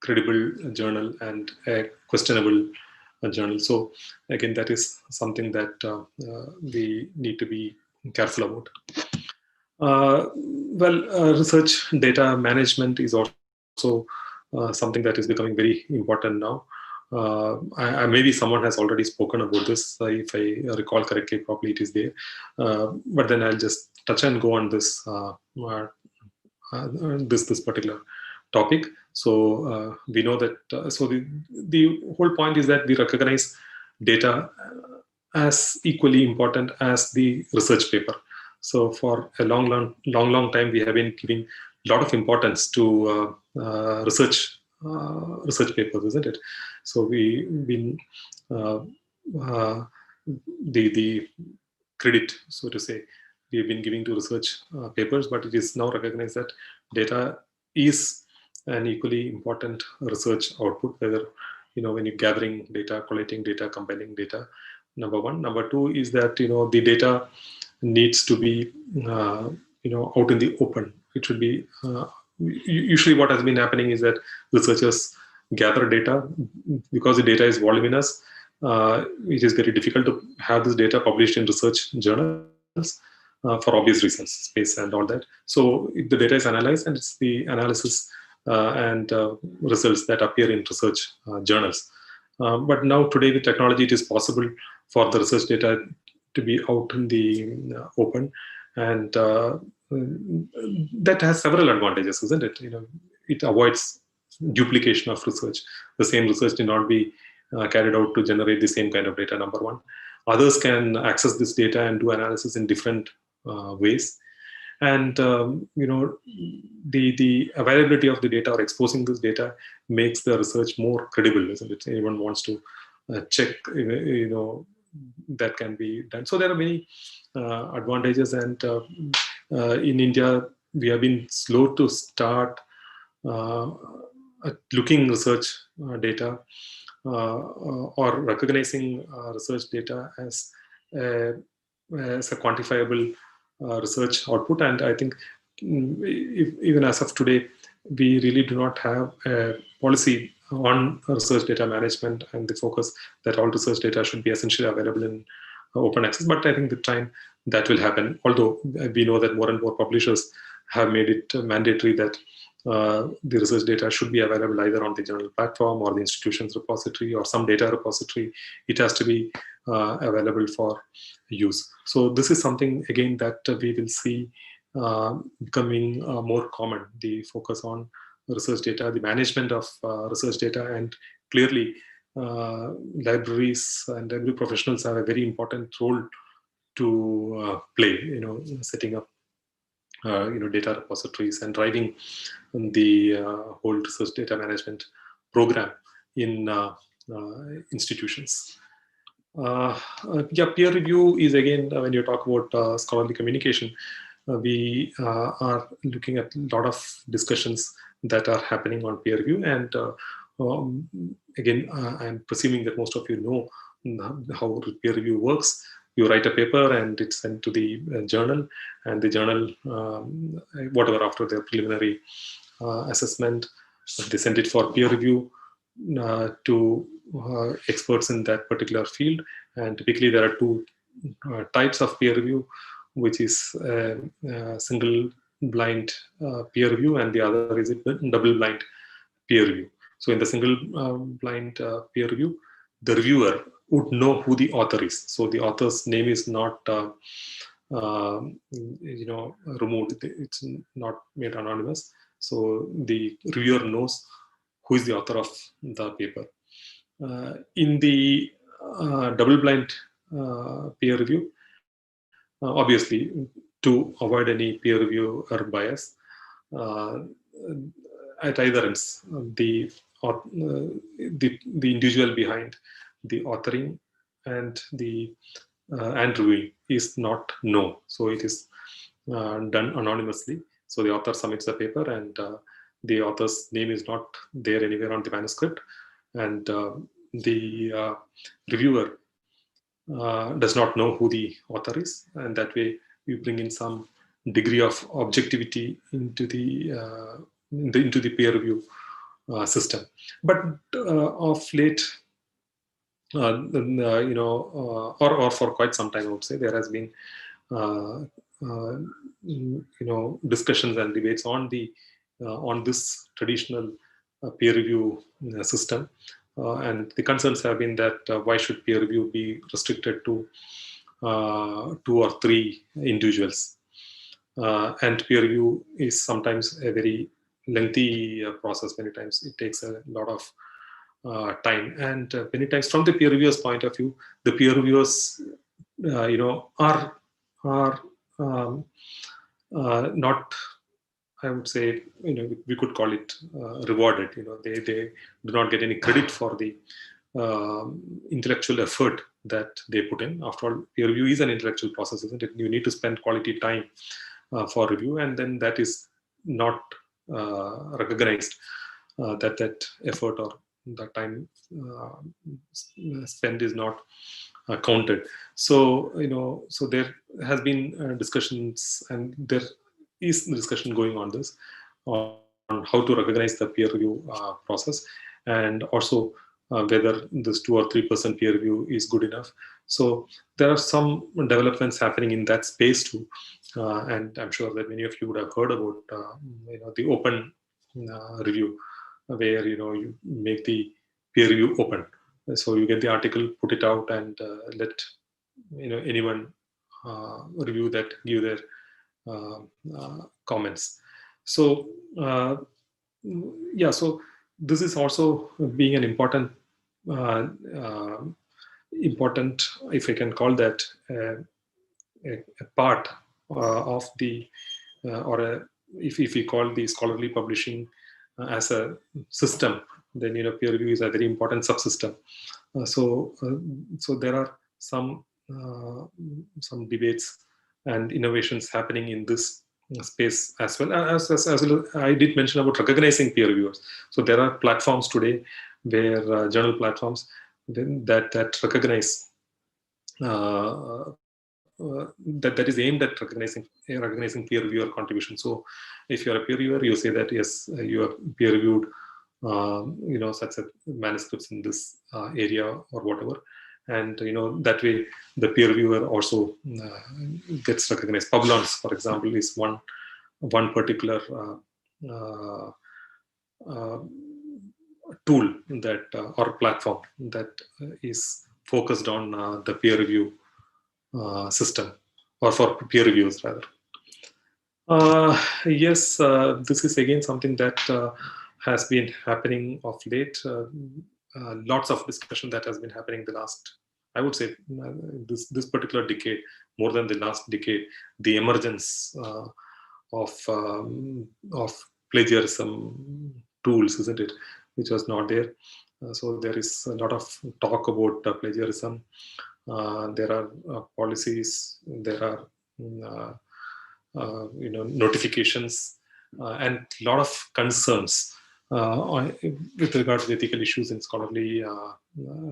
credible journal and a questionable journal. So again, that is something that we need to be careful about. Research data management is also something that is becoming very important now. Maybe someone has already spoken about this. If I recall correctly, probably it is there. But then I'll just touch and go on this this particular topic. So we know that. So the whole point is that we recognize data as equally important as the research paper. So for a long time, we have been giving a lot of importance to research papers, isn't it? So we've been the credit, so to say, we've been giving to research papers, but it is now recognized that data is an equally important research output, whether when you're gathering data, collating data, compiling data. Number one. Number two is that the data needs to be out in the open. It should be usually what has been happening is that researchers gather data because the data is voluminous. It is very difficult to have this data published in research journals for obvious reasons, space and all that. So if the data is analyzed, and it's the analysis and results that appear in research journals. But now today with technology, it is possible for the research data to be out in the open, and that has several advantages, isn't it? It avoids duplication of research. The same research need not be carried out to generate the same kind of data, number one. Others can access this data and do analysis in different ways. And the availability of the data or exposing this data makes the research more credible, isn't it? Anyone wants to check, that can be done. So there are many advantages, and in India we have been slow to start looking research data or recognizing research data as a quantifiable research output. And I think even as of today, we really do not have a policy on research data management and the focus that all research data should be essentially available in open access. But I think the time that will happen, although we know that more and more publishers have made it mandatory that the research data should be available either on the journal platform or the institution's repository or some data repository. It has to be available for use. So this is something, again, that we will see becoming more common, the focus on research data, the management of research data. And clearly libraries and library professionals have a very important role to play, setting up data repositories and driving the whole research data management program in institutions. Peer review is, again, when you talk about scholarly communication, we are looking at a lot of discussions that are happening on peer review. And again, I'm presuming that most of you know how peer review works. You write a paper and it's sent to the journal, and the journal, whatever, after their preliminary assessment, they send it for peer review to experts in that particular field. And typically there are two types of peer review, which is single blind peer review, and the other is a double blind peer review. So in the single blind peer review, the reviewer would know who the author is. So the author's name is not removed. It's not made anonymous. So the reviewer knows who is the author of the paper. In the double blind peer review, obviously, to avoid any peer reviewer bias, at either ends, the individual behind the authoring and the and reviewing is not known. So it is done anonymously. So the author submits the paper, and the author's name is not there anywhere on the manuscript, and the reviewer does not know who the author is, and that way you bring in some degree of objectivity into the peer review system. But of late, or for quite some time, I would say, there has been discussions and debates on this traditional peer review system. And the concerns have been that why should peer review be restricted to 2 or 3 individuals? And peer review is sometimes a very lengthy process. Many times it takes a lot of time, and many times from the peer reviewer's point of view, the peer reviewers are not, I would say, we could call it rewarded. They do not get any credit for the intellectual effort that they put in. After all, peer review is an intellectual process, isn't it? You need to spend quality time for review, and then that is not recognized, that effort or the time spent is not counted. So so there has been discussions, and there is discussion going on this, on how to recognize the peer review process, and also whether this 2 or 3% peer review is good enough. So there are some developments happening in that space too, and I'm sure that many of you would have heard about the open review, where you make the peer review open. So you get the article, put it out, and let anyone review that, give their comments. So so this is also being an important important, if I can call that, a part of the, if we call the scholarly publishing as a system, then peer review is a very important subsystem. So there are some debates and innovations happening in this space as well. As well, I did mention about recognizing peer reviewers. So there are platforms today where journal platforms that recognize that is aimed at recognizing peer reviewer contribution. So if you're a peer reviewer, you say that yes, you have peer reviewed such manuscripts in this area or whatever, and that way the peer reviewer also gets recognized. Publons, for example, is one particular tool that or platform that is focused on the peer review system, or for peer reviews rather. Yes, this is again something that has been happening of late. Lots of discussion that has been happening the last, I would say, this particular decade, more than the last decade. The emergence of plagiarism tools, isn't it, which was not there. So there is a lot of talk about plagiarism. There are policies, there are notifications, and a lot of concerns with regard to ethical issues in scholarly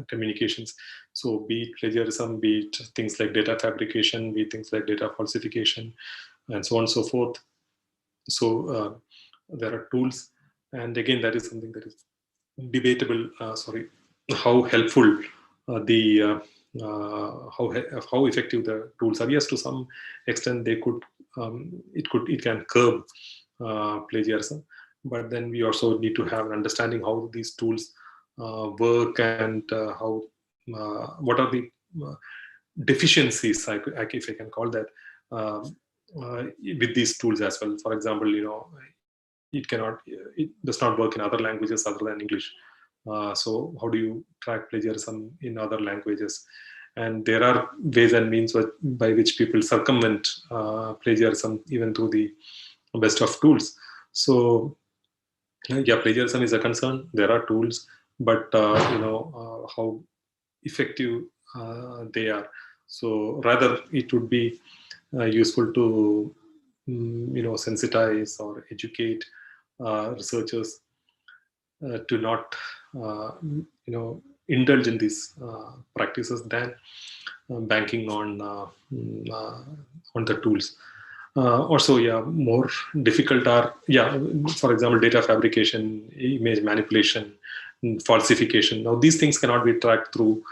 communications. So be it plagiarism, be it things like data fabrication, be it things like data falsification, and so on and so forth. So there are tools, and again, that is something that is debatable. How helpful how effective the tools are. Yes, to some extent they could it can curb plagiarism, but then we also need to have an understanding how these tools work, and how what are the deficiencies, if I can call that, with these tools as well. For example, it does not work in other languages other than English. So how do you track plagiarism in other languages? And there are ways and means by which people circumvent plagiarism even through the best of tools. So yeah, plagiarism is a concern. There are tools, but how effective they are. So rather, it would be useful to sensitize or educate researchers to not indulge in these practices than banking on the tools. Also, yeah, more difficult are, for example, data fabrication, image manipulation, falsification. Now these things cannot be tracked through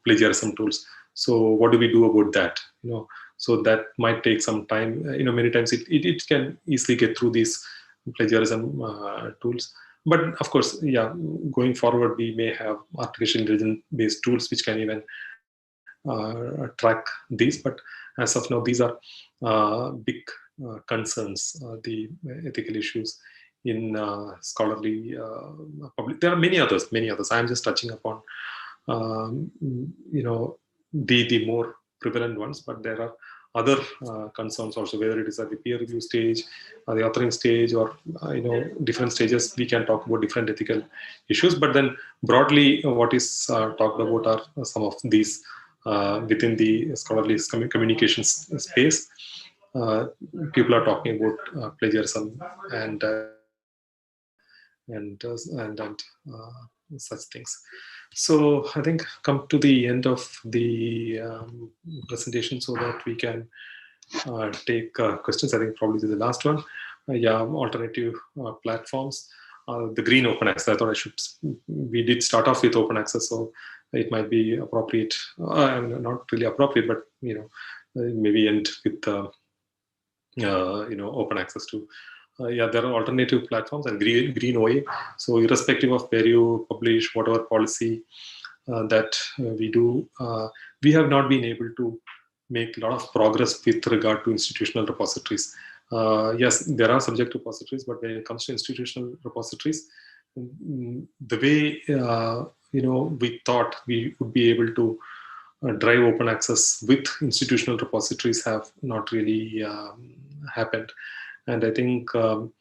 plagiarism tools. So what do we do about that? So that might take some time. Many times it can easily get through these plagiarism tools. But of course, yeah, going forward, we may have artificial intelligence based tools which can even track these. But as of now, these are big concerns, the ethical issues in scholarly public. There are many others. I am just touching upon the more prevalent ones, but there are other concerns also, whether it is at the peer review stage, or the authoring stage, or different stages. We can talk about different ethical issues, but then broadly, what is talked about are some of these within the scholarly communications space. People are talking about plagiarism and such things. So I think come to the end of the presentation so that we can take questions. I think probably the last one. Alternative platforms. The green open access. I thought we did start off with open access, so it might be appropriate. Not really appropriate, but maybe end with open access too. There are alternative platforms and green OA. So irrespective of where you publish, whatever policy that we do, we have not been able to make a lot of progress with regard to institutional repositories. Yes, there are subject repositories, but when it comes to institutional repositories, the way we thought we would be able to drive open access with institutional repositories have not really happened. And I think all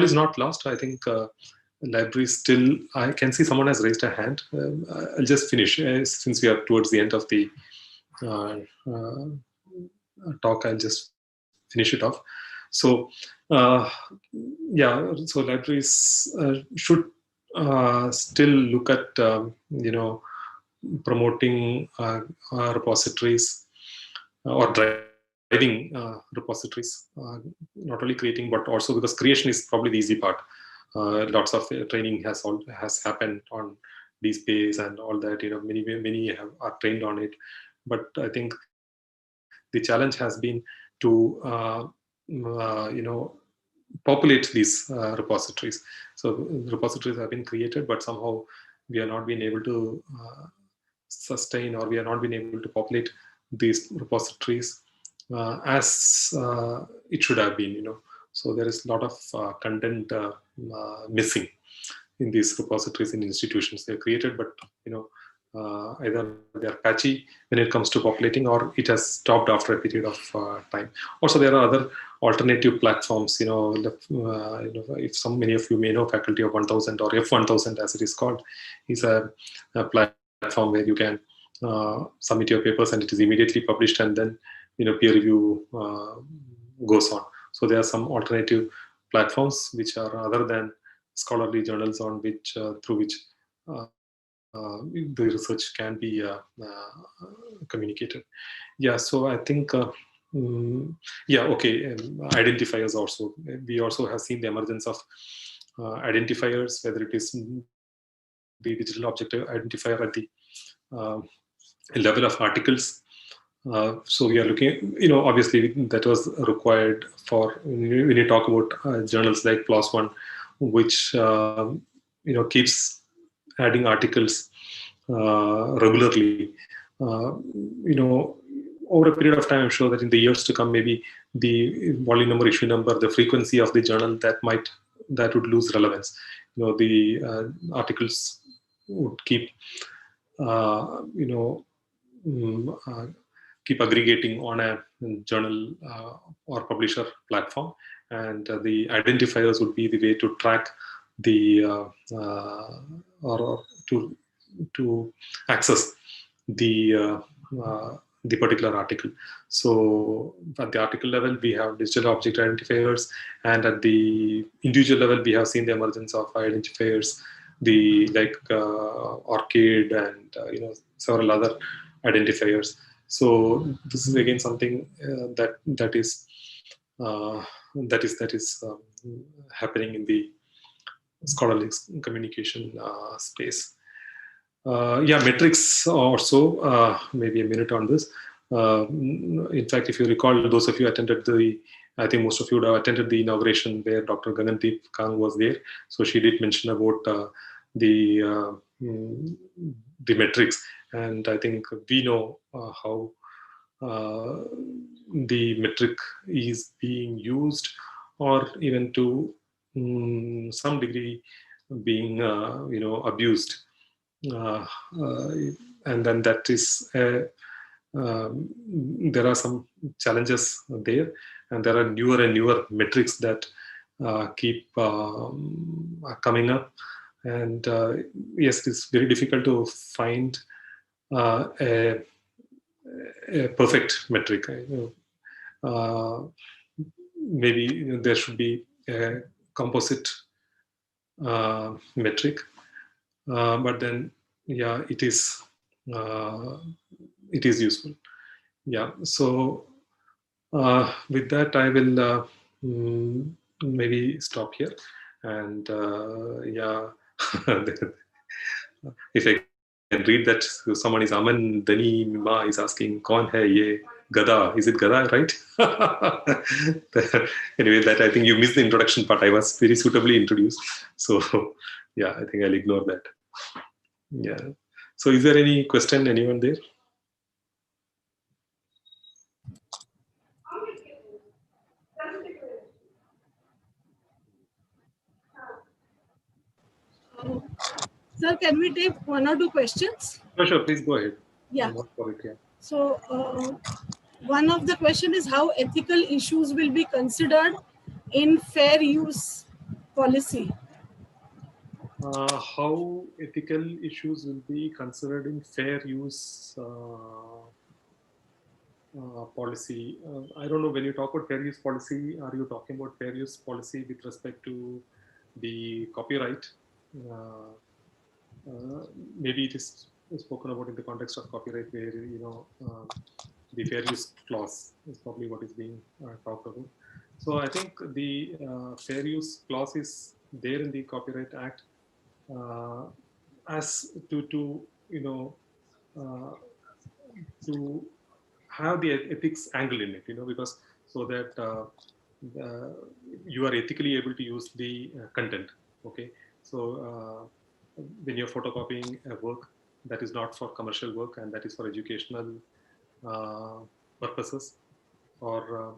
is not lost. I think libraries still, I can see someone has raised a hand. I'll just finish since we are towards the end of the talk. I'll just finish it off. So yeah, so libraries should still look at promoting repositories or driving repositories, not only creating but also, because creation is probably the easy part. Lots of training has happened on DSpace and all that. Many are trained on it, but I think the challenge has been to populate these repositories. So repositories have been created, but somehow we are not being able to sustain, or we are not being able to populate these repositories as it should have been. So there is a lot of content missing in these repositories in institutions. They're created, but either they're patchy when it comes to populating, or it has stopped after a period of time. Also, there are other alternative platforms. If many of you may know, Faculty of 1000 or F1000 as it is called, is a platform where you can submit your papers and it is immediately published, and then peer review goes on. So there are some alternative platforms which are other than scholarly journals, on which through which the research can be communicated. Yeah, so I think identifiers also. We also have seen the emergence of identifiers, whether it is the digital object identifier at the level of articles. So we are looking, obviously that was required for when you talk about journals like PLOS ONE, which keeps adding articles regularly. Over a period of time, I'm sure that in the years to come, maybe the volume number, issue number, the frequency of the journal that would lose relevance. The articles would keep keep aggregating on a journal or publisher platform, and the identifiers would be the way to track the or to access the particular article. So at the article level, we have digital object identifiers, and at the individual level, we have seen the emergence of identifiers, like ORCID and several other identifiers. So this is again something that is happening in the scholarly communication space. Metrics also, maybe a minute on this. In fact, if you recall, those of you attended I think most of you would have attended the inauguration where Dr. Gagandeep Kang was there. So she did mention about the metrics, and I think we know how the metric is being used, or even to some degree being abused. And then that is there are some challenges there, and there are newer and newer metrics that keep coming up, and yes, it's very difficult to find a perfect metric. Maybe there should be a composite metric, but then it is useful. So with that, I will maybe stop here, and if I can read that, someone is Aman Dani Ma is asking, "Kaun hai ye Gada?" Is it Gada, right? Anyway, that I think you missed the introduction part. I was very suitably introduced, so I think I'll ignore that. So is there any question, anyone there? Sir, can we take one or two questions? Sure, please go ahead. Yeah. I'm up for it, yeah. So one of the question is how ethical issues will be considered in fair use policy. How ethical issues will be considered in fair use policy? I don't know, when you talk about fair use policy, are you talking about fair use policy with respect to the copyright? Maybe it is spoken about in the context of copyright, where the fair use clause is probably what is being talked about. So I think the fair use clause is there in the Copyright Act as to to have the ethics angle in it, because so that you are ethically able to use the content. Okay, so when you're photocopying a work that is not for commercial work and that is for educational purposes or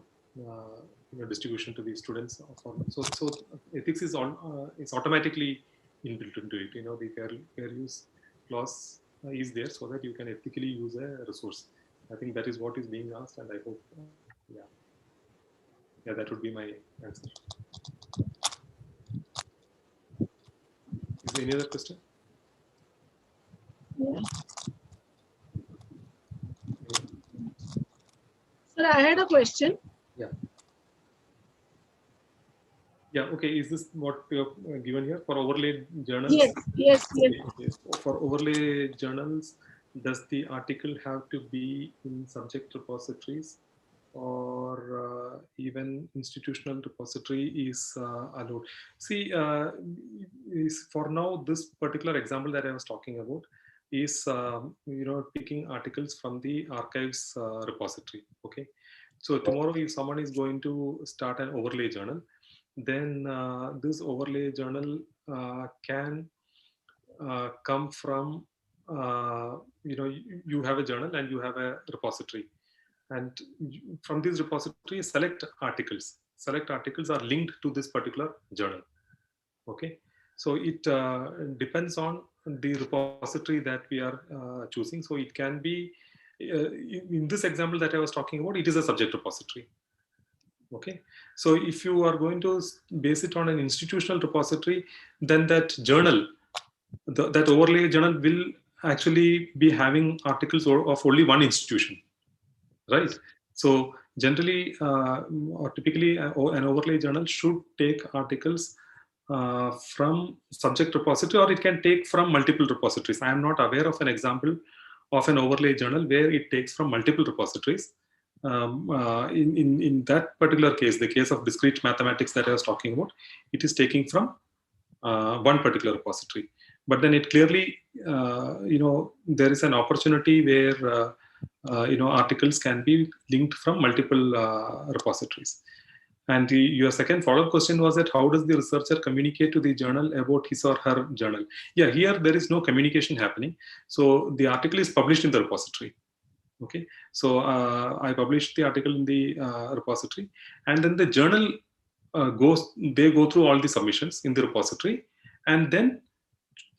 distribution to the students. So ethics is is automatically inbuilt into it. The fair use clause is there so that you can ethically use a resource. I think that is what is being asked, and I hope, yeah, that would be my answer. Is there any other question? Yeah. Sir, I had a question. Yeah. Yeah. Okay. Is this what you have given here for overlay journals? Yes. Okay. For overlay journals, does the article have to be in subject repositories, or even institutional repository is allowed? See, for now, this particular example that I was talking about is picking articles from the archives repository. Okay, so tomorrow if someone is going to start an overlay journal, then this overlay journal can come from you have a journal and you have a repository, and from these repositories select articles are linked to this particular journal. Okay, so it depends on the repository that we are choosing. So it can be in this example that I was talking about, it is a subject repository. Okay, so if you are going to base it on an institutional repository, then that journal, that overlay journal will actually be having articles of only one institution, right? So generally or typically an overlay journal should take articles from subject repository, or it can take from multiple repositories. I am not aware of an example of an overlay journal where it takes from multiple repositories. In that particular case, the case of discrete mathematics that I was talking about, it is taking from one particular repository. But then it clearly, there is an opportunity where articles can be linked from multiple repositories. And your second follow-up question was that how does the researcher communicate to the journal about his or her journal? Yeah, here there is no communication happening. So the article is published in the repository. Okay, so I published the article in the repository, and then the journal they go through all the submissions in the repository, and then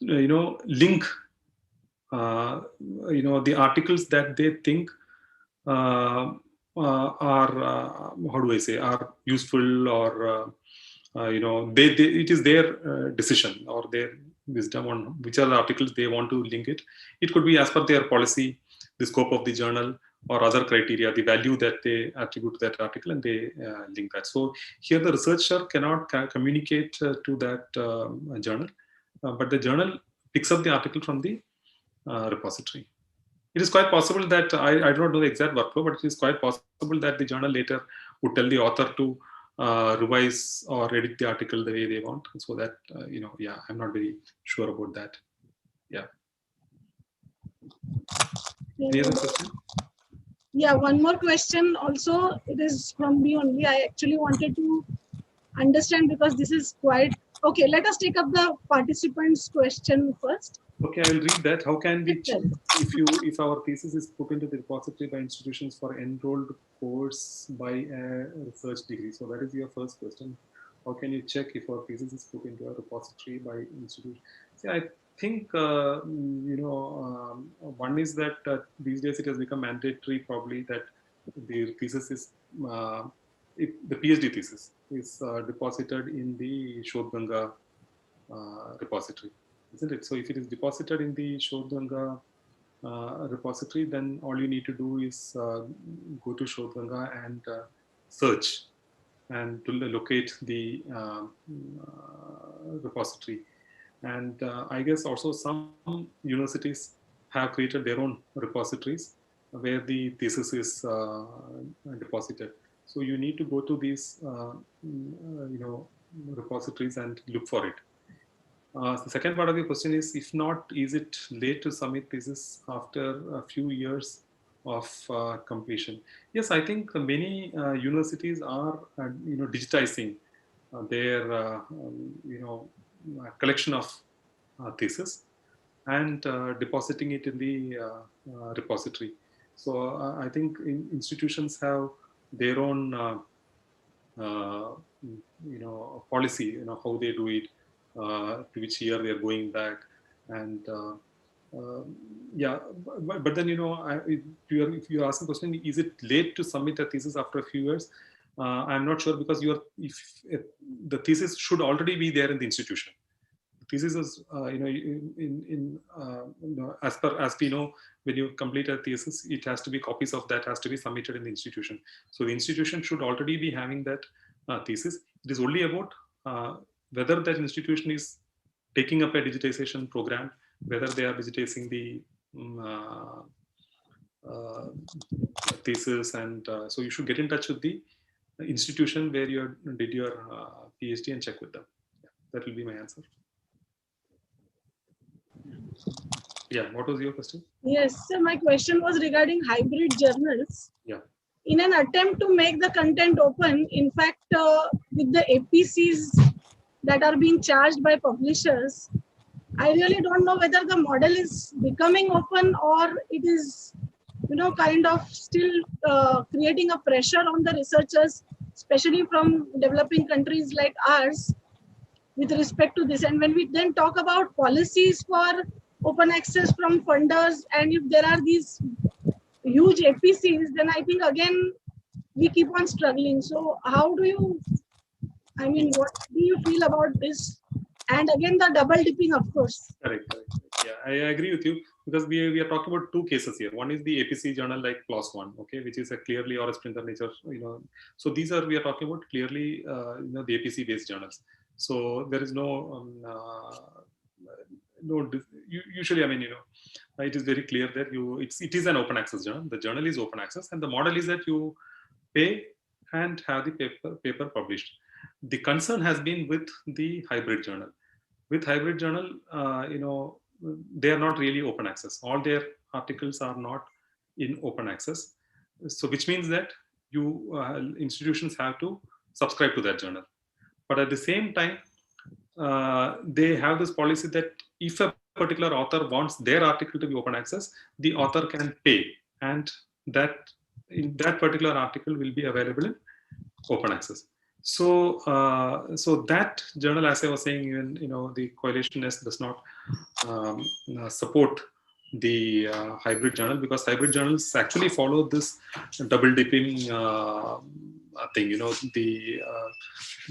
link the articles that they think are how do I say, are useful, or it is their decision or their wisdom on which are the articles they want to link it. It could be as per their policy, the scope of the journal, or other criteria, the value that they attribute to that article, and they link that. So here the researcher cannot communicate to that journal, but the journal picks up the article from the repository. It is quite possible that I do not know the exact workflow, but it is quite possible that the journal later would tell the author to revise or edit the article the way they want. So that, yeah, I'm not very sure about that. Yeah. Any other question? Yeah, one more question also. It is from me only. I actually wanted to understand because this is quite okay. Let us take up the participants' question first. Okay, I will read that. How can we check if our thesis is put into the repository by institutions for enrolled course by a research degree? So that is your first question. How can you check if our thesis is put into a repository by institution? See, think one is that these days it has become mandatory probably that the thesis is if the PhD thesis is deposited in the Shodhganga repository, isn't it? So if it is deposited in the Shodhganga repository, then all you need to do is go to Shodhganga and search and to locate the repository. And I guess also some universities have created their own repositories where the thesis is deposited. So you need to go to these, repositories and look for it. The second part of your question is, if not, is it late to submit thesis after a few years of completion? Yes, I think many universities are, digitizing their, collection of thesis and depositing it in the repository. So I think institutions have their own, policy, how they do it, to which year they are going back, and yeah. But then if you ask the question, is it late to submit a thesis after a few years? I'm not sure, because if the thesis should already be there in the institution. Thesis is, as we know, when you complete a thesis, it has to be copies of that has to be submitted in the institution. So the institution should already be having that thesis. It is only about whether that institution is taking up a digitization program, whether they are digitizing the thesis, and so you should get in touch with the institution where you did your PhD and check with them. Yeah, that will be my answer. Yeah, what was your question? Yes, so my question was regarding hybrid journals. Yeah. In an attempt to make the content open, in fact, with the APCs that are being charged by publishers, I really don't know whether the model is becoming open or it is, kind of still creating a pressure on the researchers, especially from developing countries like ours, with respect to this. And when we then talk about policies for open access from funders, and if there are these huge APCs, then I think again we keep on struggling. So how do you, what do you feel about this? And again, the double dipping, of course. Correct. Yeah, I agree with you, because we are talking about two cases here. One is the APC journal like PLOS One, okay, which is a clearly or a Sprinter Nature, So we are talking about clearly, the APC based journals. So there is no, usually, it is very clear that it is an open access journal. The journal is open access, and the model is that you pay and have the paper published. The concern has been with the hybrid journal. With hybrid journal, they are not really open access. All their articles are not in open access. So which means that institutions have to subscribe to that journal. But at the same time, they have this policy that if a particular author wants their article to be open access, the author can pay, and that particular article will be available in open access. So, so that journal, as I was saying, even the coalition does not support the hybrid journal, because hybrid journals actually follow this double dipping thing.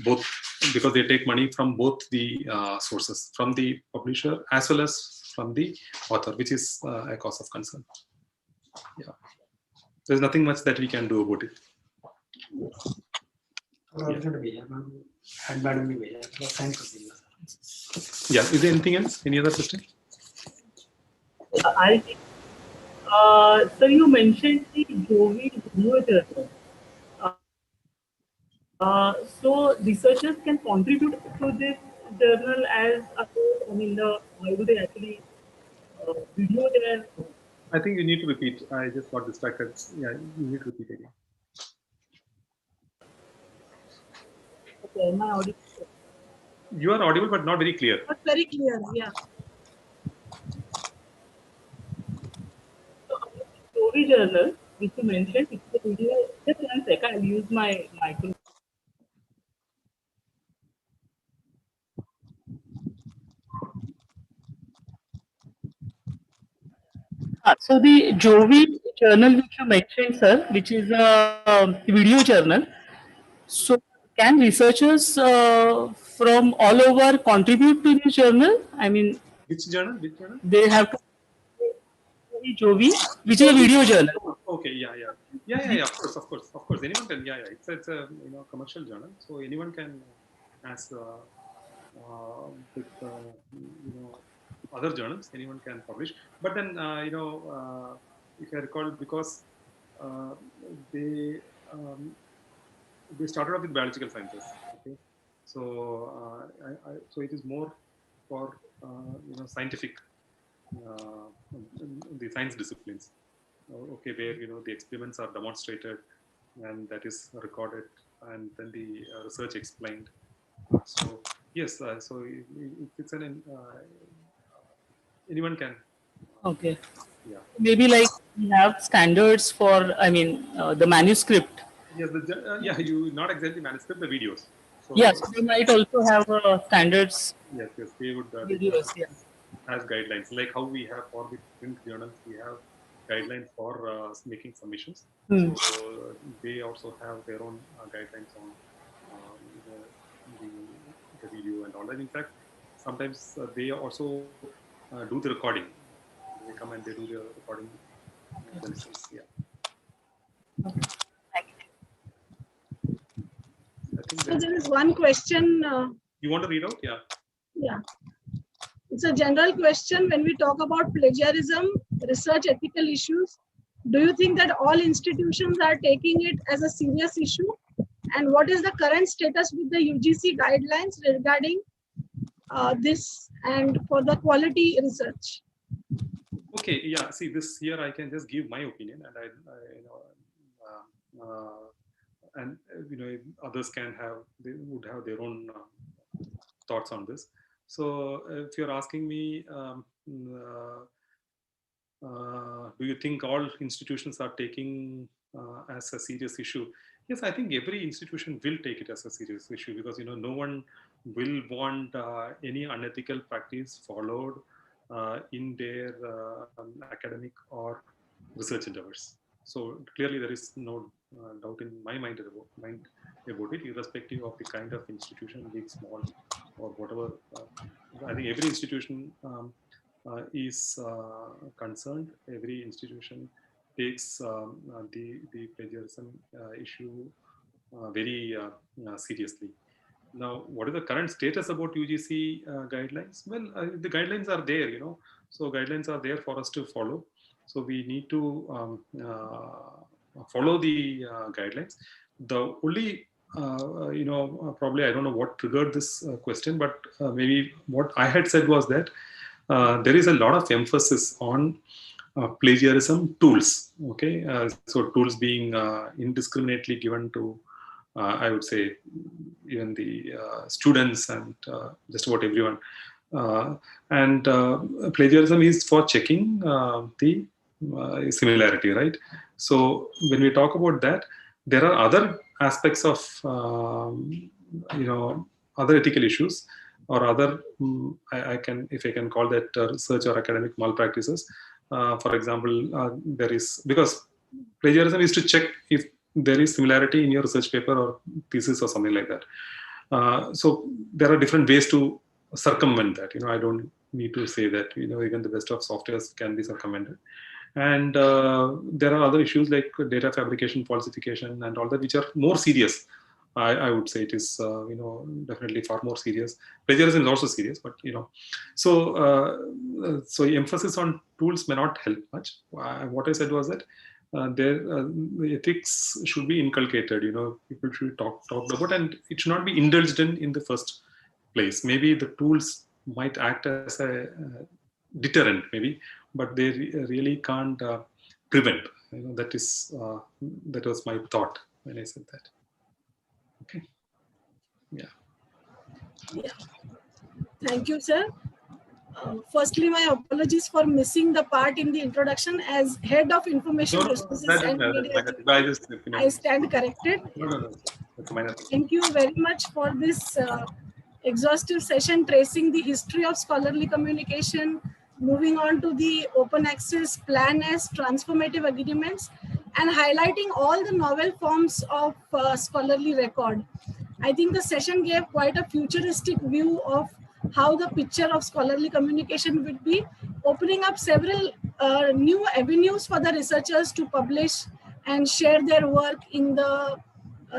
Both, because they take money from both the sources, from the publisher as well as from the author, which is a cause of concern. Yeah, there's nothing much that we can do about it. Yeah, is there anything else? Any other question? I think, sir, you mentioned the Jovi video journal. So researchers can contribute to this journal as why do they actually video their? I think you need to repeat. I just got distracted. Yeah, you need to repeat again. Okay, am I audible? You are audible, but not very clear. Not very clear, yeah. Story journal, which you mentioned, it's a video. Just 1 second, I'll use my microphone. So the Jovi journal which you mentioned, sir, which is a video journal. So can researchers from all over contribute to this journal? I mean, Which journal? Which journal? they have to Jovi, which is a video journal. Oh, okay, yeah. Of course. Anyone can. Yeah. It's a commercial journal, so anyone can as with other journals, anyone can publish. But then if I recall, because uh, they they started off with biological sciences. Okay, so so it is more for scientific uh, the science disciplines. Okay, where the experiments are demonstrated and that is recorded and then the research explained. So yes, so it's an anyone can. Okay. Yeah. Maybe like we have standards for, I mean, the manuscript. Yes, yeah, you not exactly manuscript, the videos. So Yes, they might also have standards yes, they would videos. Yeah. as guidelines, like how we have for the print journals, we have guidelines for making submissions. Hmm. So they also have their own guidelines on the, the video and all that. In fact, sometimes they also do the recording. They come and they do the recording themselves. Yeah. I think So there is one question. You want to read out? Yeah. Yeah. It's a general question. When we talk about plagiarism, research ethical issues, do you think that all institutions are taking it as a serious issue? And what is the current status with the UGC guidelines regarding this and for the quality research? Okay. Yeah. See, this here I can just give my opinion, and others can have, they would have their own thoughts on this. So if you're asking me, do you think all institutions are taking as a serious issue? Yes, I think every institution will take it as a serious issue, because no one will want any unethical practice followed in their academic or research endeavors. So clearly there is no doubt in my mind about it, irrespective of the kind of institution, big, small, or whatever. I think every institution is concerned. Every institution takes the plagiarism issue very seriously. Now, what is the current status about UGC guidelines? Well, the guidelines are there, so guidelines are there for us to follow. So we need to follow the guidelines. The only, probably I don't know what triggered this question, but maybe what I had said was that there is a lot of emphasis on plagiarism tools. Okay, so tools being indiscriminately given to, I would say, even the students and just about everyone. And plagiarism is for checking the similarity, right? So when we talk about that, there are other aspects of other ethical issues or other I can, if I can call that research or academic malpractices. For example, there is, because plagiarism is to check if there is similarity in your research paper or thesis or something like that. So there are different ways to circumvent that. I don't need to say that even the best of softwares can be circumvented. And there are other issues like data fabrication, falsification, and all that, which are more serious. I would say it is definitely far more serious. Plagiarism is also serious, but so emphasis on tools may not help much. What I said was that the ethics should be inculcated. People should talk about, and it should not be indulged in the first place. Maybe the tools might act as a deterrent, maybe, but they really can't prevent. That was my thought when I said that. Okay. Yeah. Thank you, sir. Firstly, my apologies for missing the part in the introduction. As head of information resources and media, I stand corrected. No. Thank you very much for this exhaustive session tracing the history of scholarly communication, moving on to the open access plan as transformative agreements, and highlighting all the novel forms of scholarly record. I think the session gave quite a futuristic view of how the picture of scholarly communication would be, opening up several new avenues for the researchers to publish and share their work in the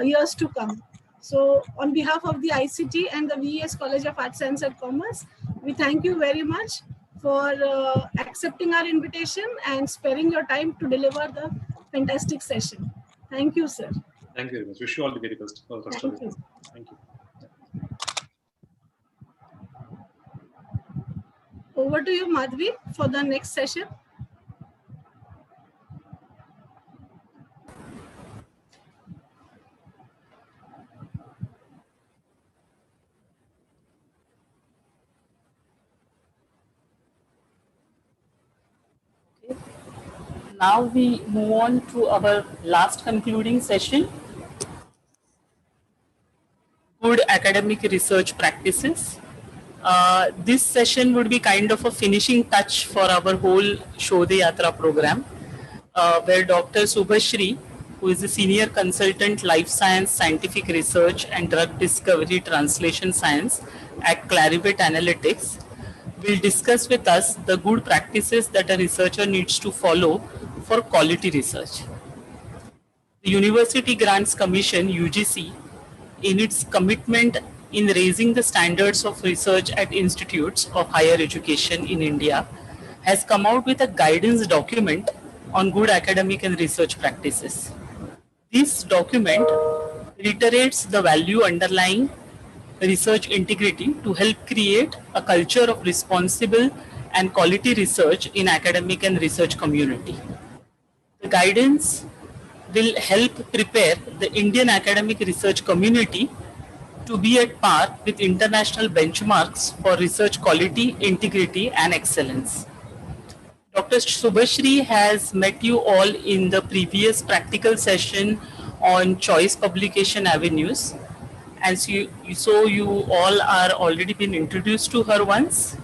years to come. So on behalf of the ICT and the VES College of Arts, Science and Commerce, we thank you very much for accepting our invitation and sparing your time to deliver the fantastic session. Thank you, sir. Thank you very much. Wish you all the very best for the rest of Thank the you. day. Thank you. Over to you, Madhvi, for the next session. Now we move on to our last concluding session, good academic research practices. This session would be kind of a finishing touch for our whole Shodhyatra program, where Dr. Subhashri, who is the Senior Consultant Life Science Scientific Research and Drug Discovery Translation Science at Clarivate Analytics, will discuss with us the good practices that a researcher needs to follow for quality research. The University Grants Commission, UGC, in its commitment in raising the standards of research at institutes of higher education in India, has come out with a guidance document on good academic and research practices. This document reiterates the value underlying research integrity to help create a culture of responsible and quality research in academic and research community. The guidance will help prepare the Indian academic research community to be at par with international benchmarks for research quality, integrity, and excellence. Dr. Subhashri has met you all in the previous practical session on choice publication avenues. And so you all are already been introduced to her once.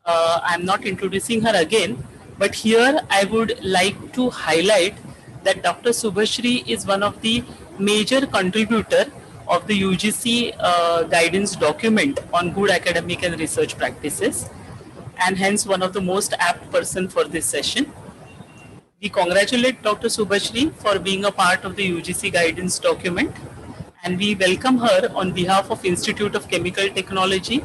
I'm not introducing her again, but here I would like to highlight that Dr. Subhashri is one of the major contributor of the UGC guidance document on good academic and research practices, and hence one of the most apt person for this session. We congratulate Dr. Subhashri for being a part of the UGC guidance document, and we welcome her on behalf of Institute of Chemical Technology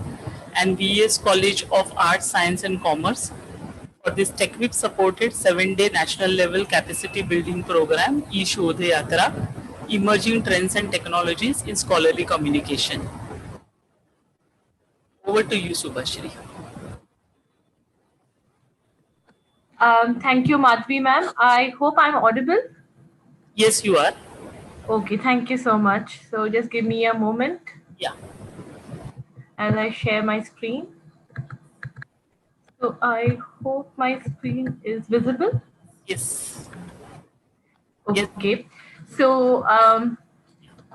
and VES College of Arts, Science and Commerce for this TechWhip supported 7-day national level capacity building program, e-Shodhyatra, Emerging Trends and Technologies in Scholarly Communication. Over to you, Subhashri. Thank you, Madhvi ma'am. I hope I'm audible. Yes, you are. Okay, thank you so much. So just give me a moment. Yeah. As I share my screen. So I hope my screen is visible. Yes. Okay. So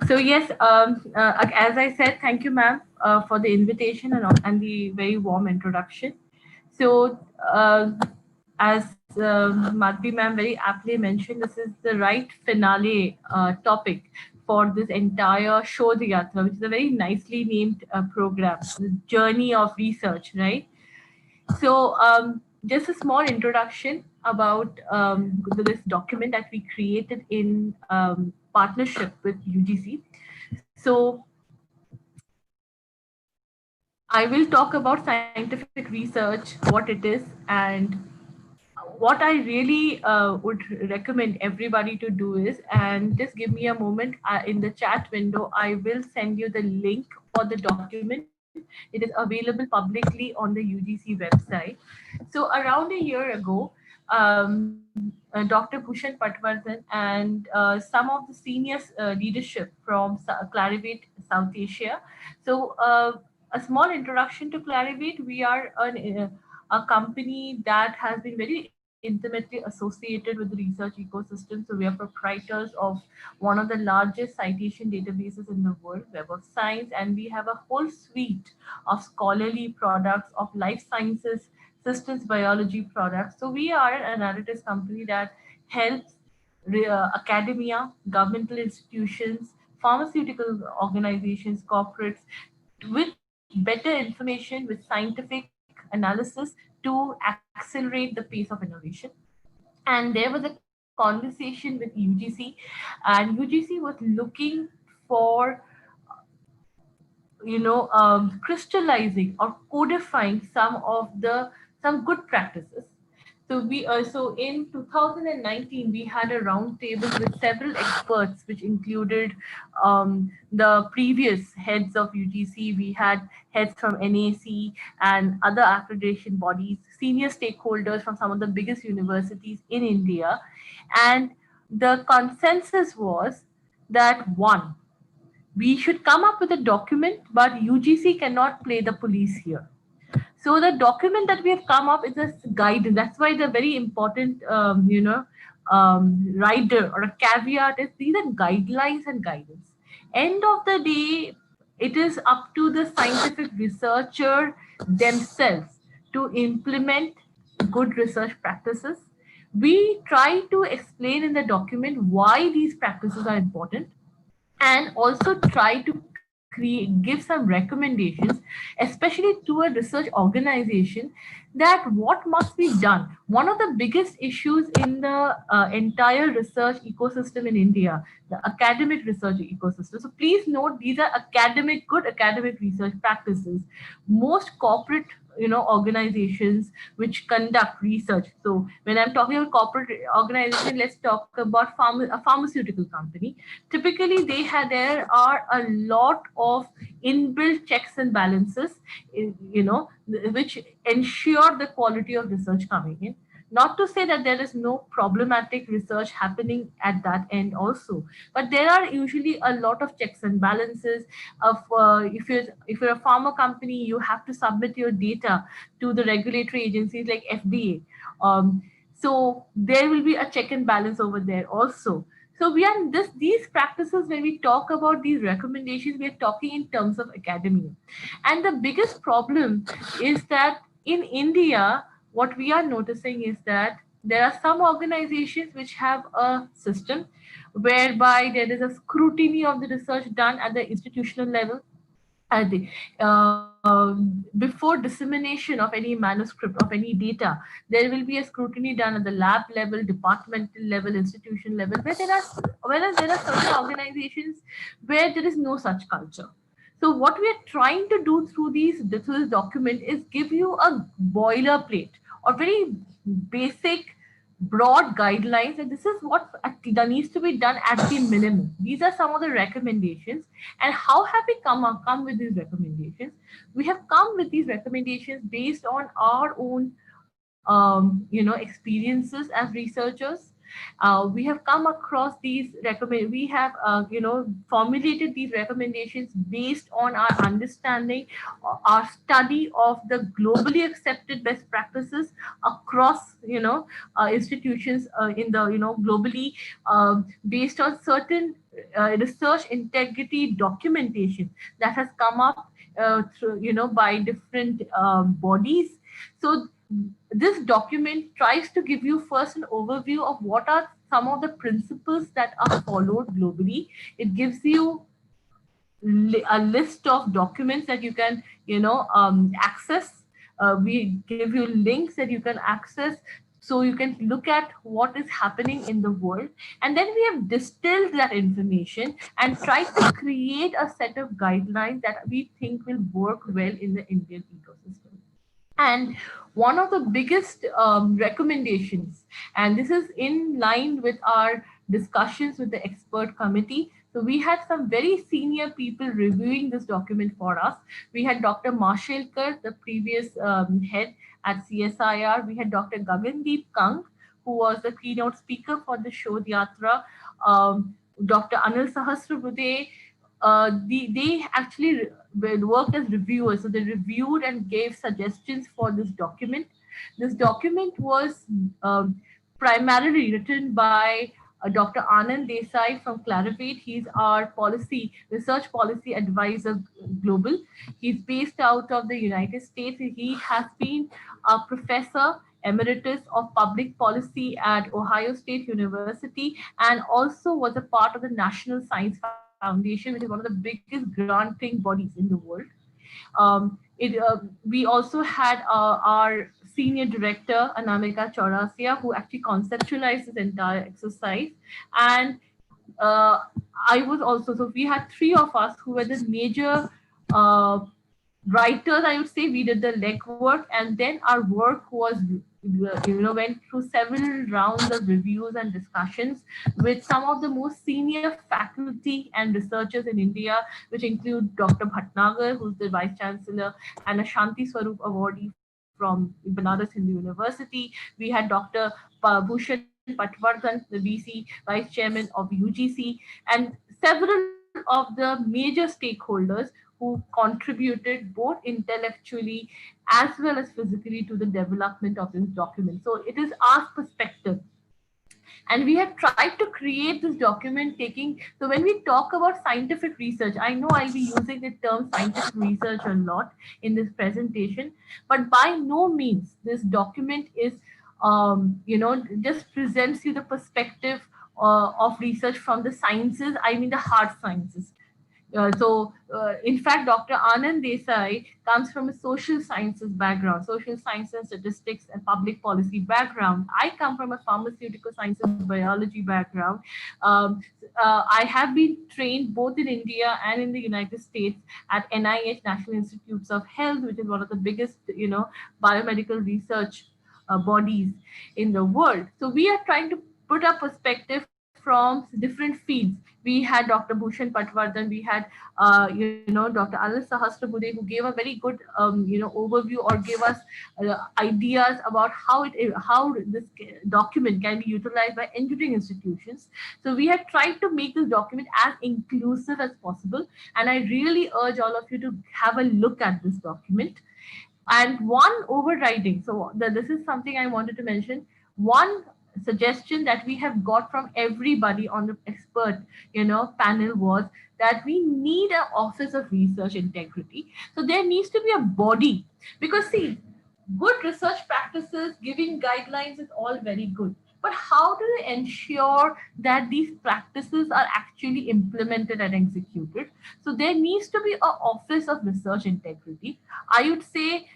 yes, as I said, thank you, ma'am, for the invitation and the very warm introduction. So as Madhvi ma'am very aptly mentioned, this is the right finale topic for this entire Shodhyatra, which is a very nicely named program, the journey of research, right? So just a small introduction about this document that we created in partnership with UGC. So I will talk about scientific research, what it is, and what I really would recommend everybody to do is, and just give me a moment, in the chat window, I will send you the link for the document. It is available publicly on the UGC website. So around a year ago, Dr. Bhushan Patwardhan and some of the senior leadership from Clarivate South Asia. So a small introduction to Clarivate. We are a company that has been very intimately associated with the research ecosystem. So we are proprietors of one of the largest citation databases in the world, Web of Science, and we have a whole suite of scholarly products of life sciences systems biology products. So we are an analytics company that helps academia, governmental institutions, pharmaceutical organizations, corporates with better information, with scientific analysis to accelerate the pace of innovation. And there was a conversation with UGC, and UGC was looking for crystallizing or codifying some good practices. So in 2019 we had a round table with several experts, which included the previous heads of UGC. We had heads from NAC and other accreditation bodies, senior stakeholders from some of the biggest universities in India, and the consensus was that one, we should come up with a document, but UGC cannot play the police here. So the document that we have come up is a guidance. That's why the very important, rider or a caveat is these are guidelines and guidance. End of the day, it is up to the scientific researcher themselves to implement good research practices. We try to explain in the document why these practices are important, and also try to give some recommendations, especially to a research organization, that what must be done. One of the biggest issues in the entire research ecosystem in India, the academic research ecosystem. So please note, these are good academic research practices. Most corporate organizations which conduct research. So when I'm talking about corporate organization, let's talk about a pharmaceutical company. Typically there are a lot of inbuilt checks and balances, which ensure the quality of research coming in. Not to say that there is no problematic research happening at that end also, but there are usually a lot of checks and balances. Of if you're a pharma company, you have to submit your data to the regulatory agencies like FDA. So there will be a check and balance over there also. So we are these practices, when we talk about these recommendations, we are talking in terms of academia. And the biggest problem is that in India, what we are noticing is that there are some organizations which have a system whereby there is a scrutiny of the research done at the institutional level, at the, before dissemination of any manuscript of any data. There will be a scrutiny done at the lab level, departmental level, institution level, whereas there are certain organizations where there is no such culture. So what we are trying to do through this document is give you a boilerplate or very basic broad guidelines, and this is what that needs to be done at the minimum. These are some of the recommendations. And how have we come with these recommendations? We have come with these recommendations based on our own experiences as researchers. We have come across these we have formulated these recommendations based on our understanding, our study of the globally accepted best practices across institutions in the globally, based on certain research integrity documentation that has come up through by different bodies. So this document tries to give you first an overview of what are some of the principles that are followed globally. It gives you a list of documents that you can access. We give you links that you can access, so you can look at what is happening in the world. And then we have distilled that information and tried to create a set of guidelines that we think will work well in the Indian ecosystem. And one of the biggest recommendations, and this is in line with our discussions with the expert committee. So we had some very senior people reviewing this document for us. We had Dr. Marshalkar, the previous head at CSIR. We had Dr. Gagandeep Kang, who was the keynote speaker for the Shodhyatra. Dr. Anil Sahasrabuddhe, they actually worked as reviewers. So they reviewed and gave suggestions for this document. This document was primarily written by Dr. Anand Desai from Clarivate. He's our research policy advisor global. He's based out of the United States. He has been a professor emeritus of public policy at Ohio State University, and also was a part of the National Science Foundation, which is one of the biggest granting bodies in the world. We also had our senior director, Anamika Chaurasia, who actually conceptualized this entire exercise. And uh, I was also, so we had three of us who were the major uh, writers, I would say. We did the legwork, and then our work was, went through several rounds of reviews and discussions with some of the most senior faculty and researchers in India, which include Dr. Bhatnagar, who's the Vice Chancellor, and a Shanti Swarup Awardee from Banaras Hindu University. We had Dr. Bhushan Patwardhan, the VC, Vice Chairman of UGC, and several of the major stakeholders who contributed both intellectually as well as physically to the development of this document. So it is our perspective. And we have tried to create this document taking, so when we talk about scientific research, I know I'll be using the term scientific research a lot in this presentation, but by no means this document is, just presents you the perspective of research from the sciences, I mean the hard sciences. In fact, Dr. Anand Desai comes from a social sciences background, social science and statistics and public policy background. I come from a pharmaceutical sciences biology background. I have been trained both in India and in the United States at NIH, National Institutes of Health, which is one of the biggest, biomedical research bodies in the world. So we are trying to put a perspective from different fields. We had Dr. Bhushan Patwardhan, we had, Dr. Anil Sahasrabuddhe, who gave a very good, overview or gave us ideas about how this document can be utilized by engineering institutions. So we had tried to make this document as inclusive as possible, and I really urge all of you to have a look at this document. And one overriding, so this is something I wanted to mention. One suggestion that we have got from everybody on the expert, panel was that we need an office of research integrity. So there needs to be a body, because see, good research practices, giving guidelines is all very good. But how do you ensure that these practices are actually implemented and executed? So there needs to be an office of research integrity. I would say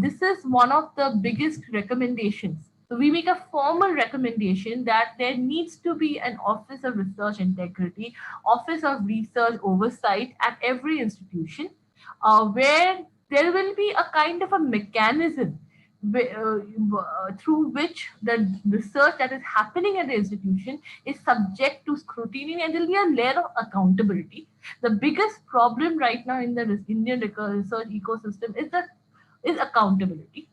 this is one of the biggest recommendations. So we make a formal recommendation that there needs to be an office of research integrity, office of research oversight at every institution, where there will be a kind of a mechanism through which the research that is happening at the institution is subject to scrutiny, and there will be a layer of accountability. The biggest problem right now in the Indian research ecosystem is accountability.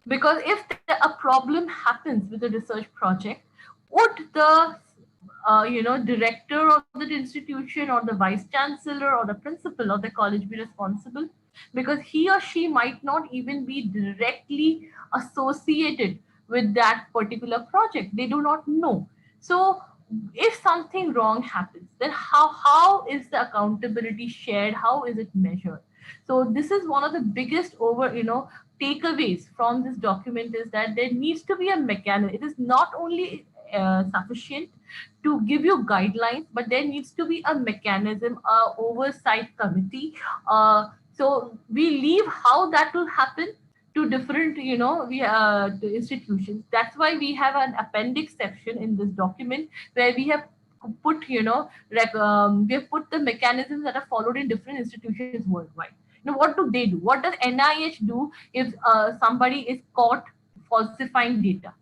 Because if a problem happens with a research project, would the director of the institution or the vice chancellor or the principal of the college be responsible? Because he or she might not even be directly associated with that particular project. They do not know. So if something wrong happens, then how is the accountability shared? How is it measured? So this is one of the biggest takeaways from this document, is that there needs to be a mechanism. It is not only sufficient to give you guidelines, but there needs to be a mechanism, a oversight committee. So we leave how that will happen to different, to institutions. That's why we have an appendix section in this document where we have put, we have put the mechanisms that are followed in different institutions worldwide. What do they do? What does NIH do if somebody is caught falsifying data?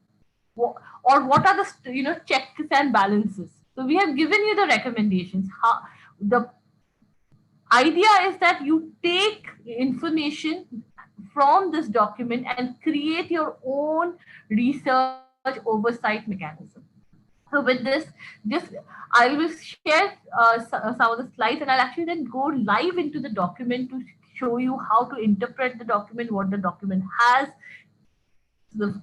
Or what are the checks and balances? So we have given you the recommendations. How the idea is that you take information from this document and create your own research oversight mechanism. So with this, I will share some of the slides, and I'll actually then go live into the document to show you how to interpret the document, what the document has. So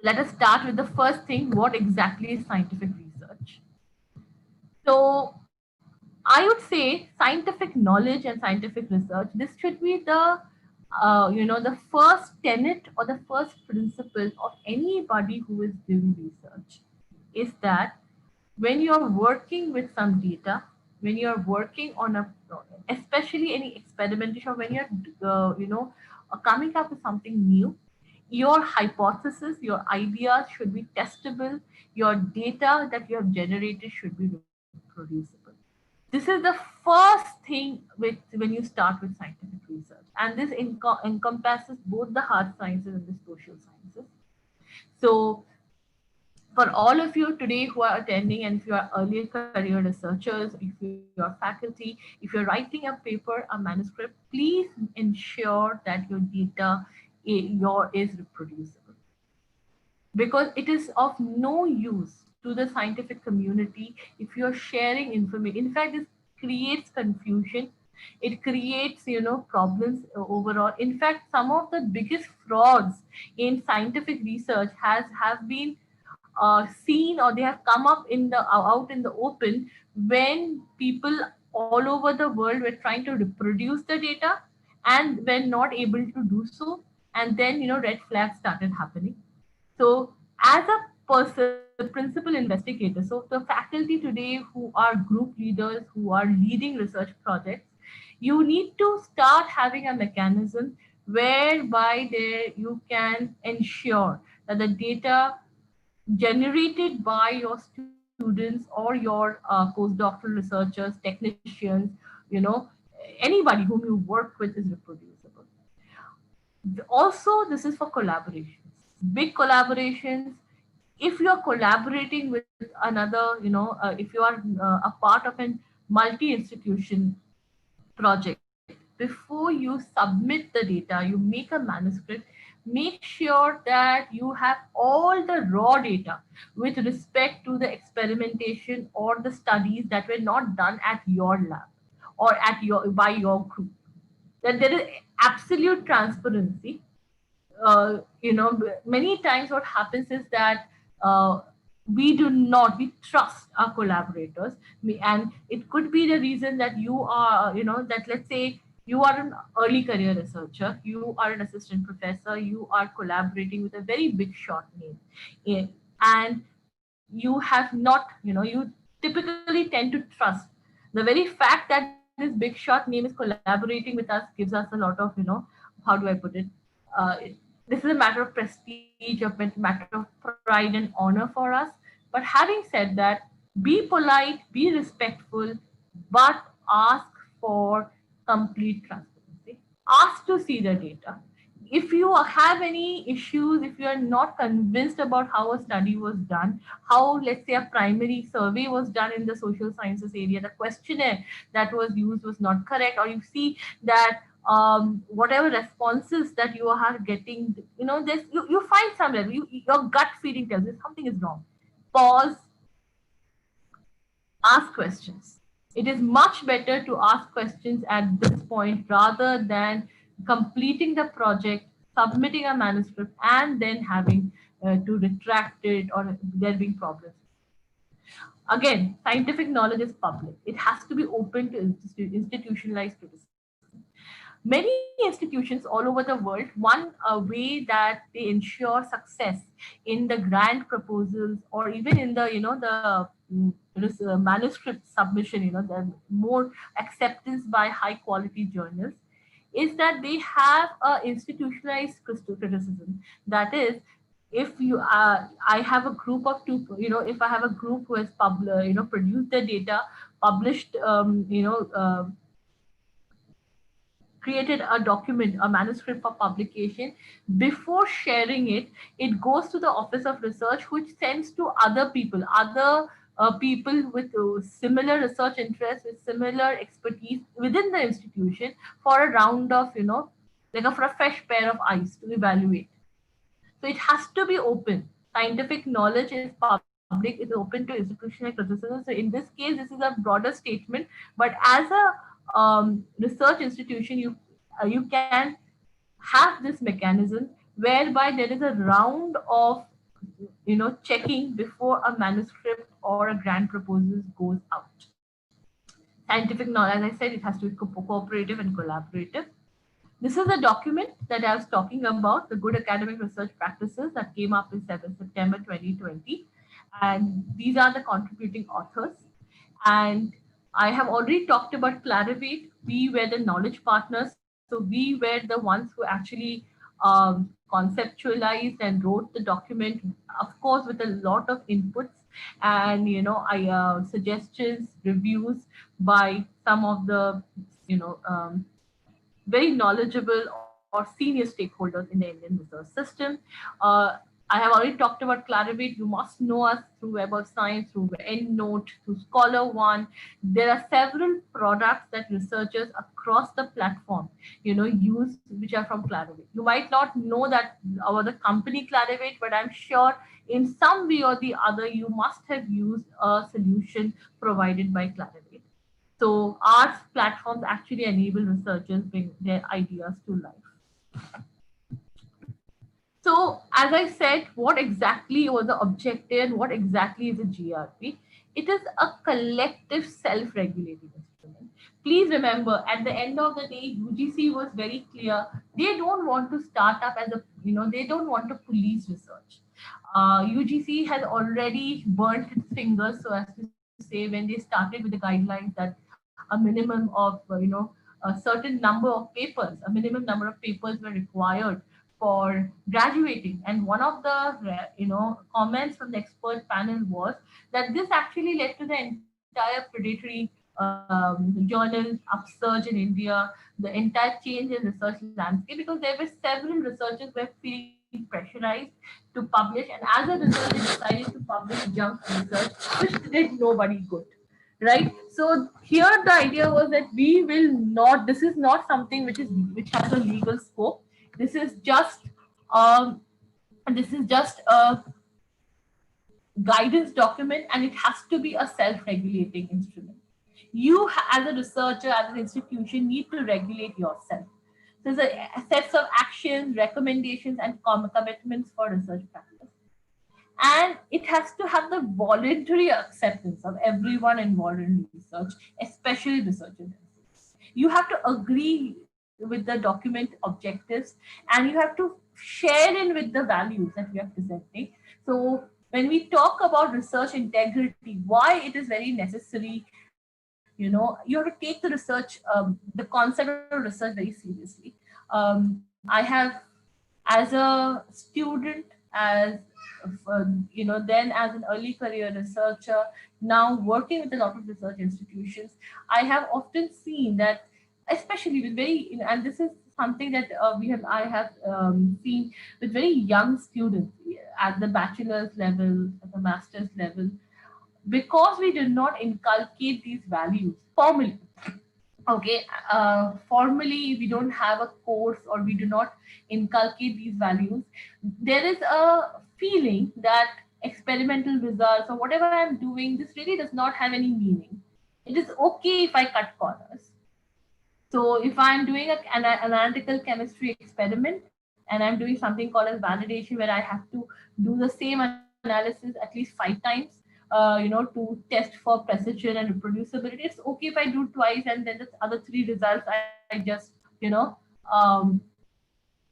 Let us start with the first thing. What exactly is scientific research? So I would say scientific knowledge and scientific research, this should be the first tenet or the first principle of anybody who is doing research, is that when you're working with some data, when you're working on especially any experimentation, or when you're coming up with something new, your hypothesis, your ideas should be testable, your data that you have generated should be reproducible. This is the first thing with when you start with scientific research, and this encompasses both the hard sciences and the social sciences. So for all of you today who are attending, and if you are earlier career researchers, if you are faculty, if you're writing a paper, a manuscript, please ensure that your data is reproducible, because it is of no use to the scientific community if you're sharing information. In fact, this creates confusion, it creates problems overall. In fact, some of the biggest frauds in scientific research have been seen, or they have come up in the out in the open, when people all over the world were trying to reproduce the data and were not able to do so, and then red flags started happening. So, as a person, principal investigator, so the faculty today who are group leaders, who are leading research projects, you need to start having a mechanism whereby there you can ensure that the data generated by your students or your postdoctoral researchers, technicians, you know, anybody whom you work with is reproducible. Also, this is for collaborations, big collaborations. If you're collaborating with another, if you are a part of an multi-institution project, before you submit the data, you make a manuscript, make sure that you have all the raw data with respect to the experimentation or the studies that were not done at your lab or at your by your group, that there is absolute transparency. Many times what happens is that we trust our collaborators. And it could be the reason that you are, that let's say you are an early career researcher, you are an assistant professor, you are collaborating with a very big shot name. And you have not, you typically tend to trust the very fact that this big shot name is collaborating with us, gives us a lot of, how do I put it? Uh, this is a matter of prestige, a matter of pride and honor for us. But having said that, be polite, be respectful, but ask for complete transparency. Ask to see the data. If you have any issues, if you are not convinced about how a study was done, how, let's say, a primary survey was done in the social sciences area, the questionnaire that was used was not correct, or you see that whatever responses that you are getting, you find somewhere, your gut feeling tells you something is wrong. Pause, ask questions. It is much better to ask questions at this point rather than completing the project, submitting a manuscript, and then having to retract it or there being problems. Again, scientific knowledge is public. It has to be open to institutionalized criticism. Many institutions all over the world, one way that they ensure success in the grant proposals, or even in the manuscript submission, the more acceptance by high quality journals, is that they have a institutionalized criticism. That is, if you I have a group of two, if I have a group who has produced the data, published, created a document, a manuscript for publication. Before sharing it, it goes to the Office of Research, which sends to other people with similar research interests, with similar expertise within the institution, for a round of, for a fresh pair of eyes to evaluate. So it has to be open. Scientific knowledge is public, is open to institutional criticism. So in this case, this is a broader statement. But as a research institution, you can have this mechanism whereby there is a round of checking before a manuscript or a grant proposal goes out. Scientific knowledge, as I said, it has to be cooperative and collaborative. This is a document that I was talking about, the Good Academic Research Practices, that came up in September 2020. And these are the contributing authors. And I have already talked about Clarivate. We were the knowledge partners. So we were the ones who actually conceptualized and wrote the document, of course, with a lot of inputs and, suggestions, reviews by some of the, you know, um, very knowledgeable or senior stakeholders in the Indian research system. Uh, I have already talked about Clarivate. You must know us through Web of Science, through EndNote, through Scholar One. There are several products that researchers across the platform, use, which are from Clarivate. You might not know that about the company Clarivate, but I'm sure in some way or the other, you must have used a solution provided by Clarivate. So our platforms actually enable researchers bring their ideas to life. So as I said, what exactly was the objective and what exactly is a GRP? It is a collective self-regulating instrument. Please remember, at the end of the day, UGC was very clear. They don't want to start up as a, they don't want to police research. UGC has already burnt its fingers, so as to say, when they started with the guidelines that a minimum of, a certain number of papers, a minimum number of papers were required for graduating. And one of the, comments from the expert panel was that this actually led to the entire predatory journal upsurge in India, the entire change in research landscape, because there were several researchers who were feeling pressurized to publish, and as a result, they decided to publish junk research, which did nobody good. Right. So here the idea was that we will not. This is not something which has a legal scope. This is just um, a guidance document, and it has to be a self-regulating instrument. You, as a researcher, as an institution, need to regulate yourself. So there's a sets of actions, recommendations, and commitments for research practice. And it has to have the voluntary acceptance of everyone involved in research, especially researchers. You have to agree with the document objectives, and you have to share in with the values that we are presenting. So when we talk about research integrity, why it is very necessary, you have to take the research, the concept of research very seriously. I have, as a student, as then as an early career researcher, now working with a lot of research institutions, I have often seen that, especially with very, and this is something that I have seen with very young students at the bachelor's level, at the master's level, because we did not inculcate these values formally. Okay, formally we don't have a course, or we do not inculcate these values. There is a feeling that experimental results or whatever I'm doing, this really does not have any meaning. It is okay if I cut corners. So if I'm doing an analytical chemistry experiment, and I'm doing something called as validation, where I have to do the same analysis at least 5 times, to test for precision and reproducibility, it's okay if I do twice, and then the other 3 results I just, um,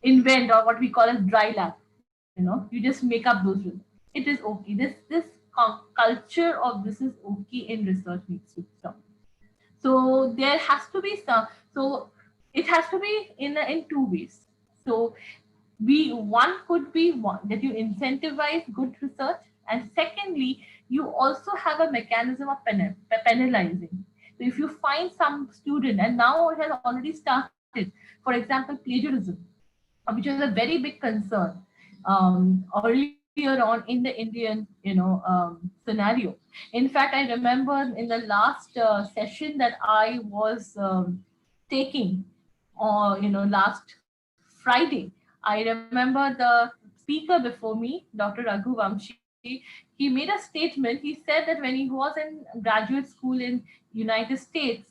invent, or what we call as dry lab. You just make up those results. It is okay. This culture of this is okay in research needs to stop. So there has to be some. So it has to be in 2 ways. So one could be one, that you incentivize good research, and secondly, you also have a mechanism of penalizing. So if you find some student, and now it has already started, for example, plagiarism, which was a very big concern earlier on in the Indian, scenario. In fact, I remember in the last session that I was taking, or last Friday, I remember the speaker before me, Dr. Raghu Vamshi, he made a statement. He said that when he was in graduate school in United States,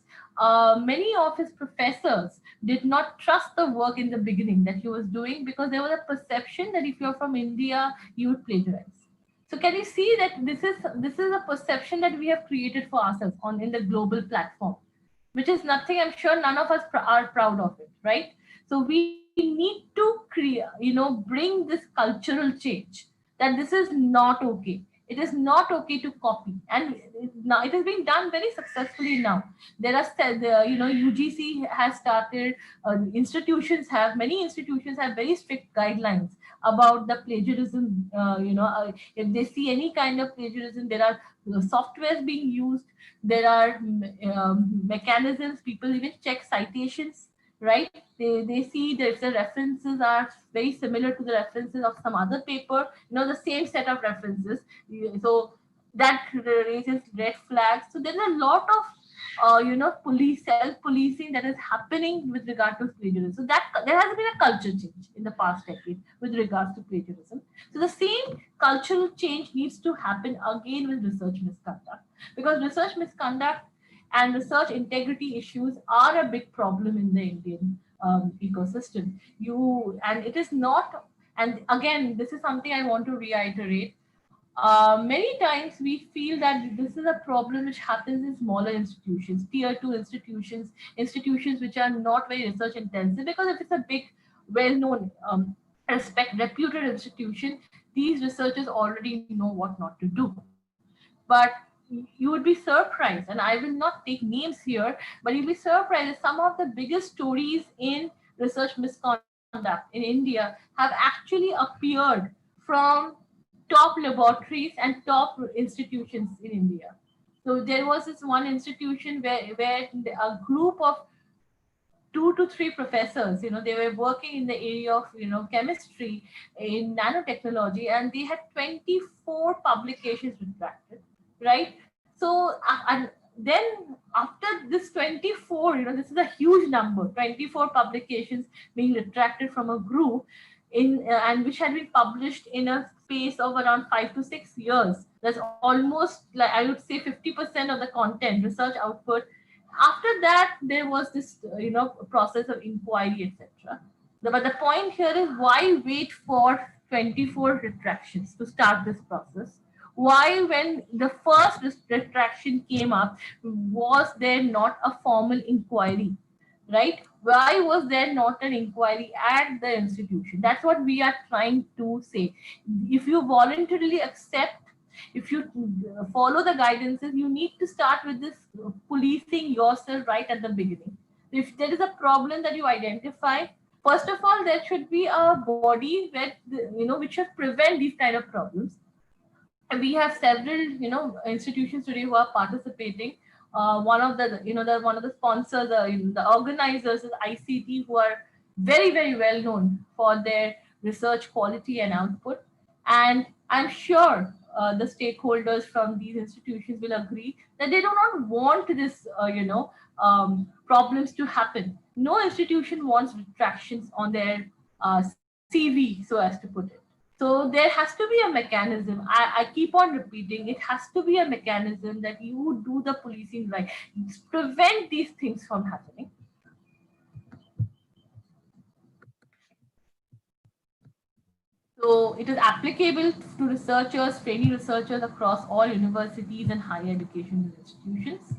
many of his professors did not trust the work in the beginning that he was doing, because there was a perception that if you're from India, you would plagiarize. So can you see that this is a perception that we have created for ourselves on in the global platform, which is nothing. I'm sure none of us are proud of it, right? So we need to create, bring this cultural change, that this is not okay. It is not okay to copy, and now it is being done very successfully now. There are UGC has started, many institutions have very strict guidelines about the plagiarism. If they see any kind of plagiarism, there are softwares being used, there are mechanisms, people even check citations, right? They see that if the references are very similar to the references of some other paper, the same set of references. So that raises red flags. So there's a lot of self-policing that is happening with regard to plagiarism. So that there has been a culture change in the past decade with regards to plagiarism. So the same cultural change needs to happen again with research misconduct, because research misconduct and research integrity issues are a big problem in the Indian ecosystem. And it is not, and again, this is something I want to reiterate. Many times we feel that this is a problem which happens in smaller institutions, tier two institutions, institutions which are not very research intensive, because if it's a big, well-known, reputed institution, these researchers already know what not to do. But you would be surprised, and I will not take names here, but you'll be surprised that some of the biggest stories in research misconduct in India have actually appeared from top laboratories and top institutions in India. So there was this one institution where a group of 2 to 3 professors, they were working in the area of, chemistry in nanotechnology, and they had 24 publications retracted, right? So, and then after this 24, this is a huge number, 24 publications being retracted from a group and which had been published in a space of around 5 to 6 years. That's almost, like, I would say, 50% of the content, research output. After that, there was this process of inquiry, etc. But the point here is, why wait for 24 retractions to start this process? Why, when the first retraction came up, was there not a formal inquiry, right? Why was there not an inquiry at the institution? That's what we are trying to say. If you voluntarily accept, if you follow the guidances, you need to start with this policing yourself right at the beginning. If there is a problem that you identify, first of all, there should be a body where which should prevent these kind of problems. And we have several institutions today who are participating. One of one of the sponsors, the organizers is ICT, who are very, very well known for their research quality and output. And I'm sure the stakeholders from these institutions will agree that they do not want this problems to happen. No institution wants retractions on their CV, so as to put it. So there has to be a mechanism. I keep on repeating, it has to be a mechanism that you do the policing right, prevent these things from happening. So it is applicable to researchers, trainee researchers across all universities and higher education institutions.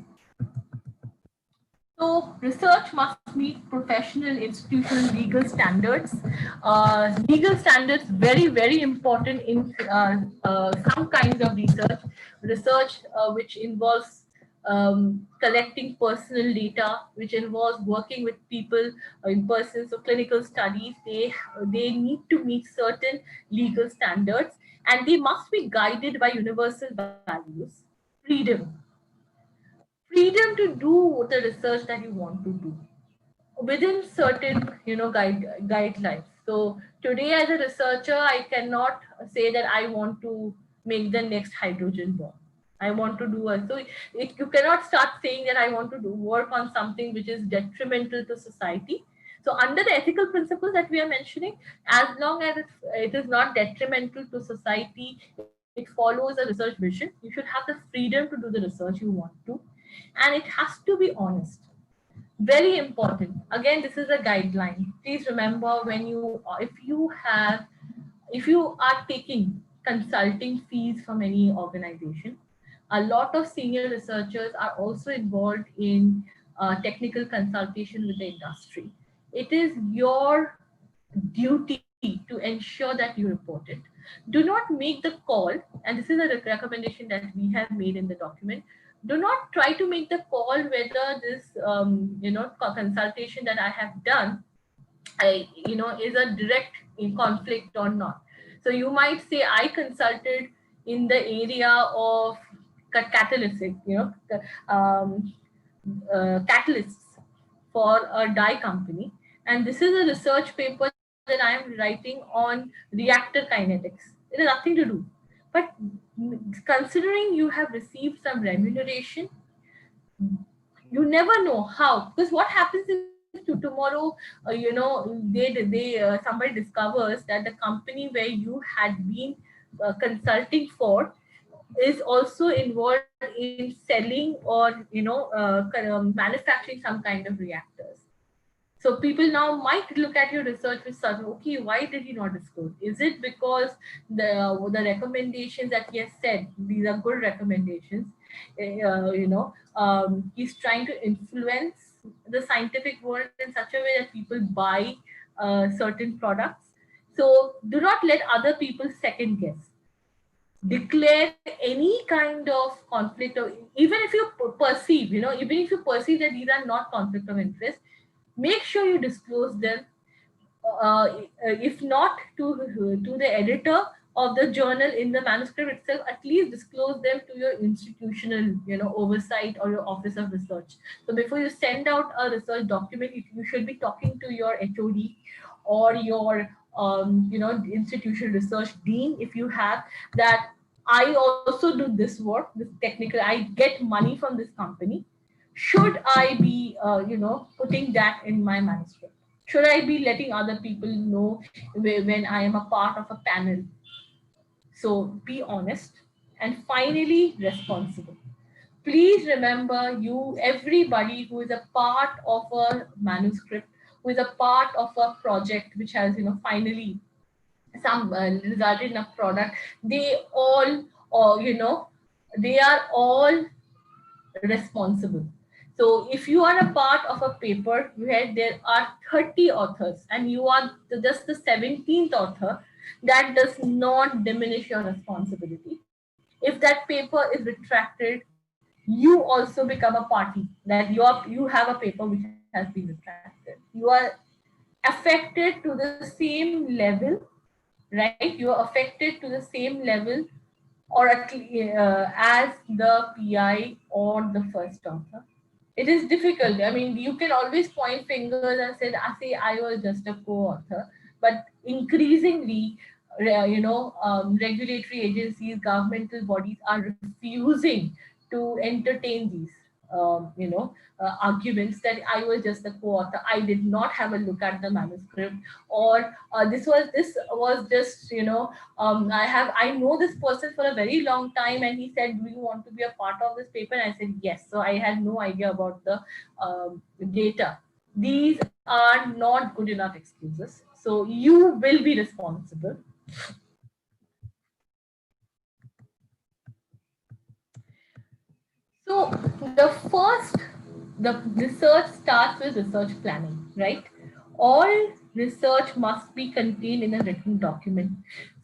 So research must meet professional, institutional, legal standards. Legal standards, very, very important in some kinds of research. Research which involves collecting personal data, which involves working with people in person. So clinical studies, they need to meet certain legal standards, and they must be guided by universal values. Freedom, freedom to do the research that you want to do within certain guidelines. So today, as a researcher, I cannot say that I want to make the next hydrogen bomb. I want to do you cannot start saying that I want to do work on something which is detrimental to society. So under the ethical principles that we are mentioning, as long as it is not detrimental to society, it follows a research vision, you should have the freedom to do the research you want to, and it has to be honest. Very important. Again, this is a guideline. Please remember, if you are taking consulting fees from any organization, a lot of senior researchers are also involved in technical consultation with the industry. It is your duty to ensure that you report it. Do not make the call, and this is a recommendation that we have made in the document. Do not try to make the call whether this consultation that I have done is a direct in conflict or not. So you might say, I consulted in the area of catalytic, catalysts for a dye company, and this is a research paper that I am writing on reactor kinetics. It has nothing to do. But considering you have received some remuneration, you never know how, because what happens if tomorrow somebody discovers that the company where you had been consulting for is also involved in selling or manufacturing some kind of reactors. So people now might look at your research with such, okay, why did he not disclose? Is it because the recommendations that he has said, these are good recommendations, he's trying to influence the scientific world in such a way that people buy certain products. So do not let other people second guess. Declare any kind of conflict, or even if you perceive, even if you perceive that these are not conflict of interest, make sure you disclose them. If not to the editor of the journal in the manuscript itself, at least disclose them to your institutional oversight or your office of research. So before you send out a research document, you should be talking to your HOD or your institutional research dean, if you have, that I also do this work, this technical, I get money from this company. Should I be putting that in my manuscript? Should I be letting other people know when I am a part of a panel? So be honest, and finally responsible. Please remember, everybody who is a part of a manuscript, who is a part of a project which has finally some resulted in a product, they all, they are all responsible. So if you are a part of a paper where there are 30 authors and you are just the 17th author, that does not diminish your responsibility. If that paper is retracted, you also become a party, that you have a paper which has been retracted. You are affected to the same level, right? You are affected to the same level, or as the PI or the first author. It is difficult. I mean, you can always point fingers and say I was just a co-author, but increasingly, regulatory agencies, governmental bodies are refusing to entertain these arguments that I was just a co-author, I did not have a look at the manuscript, or this was just I know this person for a very long time, and he said, "Do you want to be a part of this paper?" And I said yes. So I had no idea about the data. These are not good enough excuses. So you will be responsible. So the research starts with research planning, right? All research must be contained in a written document.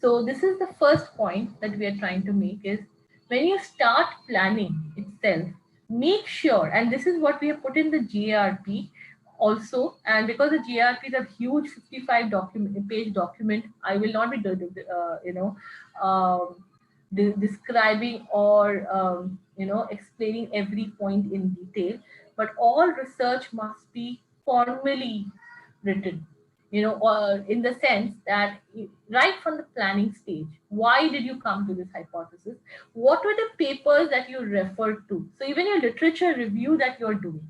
So this is the first point that we are trying to make, is when you start planning itself, make sure, and this is what we have put in the GARP also, and because the GARP is a huge 55 page document, I will not be describing or explaining every point in detail, but all research must be formally written, in the sense that right from the planning stage, why did you come to this hypothesis, what were the papers that you referred to, so even your literature review that you're doing,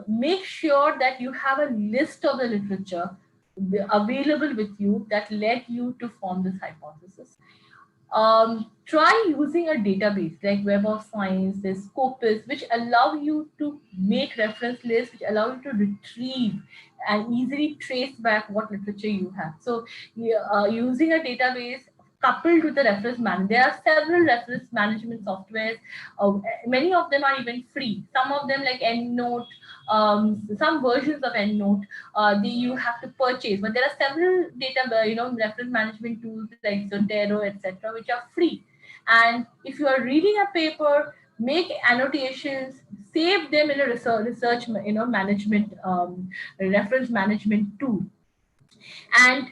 make sure that you have a list of the literature available with you that led you to form this hypothesis. try using a database like Web of Science, there's Scopus, which allow you to make reference lists, which allow you to retrieve and easily trace back what literature you have. So using a database coupled with the reference management, there are several reference management softwares. Many of them are even free. Some of them like EndNote, some versions of EndNote, you have to purchase. But there are several data, reference management tools like Zotero, etc., which are free. And if you are reading a paper, make annotations, save them in a research management, reference management tool, and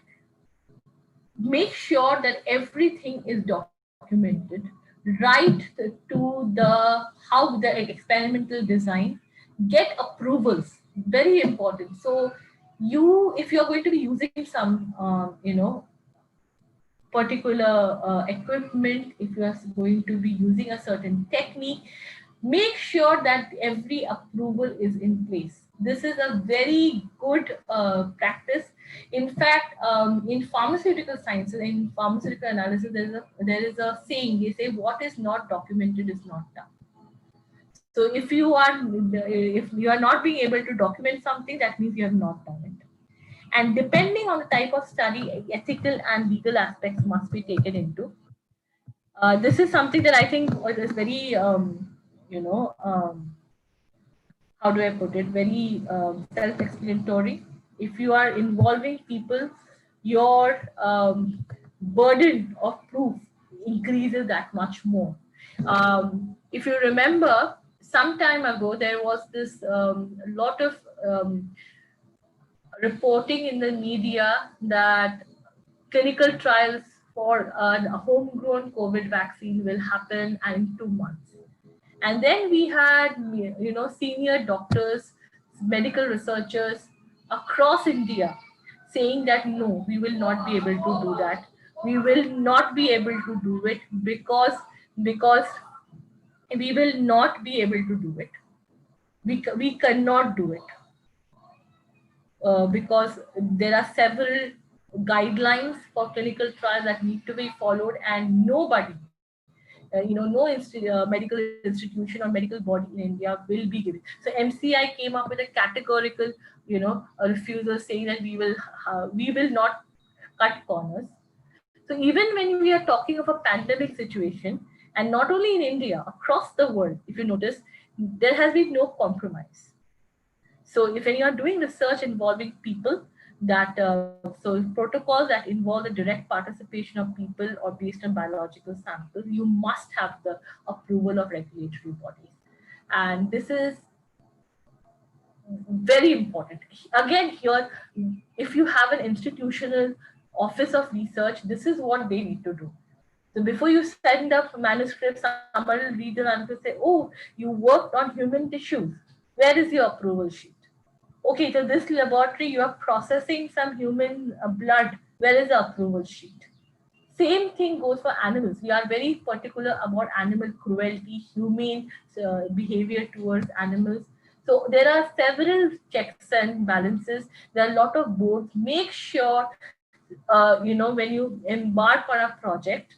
make sure that everything is documented right to the how the experimental design, get approvals, very important. So you, if you're going to be using some particular equipment, if you are going to be using a certain technique, make sure that every approval is in place. This is a very good practice. In fact, in pharmaceutical sciences, in pharmaceutical analysis, there is a saying. They say, "What is not documented is not done." So if you are not being able to document something, that means you have not done it. And depending on the type of study, ethical and legal aspects must be taken into. This is something that I think is very, you know, how do I put it, very self-explanatory. If you are involving people, your burden of proof increases that much more. If you remember, some time ago, there was this lot of reporting in the media that clinical trials for a homegrown COVID vaccine will happen in 2 months. And then we had, senior doctors, medical researchers across India saying that no, we will not be able to do that. We will not be able to do it because we will not be able to do it. We cannot do it. Because there are several guidelines for clinical trials that need to be followed, and nobody, no medical institution or medical body in India will be giving. So MCI came up with a categorical, a refusal, saying that we will not cut corners. So even when we are talking of a pandemic situation, and not only in India, across the world, if you notice, there has been no compromise. So if you are doing research involving people, that so protocols that involve the direct participation of people or based on biological samples, you must have the approval of regulatory bodies. And this is very important. Again, here, if you have an institutional office of research, this is what they need to do. So before you send up manuscripts, somebody will read them and say, "Oh, you worked on human tissues. Where is your approval sheet?" Okay, so this laboratory, you are processing some human blood. Where is the approval sheet? Same thing goes for animals. We are very particular about animal cruelty, humane behavior towards animals. So there are several checks and balances. There are a lot of boards. Make sure, when you embark on a project,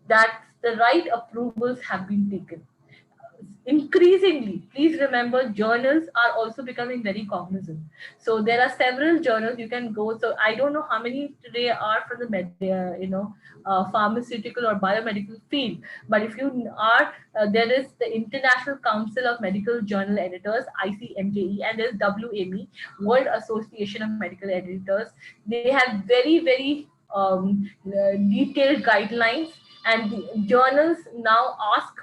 that the right approvals have been taken. Increasingly, please remember, journals are also becoming very cognizant. So there are several journals you can go. So I don't know how many today are from the pharmaceutical or biomedical field, but if you are, there is the International Council of Medical Journal Editors, ICMJE, and there's WME, World Association of Medical Editors. They have very, very detailed guidelines, and the journals now ask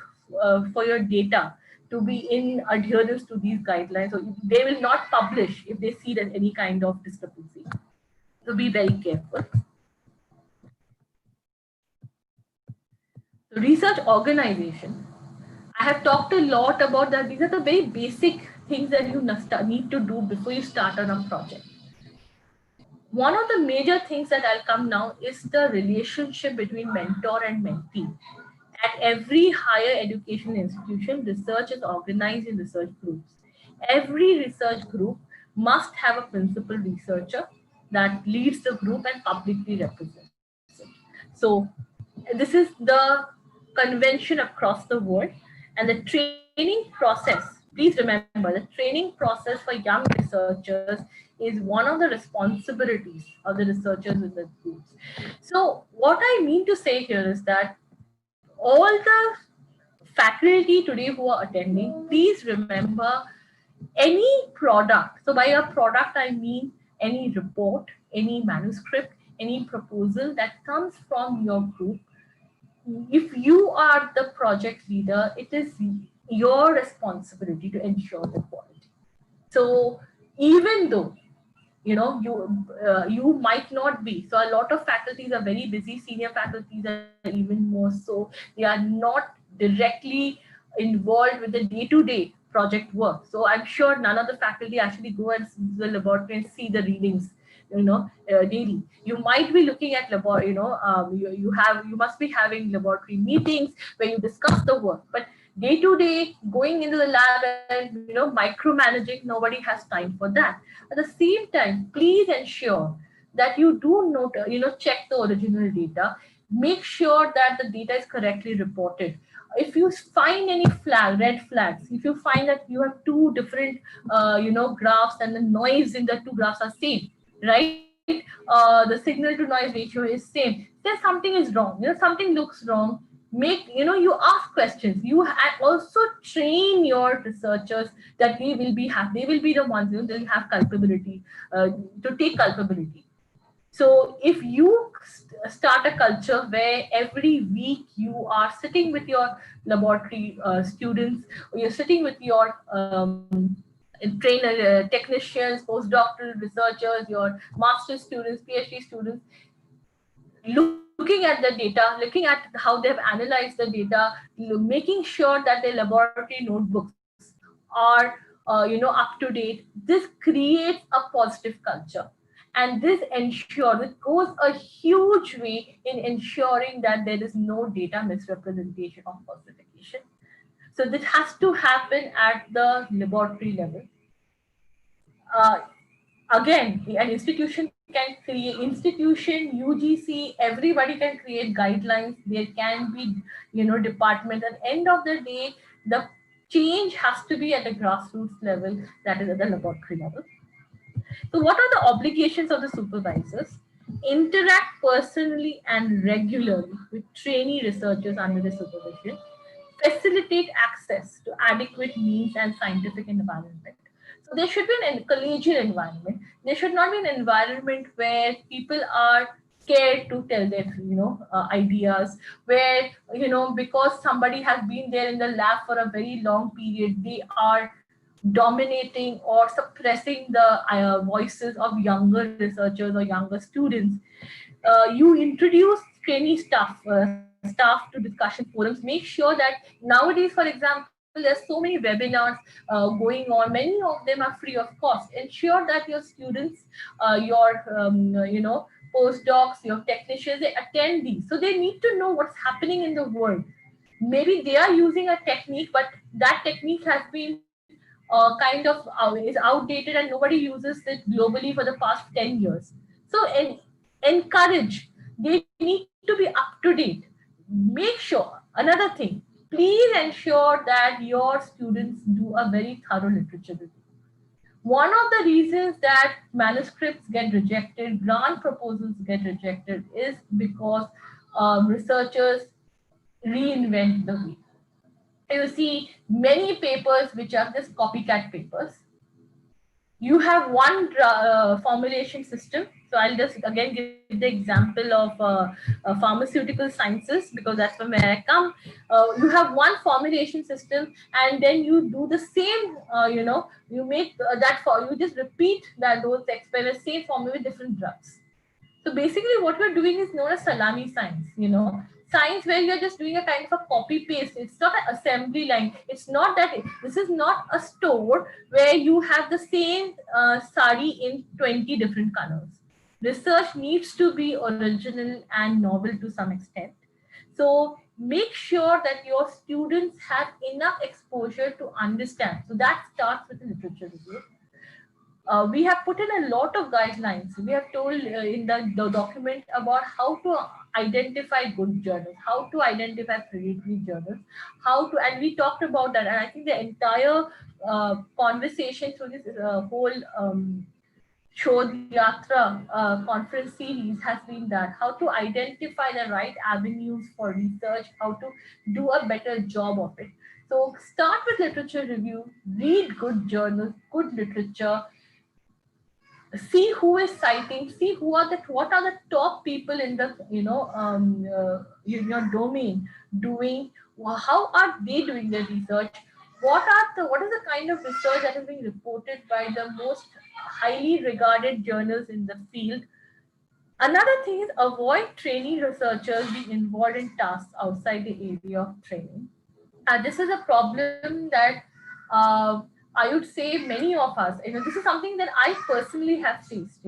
for your data to be in adherence to these guidelines. So they will not publish if they see that any kind of discrepancy. So be very careful. Research organization. I have talked a lot about that. These are the very basic things that you need to do before you start on a project. One of the major things that I'll come now is the relationship between mentor and mentee. At every higher education institution, research is organized in research groups. Every research group must have a principal researcher that leads the group and publicly represents it. So this is the convention across the world, and the training process, please remember, the training process for young researchers is one of the responsibilities of the researchers in the groups. So what I mean to say here is that all the faculty today who are attending, please remember, any product, so by a product I mean any report, any manuscript, any proposal that comes from your group, if you are the project leader, it is your responsibility to ensure the quality. So even though you might not be, so a lot of faculties are very busy, senior faculties are even more so, they are not directly involved with the day-to-day project work. So I'm sure none of the faculty actually go and the laboratory and see the readings daily. You might be looking at you must be having laboratory meetings where you discuss the work, but day to day going into the lab and micromanaging, nobody has time for that. At the same time, please ensure that you do note, check the original data. Make sure that the data is correctly reported. If you find any red flags, if you find that you have two different, graphs, and the noise in the two graphs are same, right? The signal to noise ratio is same. Then something is wrong. Something looks wrong. You ask questions. You also train your researchers that they will be the ones, they'll have culpability, to take culpability. So if you start a culture where every week you are sitting with your laboratory students, or you're sitting with your trainer, technicians, postdoctoral researchers, your master's students, PhD students, looking at the data, looking at how they've analyzed the data, making sure that their laboratory notebooks are up to date. This creates a positive culture, and this goes a huge way in ensuring that there is no data misrepresentation or falsification. So this has to happen at the laboratory level. uh, Again, an institution can create, UGC, everybody can create guidelines. There can be departments. At the end of the day, the change has to be at the grassroots level, that is at the laboratory level. So what are the obligations of the supervisors? Interact personally and regularly with trainee researchers under the supervision. Facilitate access to adequate means and scientific environment. So there should be an collegial environment. There should not be an environment where people are scared to tell their ideas, where because somebody has been there in the lab for a very long period, they are dominating or suppressing the voices of younger researchers or younger students. You introduce trainee staff to discussion forums. Make sure that nowadays, for example, there's so many webinars going on. Many of them are free of cost. Ensure that your students, your postdocs, your technicians, they attend these. So they need to know what's happening in the world. Maybe they are using a technique, but that technique has been is outdated and nobody uses it globally for the past 10 years. So encourage, they need to be up to date. Make sure, another thing, please ensure that your students do a very thorough literature review. One of the reasons that manuscripts get rejected, grant proposals get rejected, is because researchers reinvent the wheel. You see many papers which are just copycat papers. You have one formulation system. So I'll just again give the example of pharmaceutical sciences, because that's from where I come. You have one formulation system, and then you do the same. You make you just repeat those experiments, same formula with different drugs. So basically what we're doing is known as salami science, science where you're just doing a kind of a copy paste. It's not an assembly line. It's not that, this is not a store where you have the same sari in 20 different colors. Research needs to be original and novel to some extent. So make sure that your students have enough exposure to understand. So that starts with the literature review. we have put in a lot of guidelines. We have told in the document about how to identify good journals, how to identify predatory journals, how to, and we talked about that. And I think the entire conversation through this whole Shodhyatra conference series has been that how to identify the right avenues for research, how to do a better job of it. So start with literature review, read good journals, good literature, see who is citing, see who are the what are the top people in the in your domain doing, how are they doing their research, what is the kind of research that is being reported by the most highly regarded journals in the field. Another thing is avoid trainee researchers being involved in tasks outside the area of training. This is a problem that I would say many of us, this is something that I personally have faced,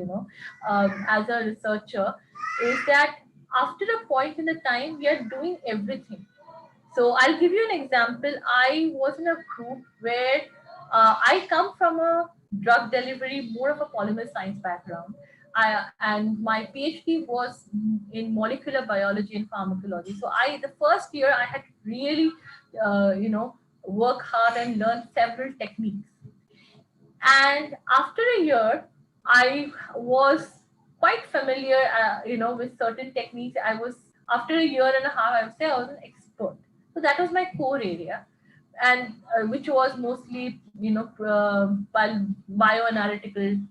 as a researcher, is that after a point in the time, we are doing everything. So I'll give you an example. I was in a group where I come from a drug delivery, more of a polymer science background. And my PhD was in molecular biology and pharmacology. So the first year I had to really, work hard and learn several techniques. And after a year, I was quite familiar, with certain techniques. After a year and a half, I would say I was an expert. So that was my core area, and which was mostly, bioanalytical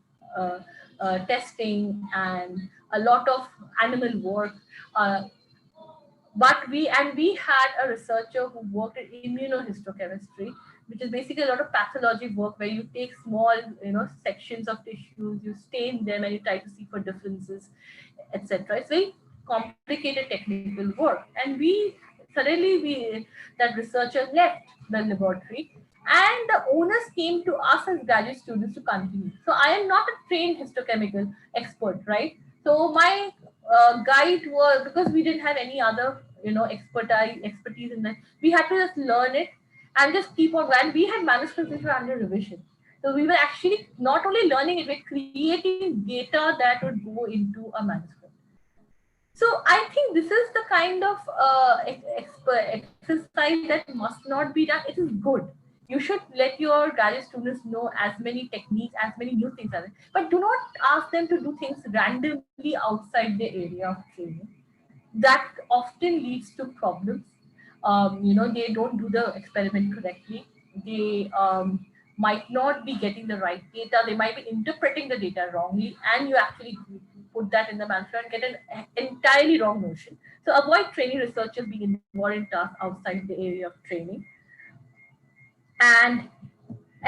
testing and a lot of animal work. Uh, but we had a researcher who worked in immunohistochemistry, which is basically a lot of pathology work where you take small sections of tissues, you stain them, and you try to see for differences, etc. It's very complicated technical work. And we that researcher left the laboratory, and the owners came to us as graduate students to continue. So I am not a trained histochemical expert, right? So my guide was, because we didn't have any other expertise in that, we had to just learn it and just keep on. And we had manuscripts which were under revision, so we were actually not only learning it, we're creating data that would go into a manuscript. So I think this is the kind of exercise that must not be done. It is good. You should let your graduate students know as many techniques, as many new things as it, but do not ask them to do things randomly outside the area of training. That often leads to problems. They don't do the experiment correctly. They might not be getting the right data. They might be interpreting the data wrongly, and you actually put that in the manuscript and get an entirely wrong notion. So avoid trainee researchers being involved in tasks outside the area of training, and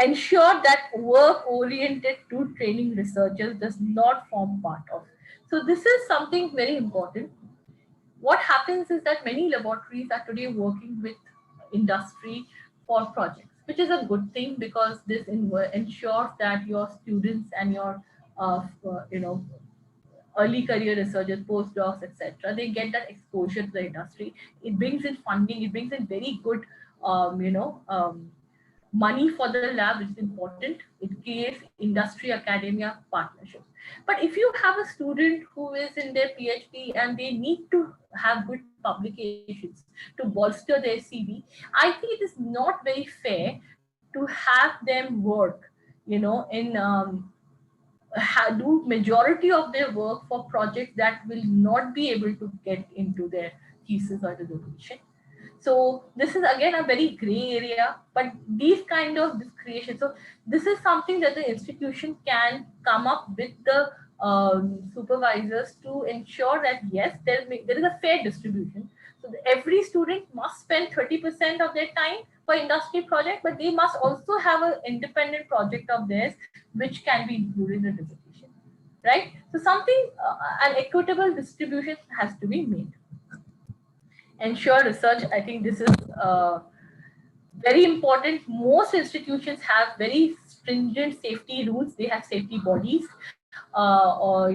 ensure that work oriented to training researchers does not form part of. So this is something very important. What happens is that many laboratories are today working with industry for projects, which is a good thing, because this ensures that your students and your early career researchers, postdocs, etc., they get that exposure to the industry. It brings in funding, it brings in very good money for the lab, which is important. It creates industry academia partnerships. But if you have a student who is in their PhD and they need to have good publications to bolster their CV, I think it is not very fair to have them work, do majority of their work for projects that will not be able to get into their thesis or dissertation. So this is again a very gray area, but these kind of discretion. So this is something that the institution can come up with the supervisors to ensure that yes, there is a fair distribution. So every student must spend 30% of their time for industry project, but they must also have an independent project of theirs, which can be included in the dissertation, right? So something, an equitable distribution has to be made. Ensure research, I think this is very important. Most institutions have very stringent safety rules. They have safety bodies, or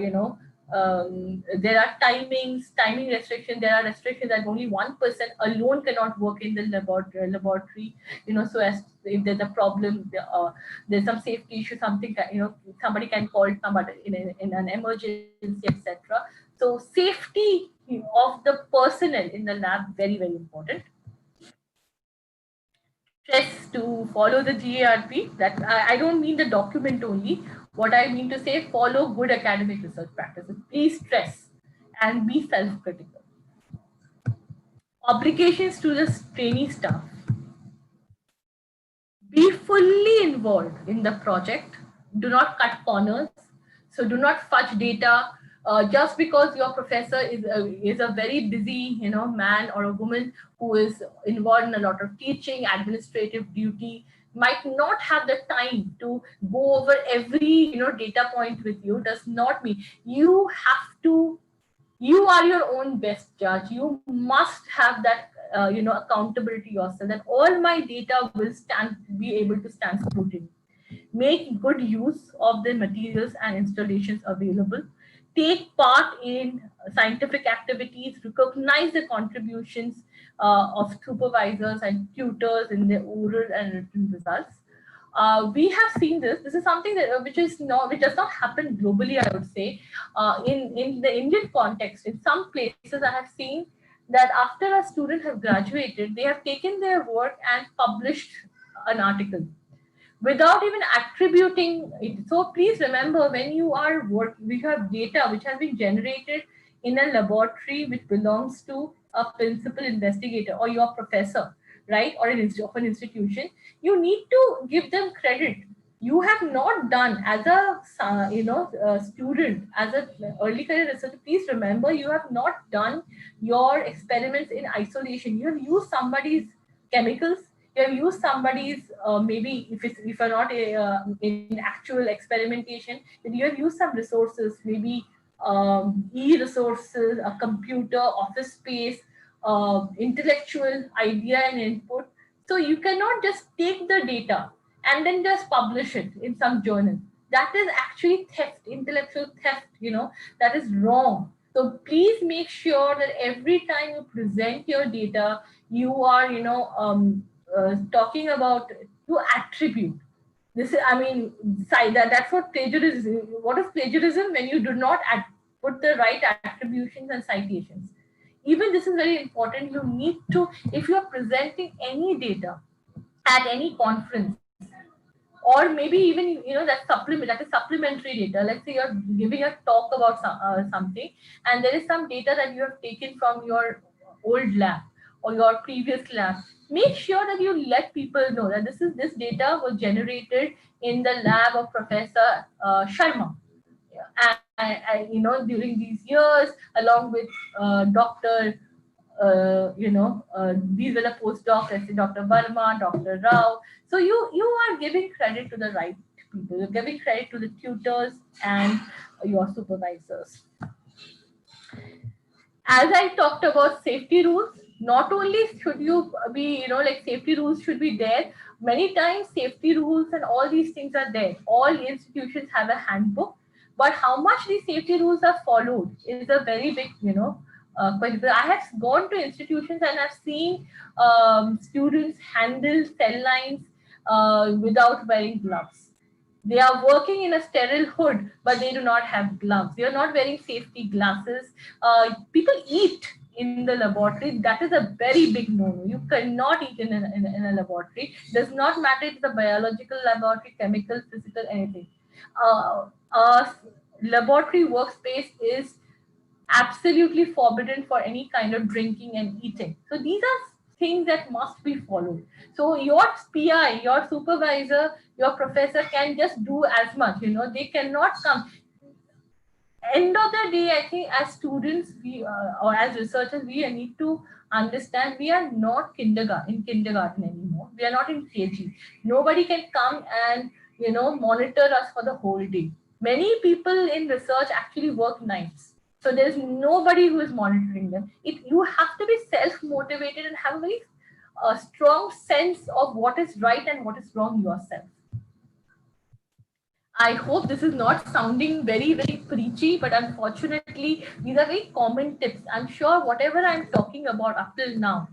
there are timing restrictions. There are restrictions that only one person alone cannot work in the laboratory. So as if there's a problem, there's some safety issue, something somebody can call somebody in an emergency, etc. So safety of the personnel in the lab, very very important. Stress to follow the GARP. That I don't mean the document only. What I mean to say, follow good academic research practices. Please stress and be self-critical. Obligations to the trainee staff. Be fully involved in the project. Do not cut corners. So do not fudge data. Just because your professor is a very busy man or a woman who is involved in a lot of teaching, administrative duty, might not have the time to go over every data point with you, does not mean you have to. You are your own best judge. You must have that accountability yourself, that all my data will be able to stand scrutiny. Make good use of the materials and installations available. Take part in scientific activities. Recognize the contributions of supervisors and tutors in their oral and written results. We have seen this. This is something that which does not happen globally, I would say. In the Indian context, in some places, I have seen that after a student has graduated, they have taken their work and published an article without even attributing it. So please remember, when you are we have data which has been generated in a laboratory which belongs to a principal investigator or your professor, right, or an institution, you need to give them credit. You have not done as a student, as a early career researcher. Please remember, you have not done your experiments in isolation. You have used somebody's chemicals. You have used somebody's maybe if you're not in actual experimentation, then you have used some resources, maybe e-resources, a computer, office space, intellectual idea and input. So you cannot just take the data and then just publish it in some journal. That is actually theft, intellectual theft. That is wrong. So please make sure that every time you present your data, you are talking about to attribute. This is, I mean, that's what plagiarism. What is plagiarism? When you do not put the right attributions and citations. Even this is very important. You need to, if you are presenting any data at any conference, or maybe even that is supplementary data. Let's say you're giving a talk about something, and there is some data that you have taken from your old lab or your previous lab. Make sure that you let people know that this data was generated in the lab of Professor Sharma, and during these years, along with Dr. These were the postdocs, let's say Dr. Verma, Dr. Rao. So you are giving credit to the right people. You're giving credit to the tutors and your supervisors. As I talked about safety rules, not only should you be, safety rules should be there. Many times safety rules and all these things are there. All institutions have a handbook, but how much these safety rules are followed is a very big, question. I have gone to institutions and I've seen students handle cell lines without wearing gloves. They are working in a sterile hood, but they do not have gloves. They are not wearing safety glasses. People eat in the laboratory. That is a very big no-no. You cannot eat in a laboratory. Does not matter if it's a biological laboratory, chemical, physical, anything. A laboratory workspace is absolutely forbidden for any kind of drinking and eating. So these are things that must be followed. So your PI, your supervisor, your professor can just do as much. They cannot come. End of the day, I think as students, or as researchers, we need to understand we are not kindergarten anymore. We are not in KG. Nobody can come and monitor us for the whole day. Many people in research actually work nights. So there's nobody who is monitoring them. You have to be self-motivated and have a very strong sense of what is right and what is wrong yourself. I hope this is not sounding very, very preachy, but unfortunately, these are very common tips. I'm sure whatever I'm talking about up till now,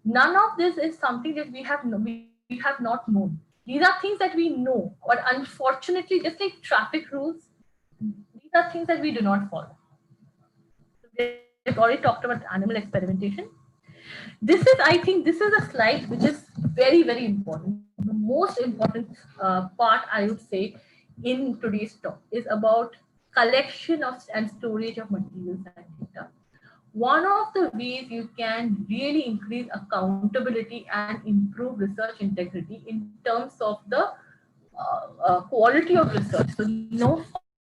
none of this is something that we have not known. These are things that we know, but unfortunately, just like traffic rules, these are things that we do not follow. So we have already talked about animal experimentation. This is, I think, this is a slide which is very, very important. The most important part, I would say, in today's talk is about collection of and storage of materials and data. One of the ways you can really increase accountability and improve research integrity in terms of the quality of research. So no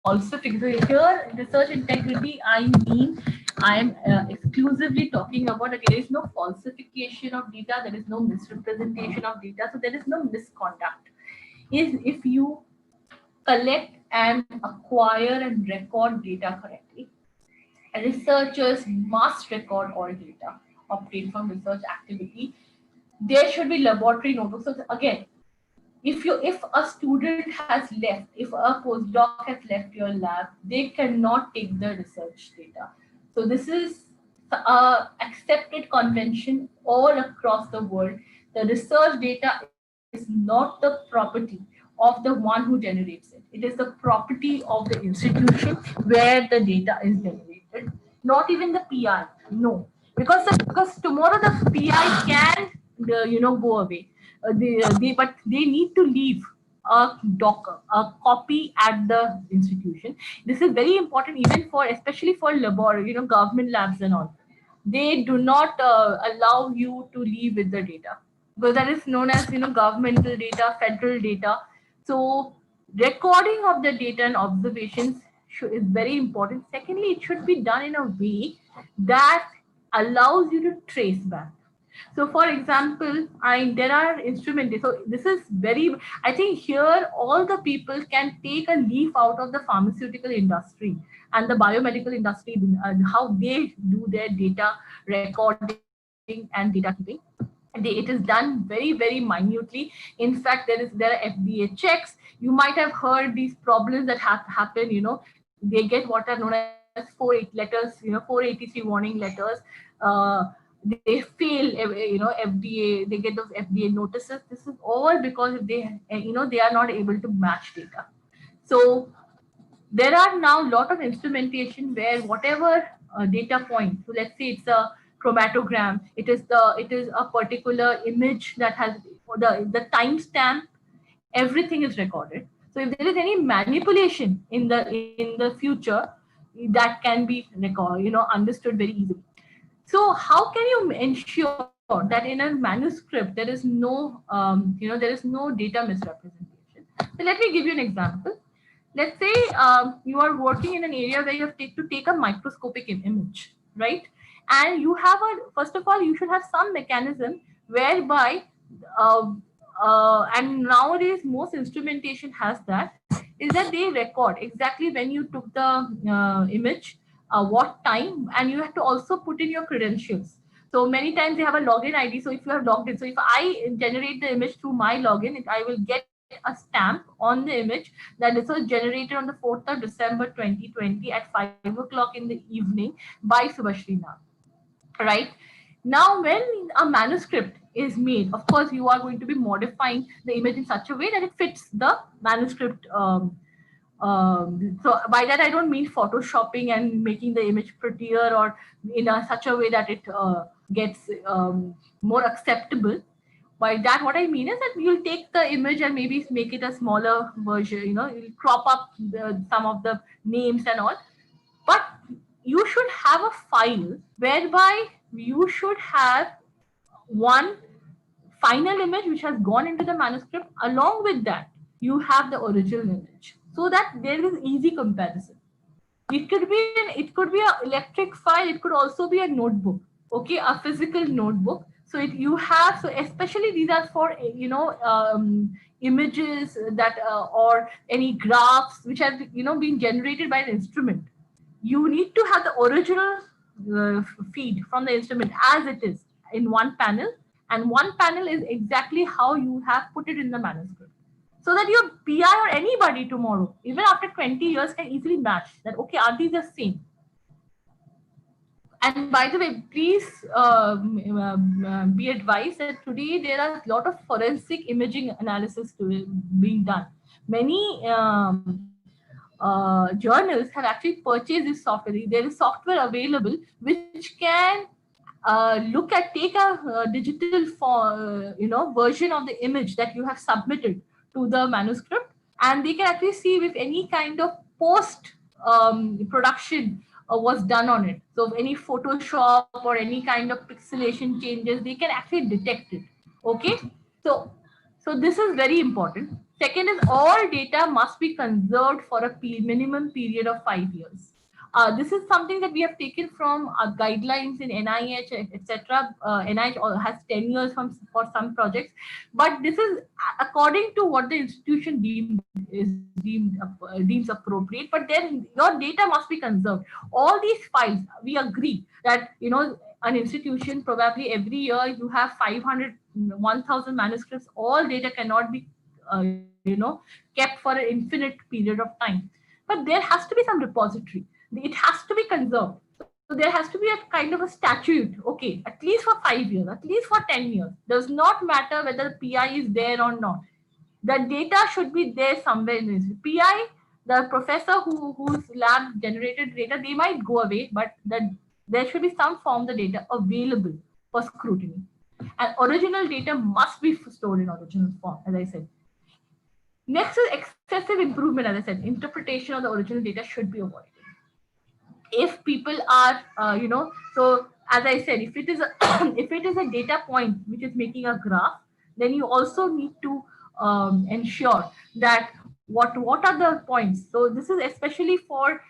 falsification. So here, research integrity, I mean, I am exclusively talking about that there is no falsification of data, there is no misrepresentation of data, so there is no misconduct. Is if you collect and acquire and record data correctly. Researchers must record all data obtained from research activity. There should be laboratory notebooks. So again, if a student has left, if a postdoc has left your lab, they cannot take the research data. So this is a accepted convention all across the world. The research data is not the property of the one who generates it. It is the property of the institution where the data is generated, not even the PI. No, because tomorrow the PI can go away. But they need to leave a copy at the institution. This is very important, even for especially for government labs and all. They do not allow you to leave with the data, because that is known as governmental data, federal data. So recording of the data and observations is very important. Secondly, it should be done in a way that allows you to trace back. So, for example, there are instruments. So, this is very. I think here all the people can take a leaf out of the pharmaceutical industry and the biomedical industry, how they do their data recording and data keeping. It is done very, very minutely. In fact, there are FDA checks. You might have heard these problems that have happen. They get what are known as 480 letters. 483 warning letters. They fail. FDA. They get those FDA notices. This is all because they are not able to match data. So there are now a lot of instrumentation where whatever data point, so let's say it's a chromatogram, it is a particular image that has the timestamp, everything is recorded. So if there is any manipulation in the future, that can be understood very easily. So how can you ensure that in a manuscript there is no data misrepresentation? So let me give you an example. Let's say you are working in an area where you have to take a microscopic image, right? And you have first of all, you should have some mechanism whereby, uh, and nowadays most instrumentation has that, is that they record exactly when you took the image, what time, and you have to also put in your credentials. So many times they have a login ID. So if you have logged in, so if I generate the image through my login, I will get a stamp on the image that this was generated on the 4th of December 2020 at 5 o'clock in the evening by Subhashri Nam. Right? Now, when a manuscript is made, of course, you are going to be modifying the image in such a way that it fits the manuscript. So by that, I don't mean photoshopping and making the image prettier or in such a way that it gets more acceptable. By that, what I mean is that you'll take the image and maybe make it a smaller version, you'll crop up some of the names and all. But you should have a file whereby you should have one final image which has gone into the manuscript. Along with that, you have the original image, so that there is easy comparison. It could be an electric file. It could also be a notebook. Okay, a physical notebook. So you have, so especially these are for images that or any graphs which have been generated by an instrument. You need to have the original feed from the instrument as it is in one panel, and one panel is exactly how you have put it in the manuscript. so that your PI or anybody tomorrow, even after 20 years, can easily match that, okay, are these the same? And by the way, please be advised that today there are a lot of forensic imaging analysis being done. Many journals have actually purchased this software. There is software available which can take a digital version of the image that you have submitted to the manuscript, and they can actually see if any kind of post production was done on it. So if any Photoshop or any kind of pixelation changes, they can actually detect it. Okay, so this is very important. Second is all data must be conserved for a minimum period of 5 years. This is something that we have taken from guidelines in NIH, etc. NIH has 10 years for some projects, but this is according to what the institution deems appropriate. But then your data must be conserved. All these files, we agree that an institution probably every year you have 500, 1000 manuscripts. All data cannot be kept for an infinite period of time, but there has to be some repository. It has to be conserved. So there has to be a kind of a statute, okay, at least for 5 years, at least for 10 years. Does not matter whether the PI is there or not. The data should be there somewhere in this. PI, the professor whose lab generated data, they might go away, but there should be some form of the data available for scrutiny. And original data must be stored in original form, as I said. Next is excessive improvement, as I said. Interpretation of the original data should be avoided. If people are, so as I said, if it is a if it is a data point which is making a graph, then you also need to ensure that what are the points. So this is especially for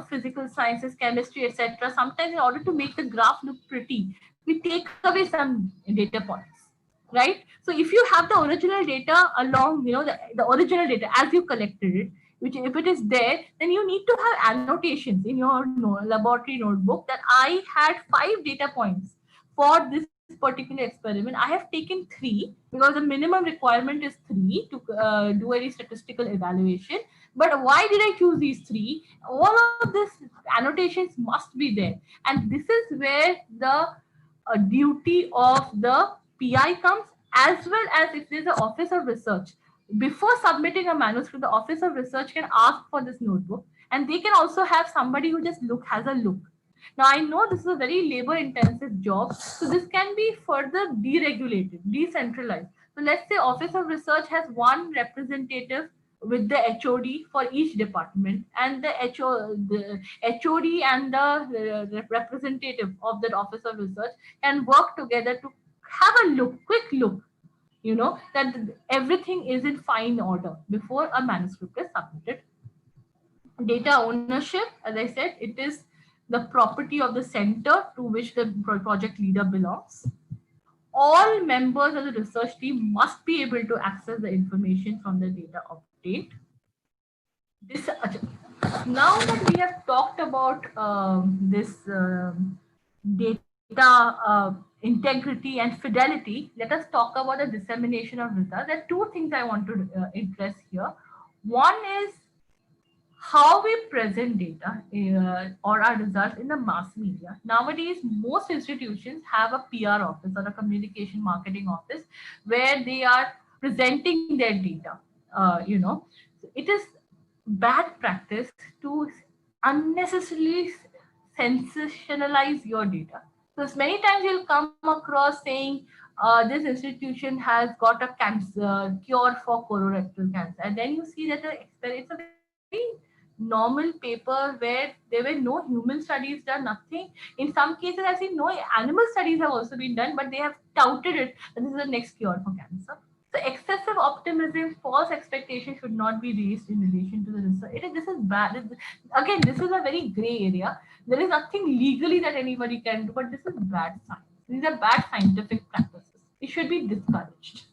physical sciences, chemistry, etc. Sometimes in order to make the graph look pretty, we take away some data points, right? So if you have the original data along, the original data as you collected it, which if it is there, then you need to have annotations in your laboratory notebook that I had 5 data points for this particular experiment. I have taken 3 because the minimum requirement is 3 to do any statistical evaluation. But why did I choose these 3? All of these annotations must be there, and this is where the duty of the PI comes, as well as if there's an office of research. Before submitting a manuscript, the office of research can ask for this notebook, and they can also have somebody who just has a look. Now, I know this is a very labor intensive job, so this can be further deregulated, decentralized. So let's say office of research has one representative with the HOD for each department, and the HOD and the representative of that office of research can work together to have a quick look, that everything is in fine order before a manuscript is submitted. Data ownership, as I said, it is the property of the center to which the project leader belongs. All members of the research team must be able to access the information from the data obtained. Now that we have talked about this data integrity and fidelity, let us talk about the dissemination of results. There are 2 things I want to address here. One is how we present data or our results in the mass media. Nowadays, most institutions have a PR office or a communication marketing office where they are presenting their data. It is bad practice to unnecessarily sensationalize your data. So many times you'll come across saying this institution has got a cure for colorectal cancer, and then you see that it's a very normal paper where there were no human studies done, nothing. In some cases, I've seen no animal studies have also been done, but they have touted it that this is the next cure for cancer. So excessive optimism, false expectation should not be raised in relation to the research. This is bad. Again, this is a very gray area. There is nothing legally that anybody can do, but this is bad science. These are bad scientific practices. It should be discouraged.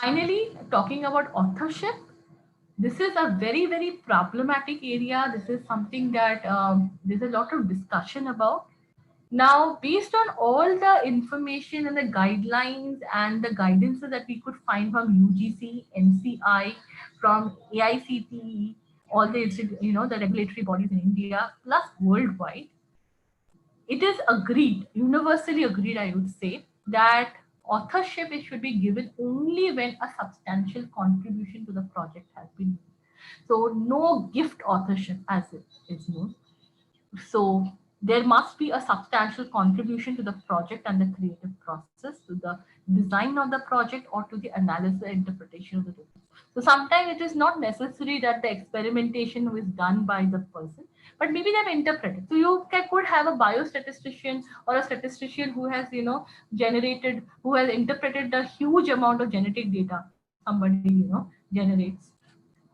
Finally, talking about authorship, this is a very, very problematic area. This is something that there's a lot of discussion about. Now, based on all the information and the guidelines and the guidances that we could find from UGC, NCI, from AICTE, all the the regulatory bodies in India plus worldwide, it is agreed, universally agreed, I would say, that authorship should be given only when a substantial contribution to the project has been made. So, no gift authorship as it is known. So there must be a substantial contribution to the project and the creative process, to the design of the project, or to the analysis and interpretation of the results. So sometimes it is not necessary that the experimentation is done by the person, but maybe they've interpreted. So you could have a biostatistician or a statistician who has, generated, who has interpreted the huge amount of genetic data somebody, generates,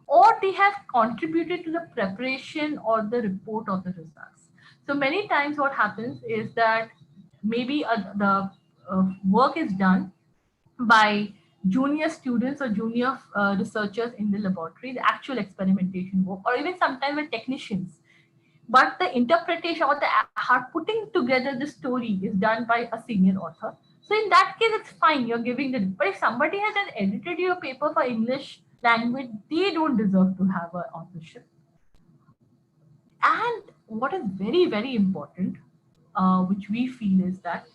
or they have contributed to the preparation or the report of the results. So many times what happens is that maybe the work is done by junior students or junior researchers in the laboratory, the actual experimentation work, or even sometimes with technicians. But the interpretation or the putting together the story is done by a senior author. So in that case, it's fine. You're giving the. But if somebody has just edited your paper for English language, they don't deserve to have an authorship. And what is very, very important, which we feel, is that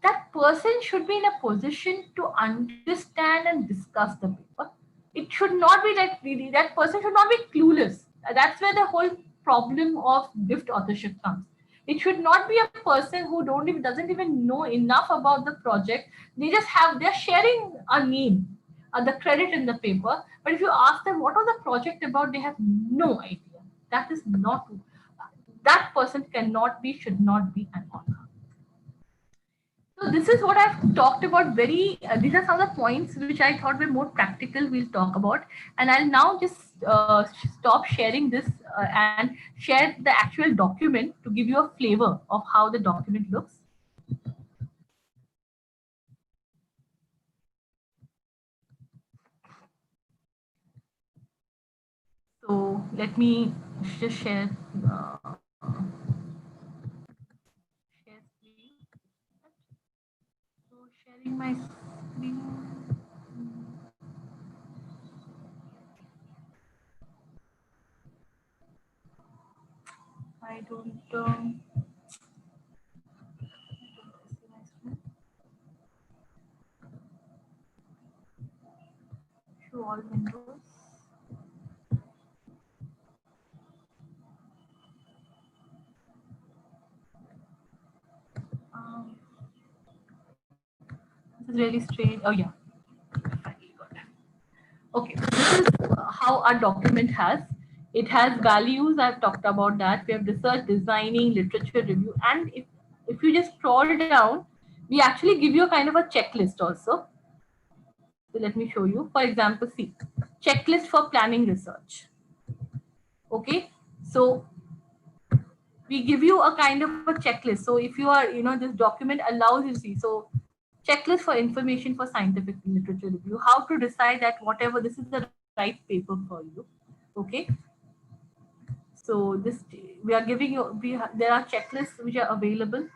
that person should be in a position to understand and discuss the paper. It should not be that really, that person should not be clueless. That's where the whole problem of gift authorship comes. It should not be a person who don't even doesn't even know enough about the project. They're sharing a name, the credit in the paper. But if you ask them what was the project about, they have no idea. That is not, that person cannot be, should not be an author. So this is what I've talked about. These are some of the points which I thought were more practical. We'll talk about, and I'll now just stop sharing this and share the actual document to give you a flavor of how the document looks. So let me just share. Share screen. So sharing my screen. I don't. Show all windows. This is really strange. Oh yeah, finally got it. Okay, so this is how our document has. It has values. I've talked about that. We have research, designing, literature review, and if you just scroll down, we actually give you a kind of a checklist also. So let me show you. For example, see, checklist for planning research. Okay, so we give you a kind of a checklist. So if you are, this document allows you to see. So checklist for information for scientific literature review, how to decide that whatever, this is the right paper for you. Okay. So this, we are giving you, there are checklists which are available.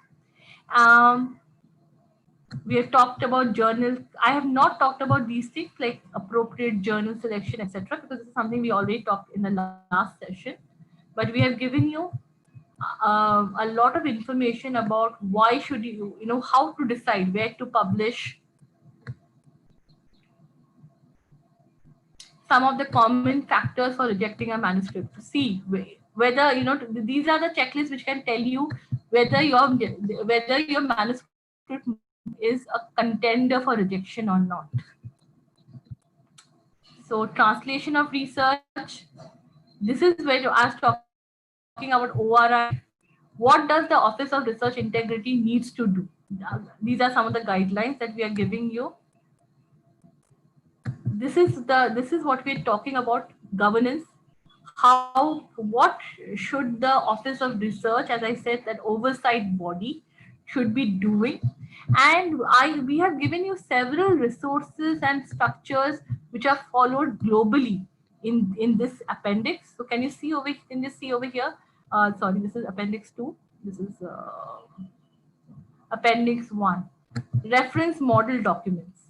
We have talked about journal. I have not talked about these things like appropriate journal selection, etc., because this is something we already talked in the last session. But we have given you a lot of information about why should you, how to decide where to publish, some of the common factors for rejecting a manuscript, to see whether, these are the checklists which can tell you whether your manuscript is a contender for rejection or not. So translation of research, this is where I was talking about ORI. What does the Office of Research Integrity needs to do? These are some of the guidelines that we are giving you. This is what we're talking about, governance. What should the Office of Research, as I said, that oversight body, should be doing? And we have given you several resources and structures which are followed globally in this appendix. So can you see over? Can you see over here? Sorry, this is appendix 2. This is Appendix 1. Reference model documents.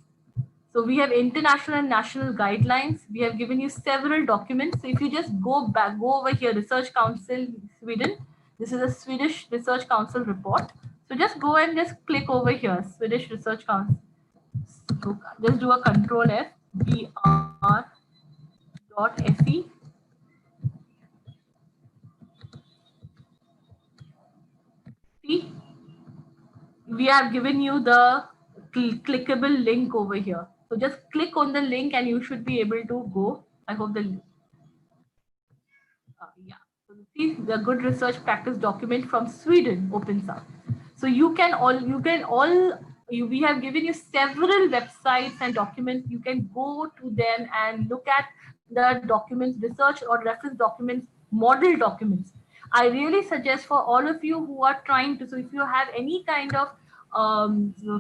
So we have international and national guidelines. We have given you several documents. So if you just go over here, Research Council Sweden. This is a Swedish Research Council report. So just go and just click over here, Swedish Research Council. So just do a Control F, br.se. See, we have given you the clickable link over here. So just click on the link and you should be able to go. I hope the yeah. So see the good research practice document from Sweden opens up. So we have given you several websites and documents. You can go to them and look at the documents, research or reference documents, model documents. I really suggest for all of you who are trying to, so if you have any kind of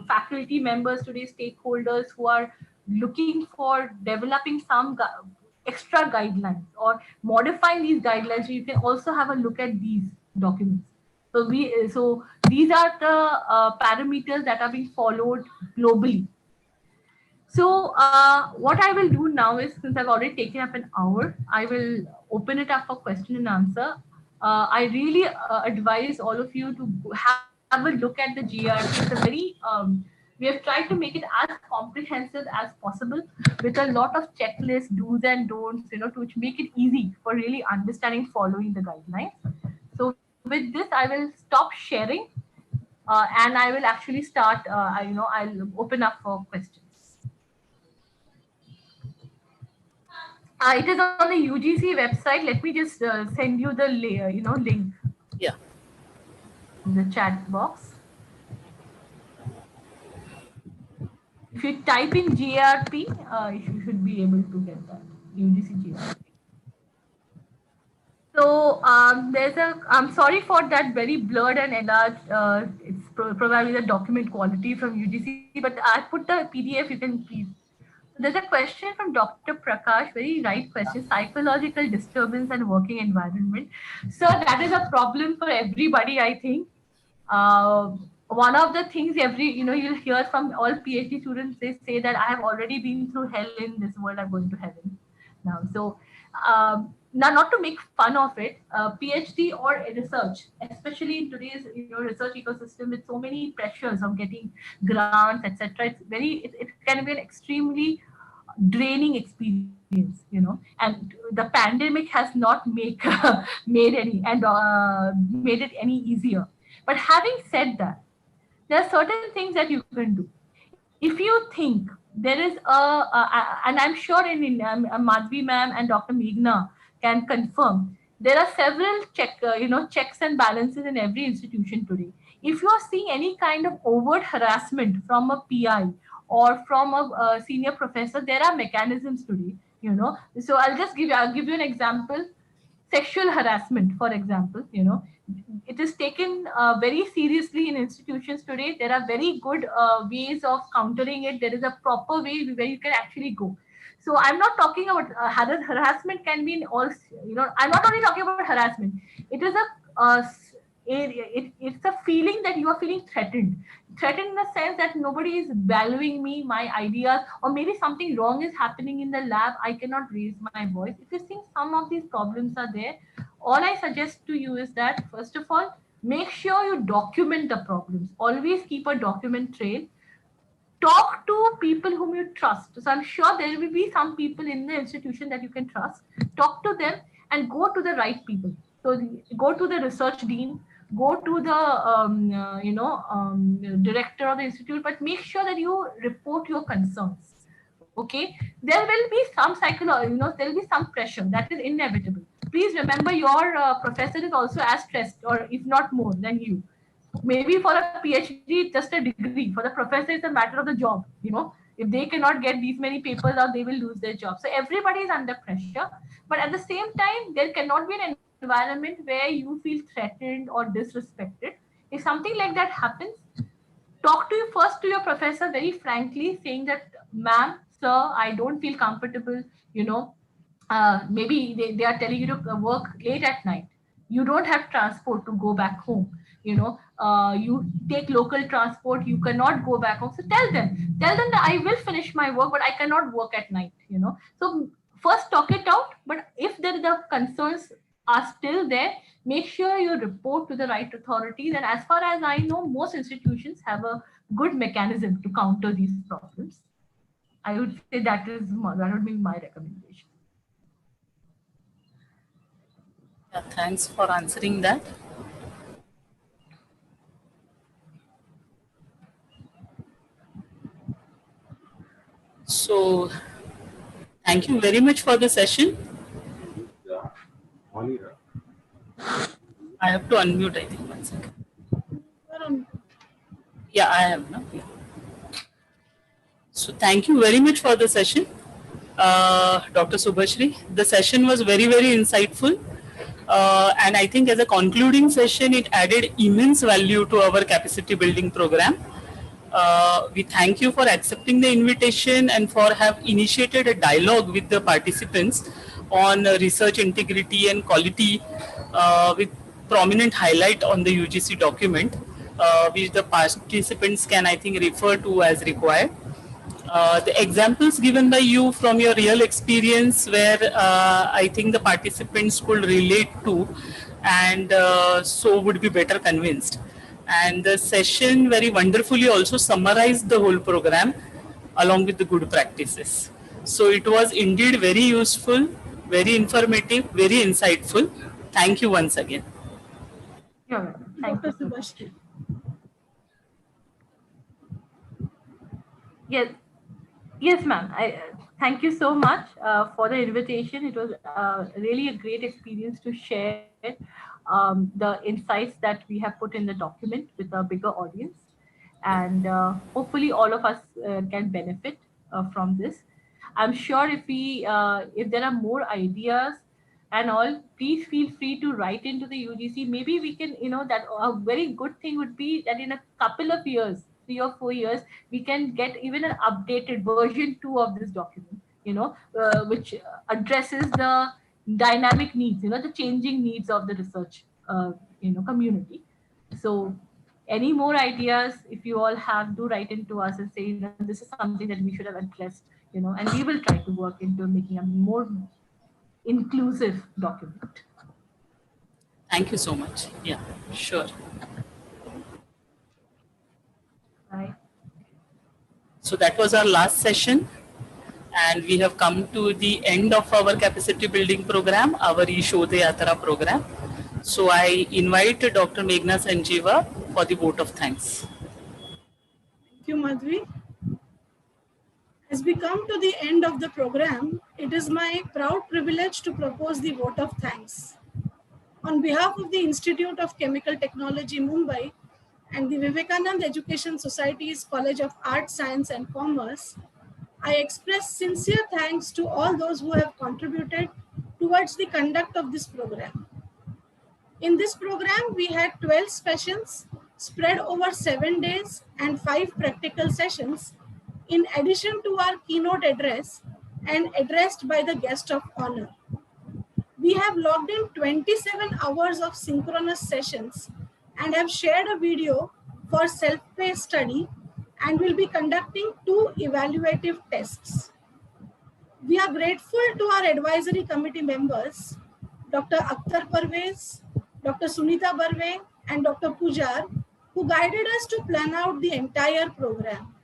faculty members today, stakeholders who are looking for developing some extra guidelines or modifying these guidelines, you can also have a look at these documents. So these are the parameters that are being followed globally. So what I will do now is, since I've already taken up an hour, I will open it up for question and answer. I really advise all of you to have a look at the GRT. It's a very we have tried to make it as comprehensive as possible with a lot of checklists, do's and don'ts, to which make it easy for really understanding, following the guidelines. So with this, I will stop sharing and I will actually start. I'll open up for questions. It is on the UGC website. Let me just send you the link. Yeah. In the chat box. If you type in GRP, you should be able to get that UGC GRP. So I'm sorry for that very blurred and enlarged. It's probably the document quality from UGC, but I put the PDF. You can please. There's a question from Dr. Prakash, very right question, psychological disturbance and working environment. So that is a problem for everybody, I think. One of the things you'll hear from all PhD students, they say that I have already been through hell in this world, I'm going to heaven now. So now, not to make fun of it, PhD or research, especially in today's research ecosystem with so many pressures of getting grants, etc. It can be an extremely draining experience, and the pandemic has not made it any easier. But having said that, there are certain things that you can do. If you think there is and I'm sure in Madhvi ma'am and Dr. Meghna can confirm, there are several checks and balances in every institution today. If you are seeing any kind of overt harassment from a PI or from a senior professor, there are mechanisms today. So I'll give you an example. Sexual harassment, for example, it is taken very seriously in institutions today. There are very good ways of countering it. There is a proper way where you can actually go. So I'm not talking about harassment can be in all, I'm not only talking about harassment. It is it's a feeling that you are feeling threatened in the sense that nobody is valuing me, my ideas, or maybe something wrong is happening in the lab. I cannot raise my voice. If you think some of these problems are there, all I suggest to you is that, first of all, make sure you document the problems. Always keep a document trail. Talk to people whom you trust. So I'm sure there will be some people in the institution that you can trust. Talk to them and go to the right people. So go to the research dean, go to the director of the institute, but make sure that you report your concerns. Okay, there will be some there will be some pressure that is inevitable. Please remember, your professor is also as stressed, or if not more than you. Maybe for a PhD, it's just a degree. For the professor, it's a matter of the job. If they cannot get these many papers out, they will lose their job. So everybody is under pressure. But at the same time, there cannot be an environment where you feel threatened or disrespected. If something like that happens, talk to you first to your professor very frankly, saying that, ma'am, sir, I don't feel comfortable. Maybe they are telling you to work late at night. You don't have transport to go back home. you take local transport, you cannot go back home. So tell them that I will finish my work, but I cannot work at night. So first talk it out. But if the concerns are still there, make sure you report to the right authorities. And as far as I know, most institutions have a good mechanism to counter these problems. I would say that would be my recommendation. Yeah, thanks for answering that. So, thank you very much for the session. I have to unmute, I think, 1 second. Yeah, I have now. Yeah. So, thank you very much for the session, Dr. Subhashri. The session was very, very insightful. And I think as a concluding session, it added immense value to our capacity building program. We thank you for accepting the invitation and for have initiated a dialogue with the participants on research integrity and quality, with prominent highlight on the UGC document, which the participants can, I think, refer to as required. The examples given by you from your real experience where I think the participants could relate to, and so would be better convinced. And the session very wonderfully also summarized the whole program along with the good practices. So it was indeed very useful, very informative, very insightful. Thank you once again. Sure. Thank you, Subhashri. Yes, ma'am. Thank you so much for the invitation. It was really a great experience to share the insights that we have put in the document with a bigger audience. And hopefully all of us can benefit from this. I'm sure if there are more ideas and all, please feel free to write into the UGC. Maybe we can, that a very good thing would be that in a couple of years, 3 or 4 years, we can get even an updated version 2 of this document, which addresses the dynamic needs, the changing needs of the research, community. So any more ideas, if you all have, do write into us and say, this is something that we should have addressed, and we will try to work into making a more inclusive document. Thank you so much. Yeah, sure. Bye. So that was our last session, and we have come to the end of our capacity building program, our e-Shodhyatra program. So I invite Dr. Meghna Sanjeeva for the vote of thanks. Thank you, Madhvi. As we come to the end of the program, it is my proud privilege to propose the vote of thanks. On behalf of the Institute of Chemical Technology, Mumbai, and the Vivekanand Education Society's College of Arts, Science and Commerce, I express sincere thanks to all those who have contributed towards the conduct of this program. In this program, we had 12 sessions spread over 7 days and 5 practical sessions, in addition to our keynote address and addressed by the guest of honor. We have logged in 27 hours of synchronous sessions and have shared a video for self-paced study and will be conducting 2 evaluative tests. We are grateful to our advisory committee members, Dr. Akhtar Parvez, Dr. Sunita Barve, and Dr. Pujar, who guided us to plan out the entire program.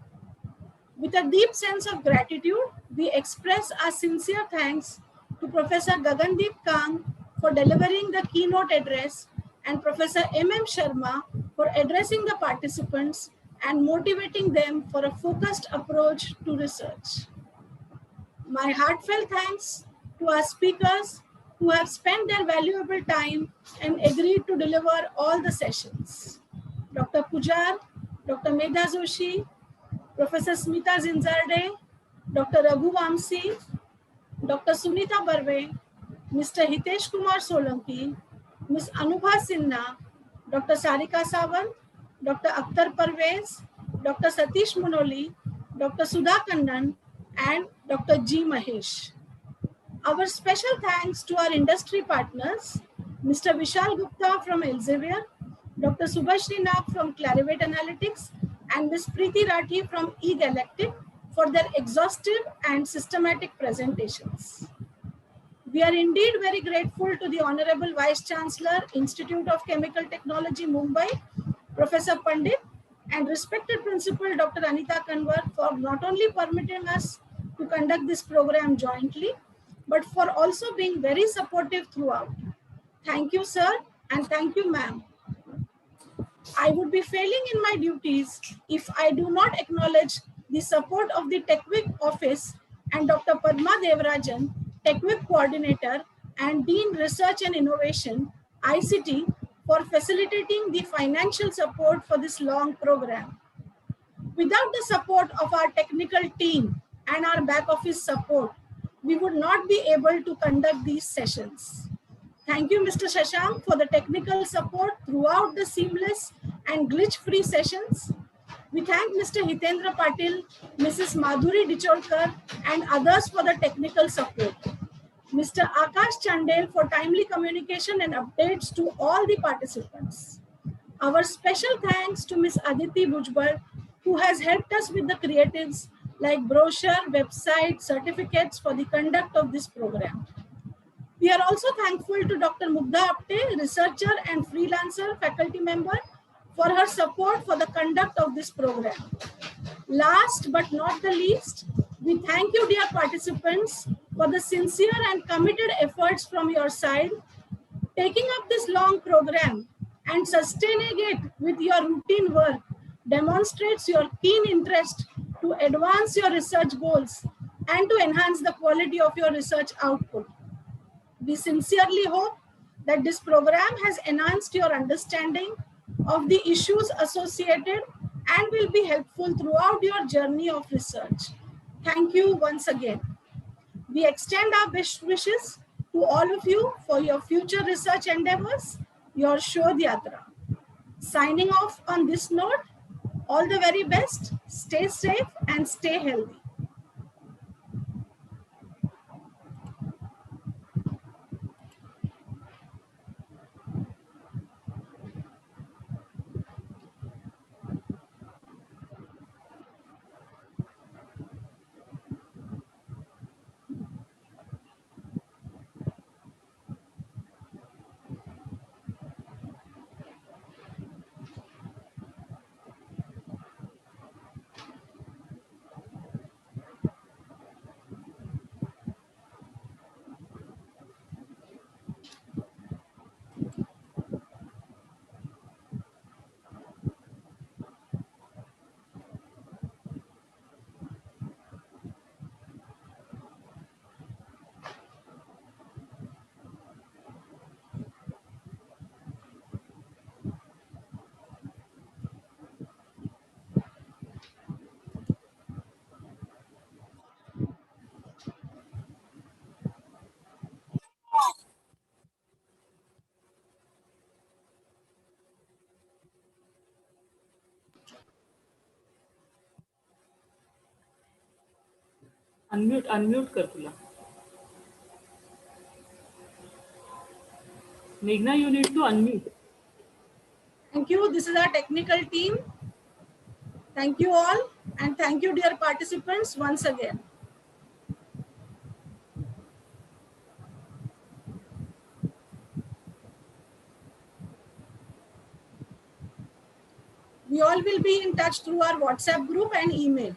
With a deep sense of gratitude, we express our sincere thanks to Professor Gagandeep Kang for delivering the keynote address and Professor M Sharma for addressing the participants and motivating them for a focused approach to research. My heartfelt thanks to our speakers who have spent their valuable time and agreed to deliver all the sessions. Dr. Pujar, Dr. Medha Joshi, Professor Smita Zinzarde, Dr. Raghu Vamsi, Dr. Sunita Barve, Mr. Hitesh Kumar Solanki, Ms. Anubha Sinha, Dr. Sarika Sawant, Dr. Akhtar Parvez, Dr. Satish Munoli, Dr. Sudha Kannan, and Dr. G. Mahesh. Our special thanks to our industry partners, Mr. Vishal Gupta from Elsevier, Dr. Subhashri Nag from Clarivate Analytics, and Ms. Preeti Rathi from eGalactic for their exhaustive and systematic presentations. We are indeed very grateful to the Honorable Vice Chancellor, Institute of Chemical Technology, Mumbai, Professor Pandit, and respected Principal Dr. Anita Kanwar for not only permitting us to conduct this program jointly, but for also being very supportive throughout. Thank you, sir, and thank you, ma'am. I would be failing in my duties if I do not acknowledge the support of the TechWIC office and Dr. Padma Devarajan, TechWIC coordinator and Dean Research and Innovation, ICT, for facilitating the financial support for this long program. Without the support of our technical team and our back office support, we would not be able to conduct these sessions. Thank you, Mr. Shashank, for the technical support throughout the seamless and glitch-free sessions. We thank Mr. Hitendra Patil, Mrs. Madhuri Dicholkar, and others for the technical support. Mr. Akash Chandel for timely communication and updates to all the participants. Our special thanks to Ms. Aditi Bhujbal, who has helped us with the creatives like brochure, website, certificates for the conduct of this program. We are also thankful to Dr. Mugdha Apte, researcher and freelancer faculty member, for her support for the conduct of this program. Last but not the least, we thank you, dear participants, for the sincere and committed efforts from your side. Taking up this long program and sustaining it with your routine work demonstrates your keen interest to advance your research goals and to enhance the quality of your research output. We sincerely hope that this program has enhanced your understanding of the issues associated and will be helpful throughout your journey of research. Thank you once again. We extend our best wishes to all of you for your future research endeavors, your Shodhyatra. Signing off on this note, all the very best, stay safe and stay healthy. Unmute कर तुला. Meghna, you need to unmute. Thank you. This is our technical team. Thank you all, and thank you, dear participants, once again. We all will be in touch through our WhatsApp group and email.